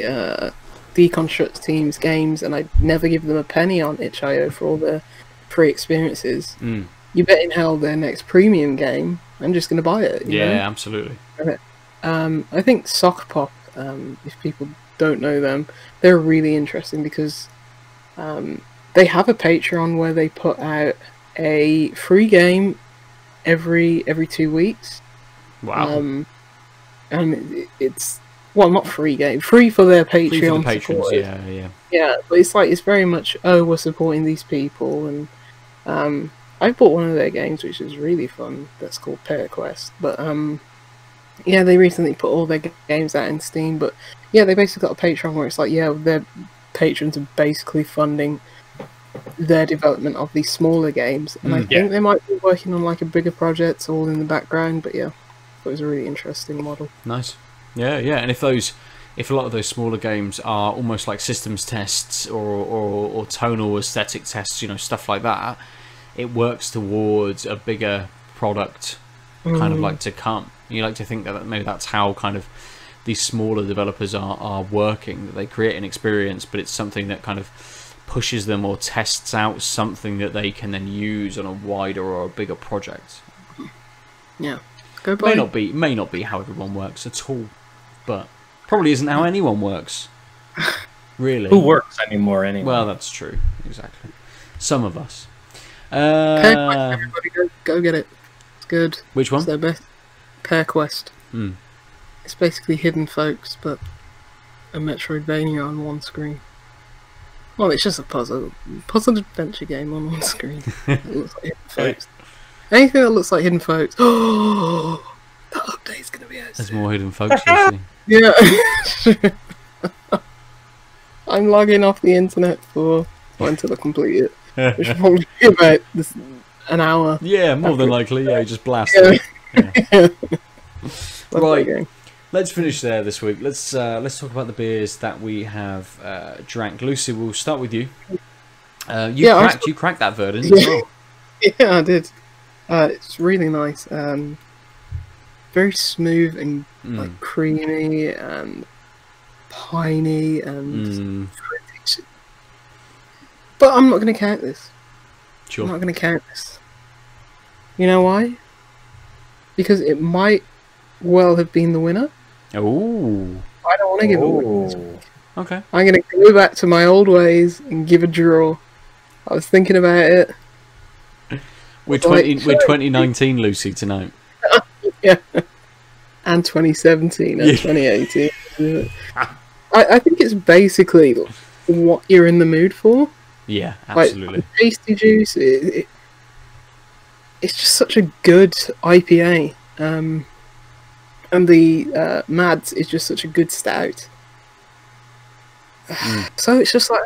S2: Deconstruct Team's games and I never give them a penny on itch.io for all the free experiences, you bet in hell their next premium game, I'm just going to buy it. You know?
S1: Absolutely.
S2: I think Sock Pop If people don't know them, they're really interesting because they have a Patreon where they put out a free game every 2 weeks.
S1: Wow.
S2: And it's, well, not free game, free for their Patreon
S1: Free for the patrons,
S2: supporters. Yeah, but it's very much, oh, we're supporting these people, and I bought one of their games, which is really fun. That's called Pair Quest. But yeah, they recently put all their games out in Steam. But yeah, they basically got a Patreon where it's like, yeah, their patrons are basically funding their development of these smaller games, and I think they might be working on like a bigger project all in the background. But yeah, it was a really interesting model.
S1: Nice. Yeah, and if a lot of those smaller games are almost like systems tests or tonal aesthetic tests, stuff like that, it works towards a bigger product kind of like to come. You like to think that maybe that's how kind of these smaller developers are working, that they create an experience, but it's something that kind of pushes them or tests out something that they can then use on a wider or a bigger project.
S2: Yeah.
S1: May not be how everyone works at all, but probably isn't how anyone works. Really.
S3: Who works anymore anyway?
S1: Well, that's true. Exactly. Some of us.
S2: Everybody go get it. It's good.
S1: Which one?
S2: It's their best. Pair Quest. It's basically Hidden Folks, but a Metroidvania on one screen. Well, it's just a puzzle adventure game on one screen. It looks like Hidden Folks. Anything that looks like Hidden Folks. Oh, that update's gonna be out.
S1: There's more Hidden Folks. Lucy.
S2: Yeah. I'm logging off the internet until I complete it. Which will probably be about an hour.
S1: Yeah, more than likely. Yeah, just blast it. Yeah. Right. Let's finish there this week. Let's talk about the beers that we have drank. Lucy, we'll start with you. You cracked that Verdant as well.
S2: Yeah, I did. It's really nice. Very smooth and like creamy and piney and fruity. But I'm not going to count this.
S1: Sure.
S2: I'm not going to count this. You know why? Because it might well have been the winner.
S1: Oh.
S2: I don't want to give a winner this week.
S1: Okay.
S2: I'm going to go back to my old ways and give a draw. I was thinking about it.
S1: We're 2019 Lucy tonight.
S2: Yeah. And 2017 and 2018. I think it's basically what you're in the mood for.
S1: Yeah, absolutely.
S2: Like, Tasty Juice, it's just such a good IPA. And the Mads is just such a good stout. So it's just like...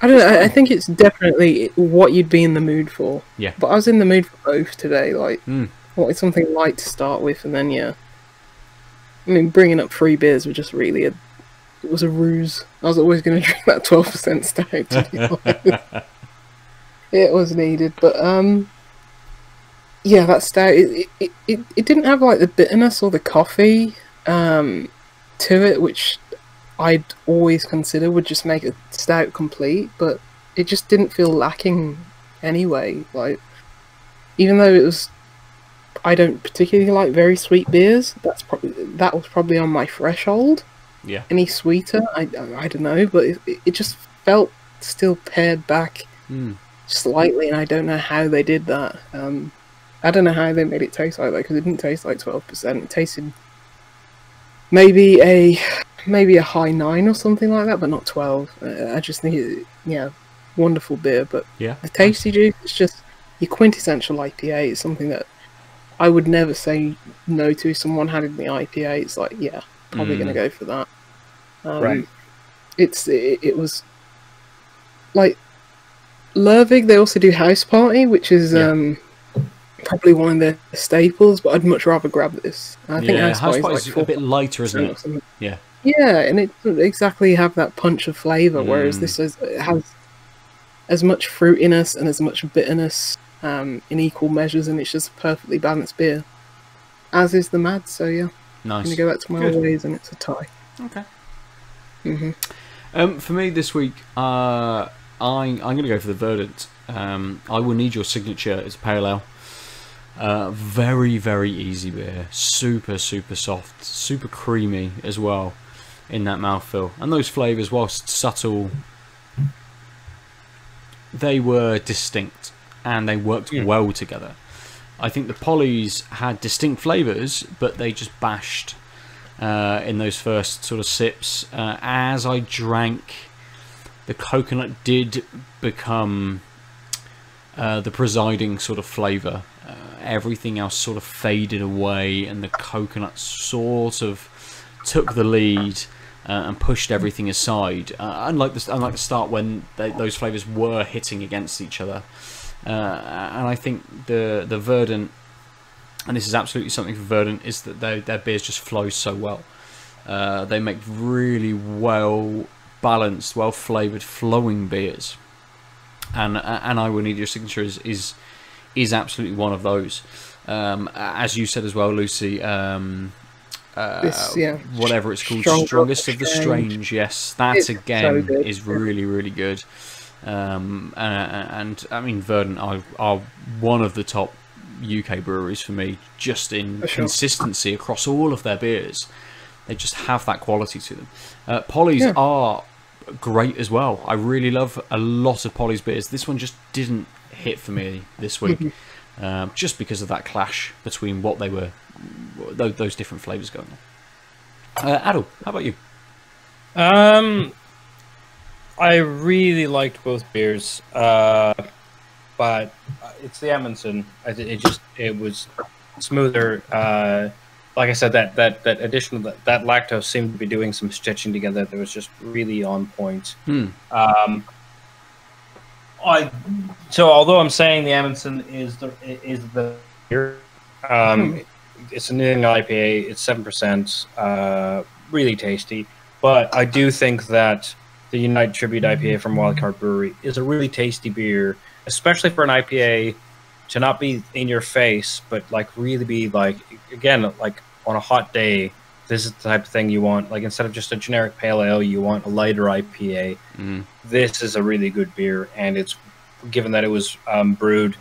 S2: I don't know, I think it's definitely what you'd be in the mood for.
S1: Yeah.
S2: But I was in the mood for both today. Like, wanted something light to start with, and then, yeah. I mean, bringing up free beers was just really it was a ruse. I was always going to drink that 12% stout, to be honest. It was needed, but, yeah, that stout, it didn't have, like, the bitterness or the coffee to it, which I'd always consider would just make a stout complete, but it just didn't feel lacking anyway. Like, even though it was, I don't particularly like very sweet beers. That was probably on my threshold.
S1: Yeah. Any
S2: sweeter, I don't know, but it just felt still pared back slightly, and I don't know how they did that. I don't know how they made it taste like that, because it didn't taste like 12%. It tasted maybe a high 9 or something like that, but not 12. I just think wonderful beer. But
S1: yeah,
S2: the Tasty Juice is just your quintessential IPA. It's something that I would never say no to. If someone had in the IPA, it's like, yeah, probably going to go for that.
S3: Right.
S2: It was like Lervig. They also do House Party, which is probably one of their staples, but I'd much rather grab this. I think House Party is
S1: like a bit lighter, isn't it? Yeah.
S2: Yeah, and it doesn't exactly have that punch of flavour, whereas this has as much fruitiness and as much bitterness in equal measures, and it's just a perfectly balanced beer. As is the Mad, so yeah.
S1: Nice.
S2: I'm going to go back to my old ways, and it's a tie.
S1: Okay. For me this week, I'm going to go for the Verdant. I will need your signature as pale ale. Very, very easy beer. Super, super soft. Super creamy as well in that mouthfeel. And those flavours, whilst subtle, they were distinct and they worked well together. I think the Pollies had distinct flavours, but they just bashed in those first sort of sips. As I drank, the coconut did become the presiding sort of flavour. Everything else sort of faded away, and the coconut sort of took the lead and pushed everything aside. Unlike the start when those flavours were hitting against each other. And I think the Verdant, and this is absolutely something for Verdant, is that their beers just flow so well. They make really well balanced, well flavoured, flowing beers. And I Will Need Your Signature is absolutely one of those. As you said as well, Lucy. Whatever it's called, Strongest of the Strange. Yes, that again is really, really good. And I mean, Verdant are one of the top UK breweries for me, just in consistency across all of their beers. They just have that quality to them. Pollies are great as well. I really love a lot of Pollies beers. This one just didn't hit for me this week, just because of that clash between what they were, those different flavours going on. Aadil, how about you?
S3: I really liked both beers, but it's the Amundsen. It was smoother. Like I said, that addition of that lactose seemed to be doing some stitching together that was just really on point. So although I'm saying the Amundsen is the beer, it's a New England IPA. It's 7%, really tasty. But I do think that the United Tribute IPA from Wildcard Brewery is a really tasty beer, especially for an IPA to not be in your face, but like really be like, again, like on a hot day, this is the type of thing you want. Like instead of just a generic pale ale, you want a lighter IPA. This is a really good beer, and it's given that it was brewed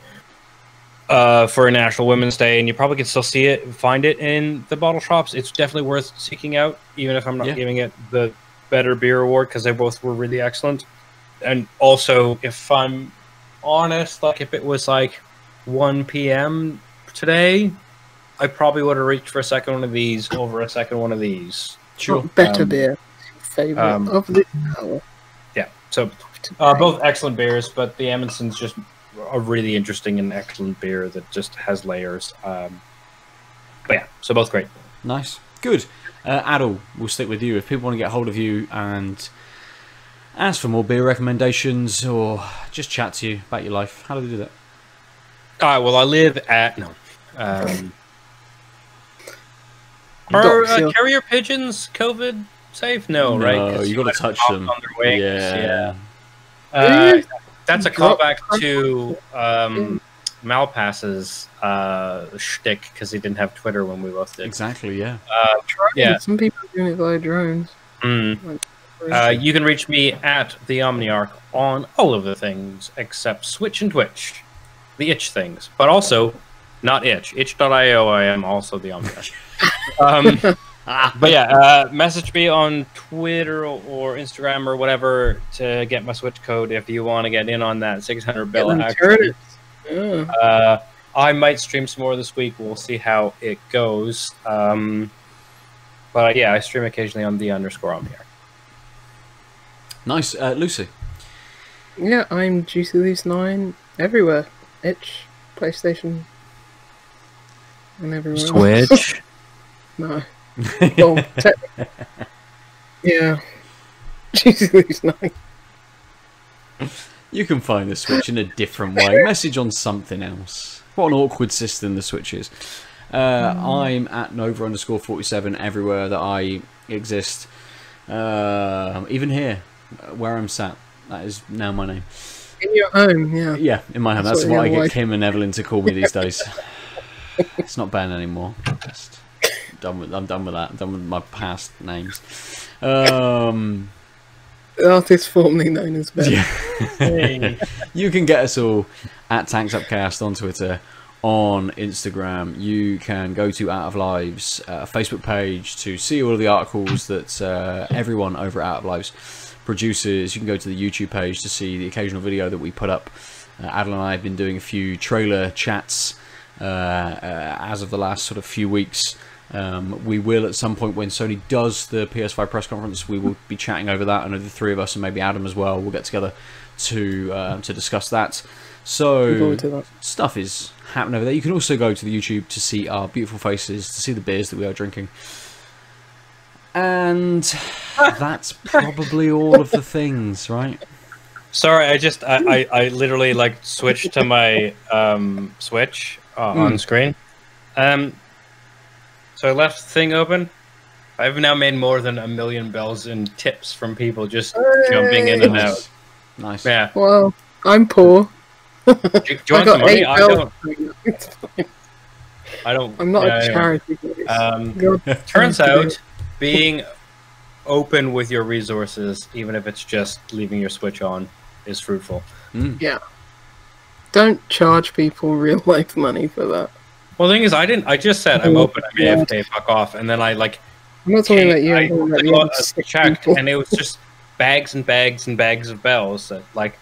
S3: for a National Women's Day, and you probably can still find it in the bottle shops. It's definitely worth seeking out, even if I'm not giving it the better beer award, because they both were really excellent. And also, if I'm honest, like if it was like 1 p.m. today, I probably would have reached for a second one of these over a second one of these.
S2: Sure. Better beer. Favorite of the hour.
S3: Yeah. So both excellent beers, but the Amundsen's just a really interesting and excellent beer that just has layers. But yeah, so both great.
S1: Nice. Good. Aadil, we'll stick with you. If people want to get hold of you and ask for more beer recommendations or just chat to you about your life, how do they do that?
S3: Well, I live at... No. Are carrier pigeons COVID safe? No, right?
S1: No, you got to touch them.
S3: On their wings.
S1: Yeah.
S3: That's a callback to Malpass's shtick, because he didn't have Twitter when we both did.
S1: Exactly, yeah.
S2: Some people are doing it via drones.
S3: You can reach me at the Omniarch on all of the things except Switch and Twitch. The itch things. But also, not itch. Itch.io, I am also the Omniarch. But yeah, message me on Twitter or Instagram or whatever to get my Switch code if you want to get in on that 600 bill action. I might stream some more this week. We'll see how it goes. But yeah, I stream occasionally on the _Omniarch.
S1: Nice. Lucy?
S2: Yeah, I'm GCLeaves9 everywhere. Itch, PlayStation, and everywhere.
S3: Switch?
S2: No. Well, yeah. GCLeaves9.
S1: You can find the Switch in a different way. Message on something else. What an awkward system the Switch is. I'm at Nova_47 everywhere that I exist. Even here, where I'm sat. That is now my name.
S2: In your home, yeah.
S1: Yeah, in my home. That's what I get Kim and Evelyn to call me these days. It's not Ben anymore. I'm done with that. I'm done with my past names.
S2: The artist formerly known as Ben.
S1: Yeah. You can get us all at Tanks Up Cast on Twitter on Instagram. You can go to Out of Lives Facebook page to see all of the articles that everyone over at Out of Lives produces. You can go to the YouTube page to see the occasional video that we put up. Aadil and I have been doing a few trailer chats as of the last sort of few weeks. We will at some point when Sony does the PS5 press conference, we will be chatting over that. I know the three of us and maybe Adam as well will get together to discuss that. So stuff is happening over there. You can also go to the YouTube to see our beautiful faces, to see the beers that we are drinking. And that's probably all of the things, right?
S3: Sorry, I literally like switched to my Switch on screen. So I left the thing open. I've now made more than 1 million bells in tips from people just jumping in and out.
S1: Nice.
S3: Yeah.
S2: Well, I'm poor.
S3: Do you want some money? I don't.
S2: I'm not a charity.
S3: Turns out, being open with your resources, even if it's just leaving your Switch on, is fruitful.
S2: Yeah. Don't charge people real life money for that.
S3: Well, the thing is, I just said I'm open. I'm AFK. Fuck off. And then I like.
S2: I'm not talking about you.
S3: I checked, and it was just bags and bags and bags of bells that like.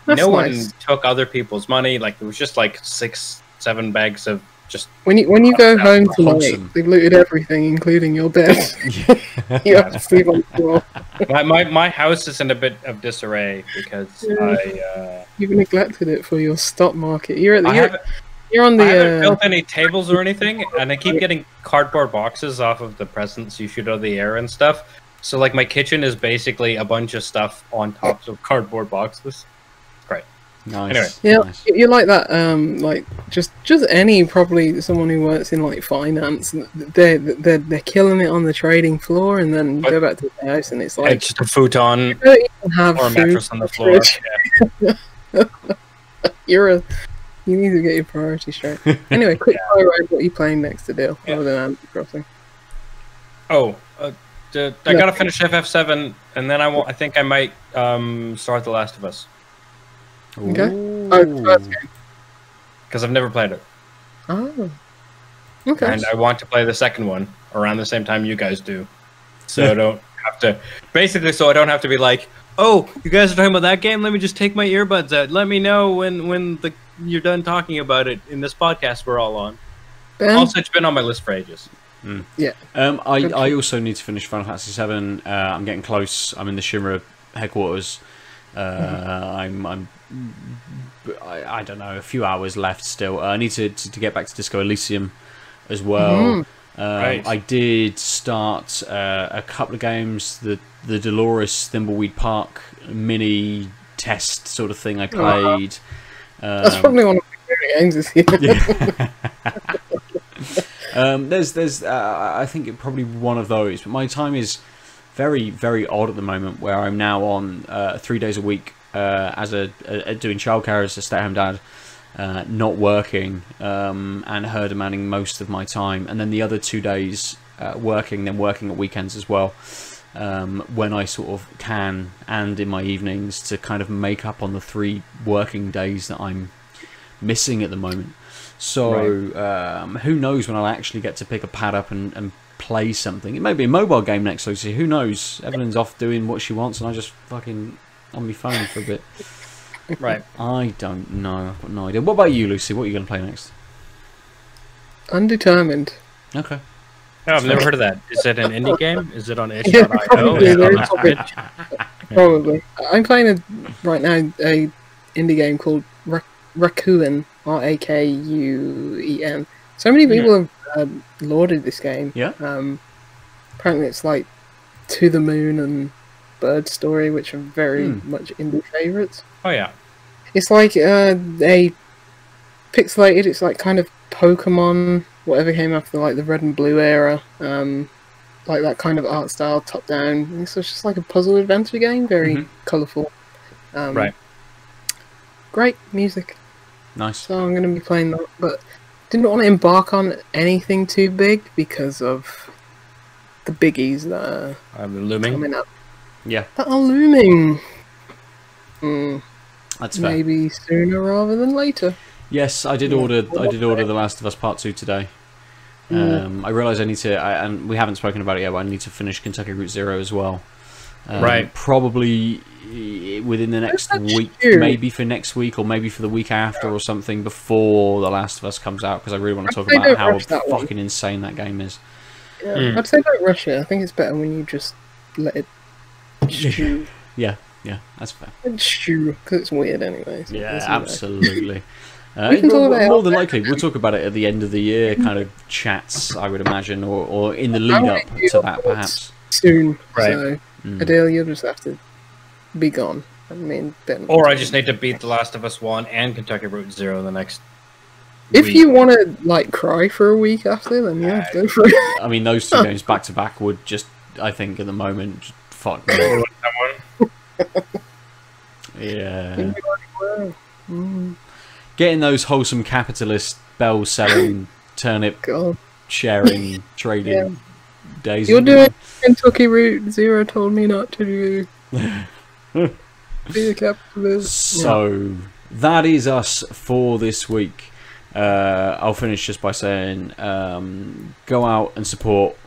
S2: That's
S3: no
S2: nice.
S3: one took other people's money. Like it was just like 6-7 bags of just.
S2: When you go home tonight, they've looted everything, including your bed. You have to sleep on the floor.
S3: My house is in a bit of disarray because
S2: you've neglected it for your stock market. You're on the.
S3: I haven't built any tables or anything, and I keep getting cardboard boxes off of the presents you shoot out of the air and stuff. So like my kitchen is basically a bunch of stuff on top of cardboard boxes. Great.
S1: Nice.
S3: Anyway.
S2: Yeah,
S1: nice.
S2: you're like that. Like just any probably someone who works in like finance. They're killing it on the trading floor, and then you go back to the house, and it's like
S3: just a futon
S2: you don't even have
S3: or a
S2: food
S3: mattress on the floor.
S2: Yeah. You need to get your priorities straight. Anyway, quick fire round. What are you playing next to deal other than Animal Crossing?
S3: Oh, I gotta finish FF7, and then I think I might start The Last of Us.
S2: Okay. Oh, first game.
S3: Because I've never played it.
S2: Oh. Okay.
S3: And I want to play the second one around the same time you guys do. So I don't have to... Basically, so I don't have to be like, oh, you guys are talking about that game? Let me just take my earbuds out. Let me know when you're done talking about it in this podcast we're all on.
S2: Ben?
S3: Also, it's been on my list for ages.
S2: Yeah.
S1: I also need to finish Final Fantasy 7. I'm getting close. I'm in the Shimura headquarters. I don't know, a few hours left still. I need to get back to Disco Elysium as well.
S3: Right.
S1: I did start a couple of games. The Dolores Thimbleweed Park mini test sort of thing I played.
S2: That's probably one of my favorite games this year.
S1: There's I think it probably one of those, but my time is very, very odd at the moment, where I'm now on 3 days a week as doing childcare as a stay-at-home dad, not working, and her demanding most of my time, and then the other 2 days working, then working at weekends as well, when I sort of can, and in my evenings, to kind of make up on the 3 working days that I'm missing at the moment. So who knows when I'll actually get to pick a pad up and play something. It may be a mobile game next, Lucy. Who knows? Evelyn's off doing what she wants, and I just fucking on my phone for a bit.
S3: Right.
S1: I don't know. I've got no idea. What about you, Lucy? What are you going to play next?
S2: Undetermined.
S1: Okay.
S3: Oh, I've never heard of that. Is it an indie game? Is it on itch.io?
S2: Yeah, probably.
S3: Is it on Twitch?
S2: Probably. I'm playing right now a indie game called Rakuen. Rakuen. So many people have lauded this game.
S1: Yeah.
S2: Apparently it's like To the Moon and Bird Story, which are very much indie favourites.
S3: Oh yeah.
S2: It's like a pixelated. It's like kind of Pokemon, whatever came after like the Red and Blue era. Like that kind of art style, top down. So it's just like a puzzle adventure game, very colourful.
S3: Right.
S2: Great music.
S1: Nice.
S2: So I'm going to be playing that, but didn't want to embark on anything too big because of the biggies that are
S3: looming.
S2: coming up.
S1: Yeah.
S2: That are looming.
S1: That's fair.
S2: Maybe sooner rather than later.
S1: Yes, I did order. I did order The Last of Us Part 2 today. I realise I need to, and we haven't spoken about it yet, but I need to finish Kentucky Route Zero as well.
S3: Right.
S1: Probably within the next week, maybe for next week, or maybe for the week after, or something before The Last of Us comes out, because I really want to talk about how fucking insane that game is.
S2: Yeah, I'd say don't rush it. I think it's better when you just let it stew.
S1: Yeah, that's fair.
S2: Stew, because it's weird anyway. So
S1: yeah, absolutely.
S2: We can talk about it
S1: more than likely, we'll talk about it at the end of the year, kind of chats, I would imagine, or in the lead up to that, perhaps.
S2: Soon,
S3: right?
S2: So, Aadil, you'll just have to be gone. I mean, Ben.
S3: Or I just need to beat The Last of Us 1 and Kentucky Route Zero the next.
S2: If you want to like cry for a week after, then yeah, go for it.
S1: I mean, those two games back to back would just, I think, at the moment, fuck me. Yeah. Getting those wholesome capitalist bell selling turnip sharing trading days.
S2: You're doing Kentucky Route Zero told me not to do. Be a capitalist.
S1: So that is us for this week. I'll finish just by saying go out and support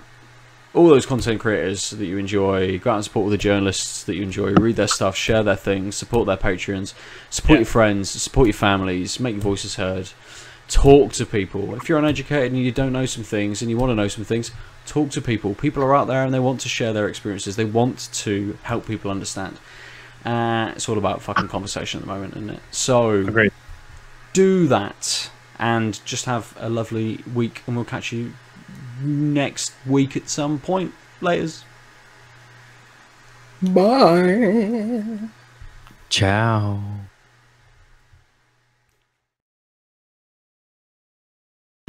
S1: all those content creators that you enjoy. Go out and support all the journalists that you enjoy. Read their stuff, share their things, support their Patreons, support your friends, support your families, make your voices heard. Talk to people. If you're uneducated and you don't know some things and you want to know some things, talk to people. People are out there and they want to share their experiences. They want to help people understand. It's all about fucking conversation at the moment, isn't it? So
S3: Agreed.
S1: Do that and just have a lovely week, and we'll catch you next week at some point. Laters.
S2: Bye.
S3: Ciao.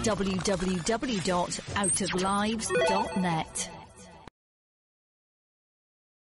S4: www.outoflives.net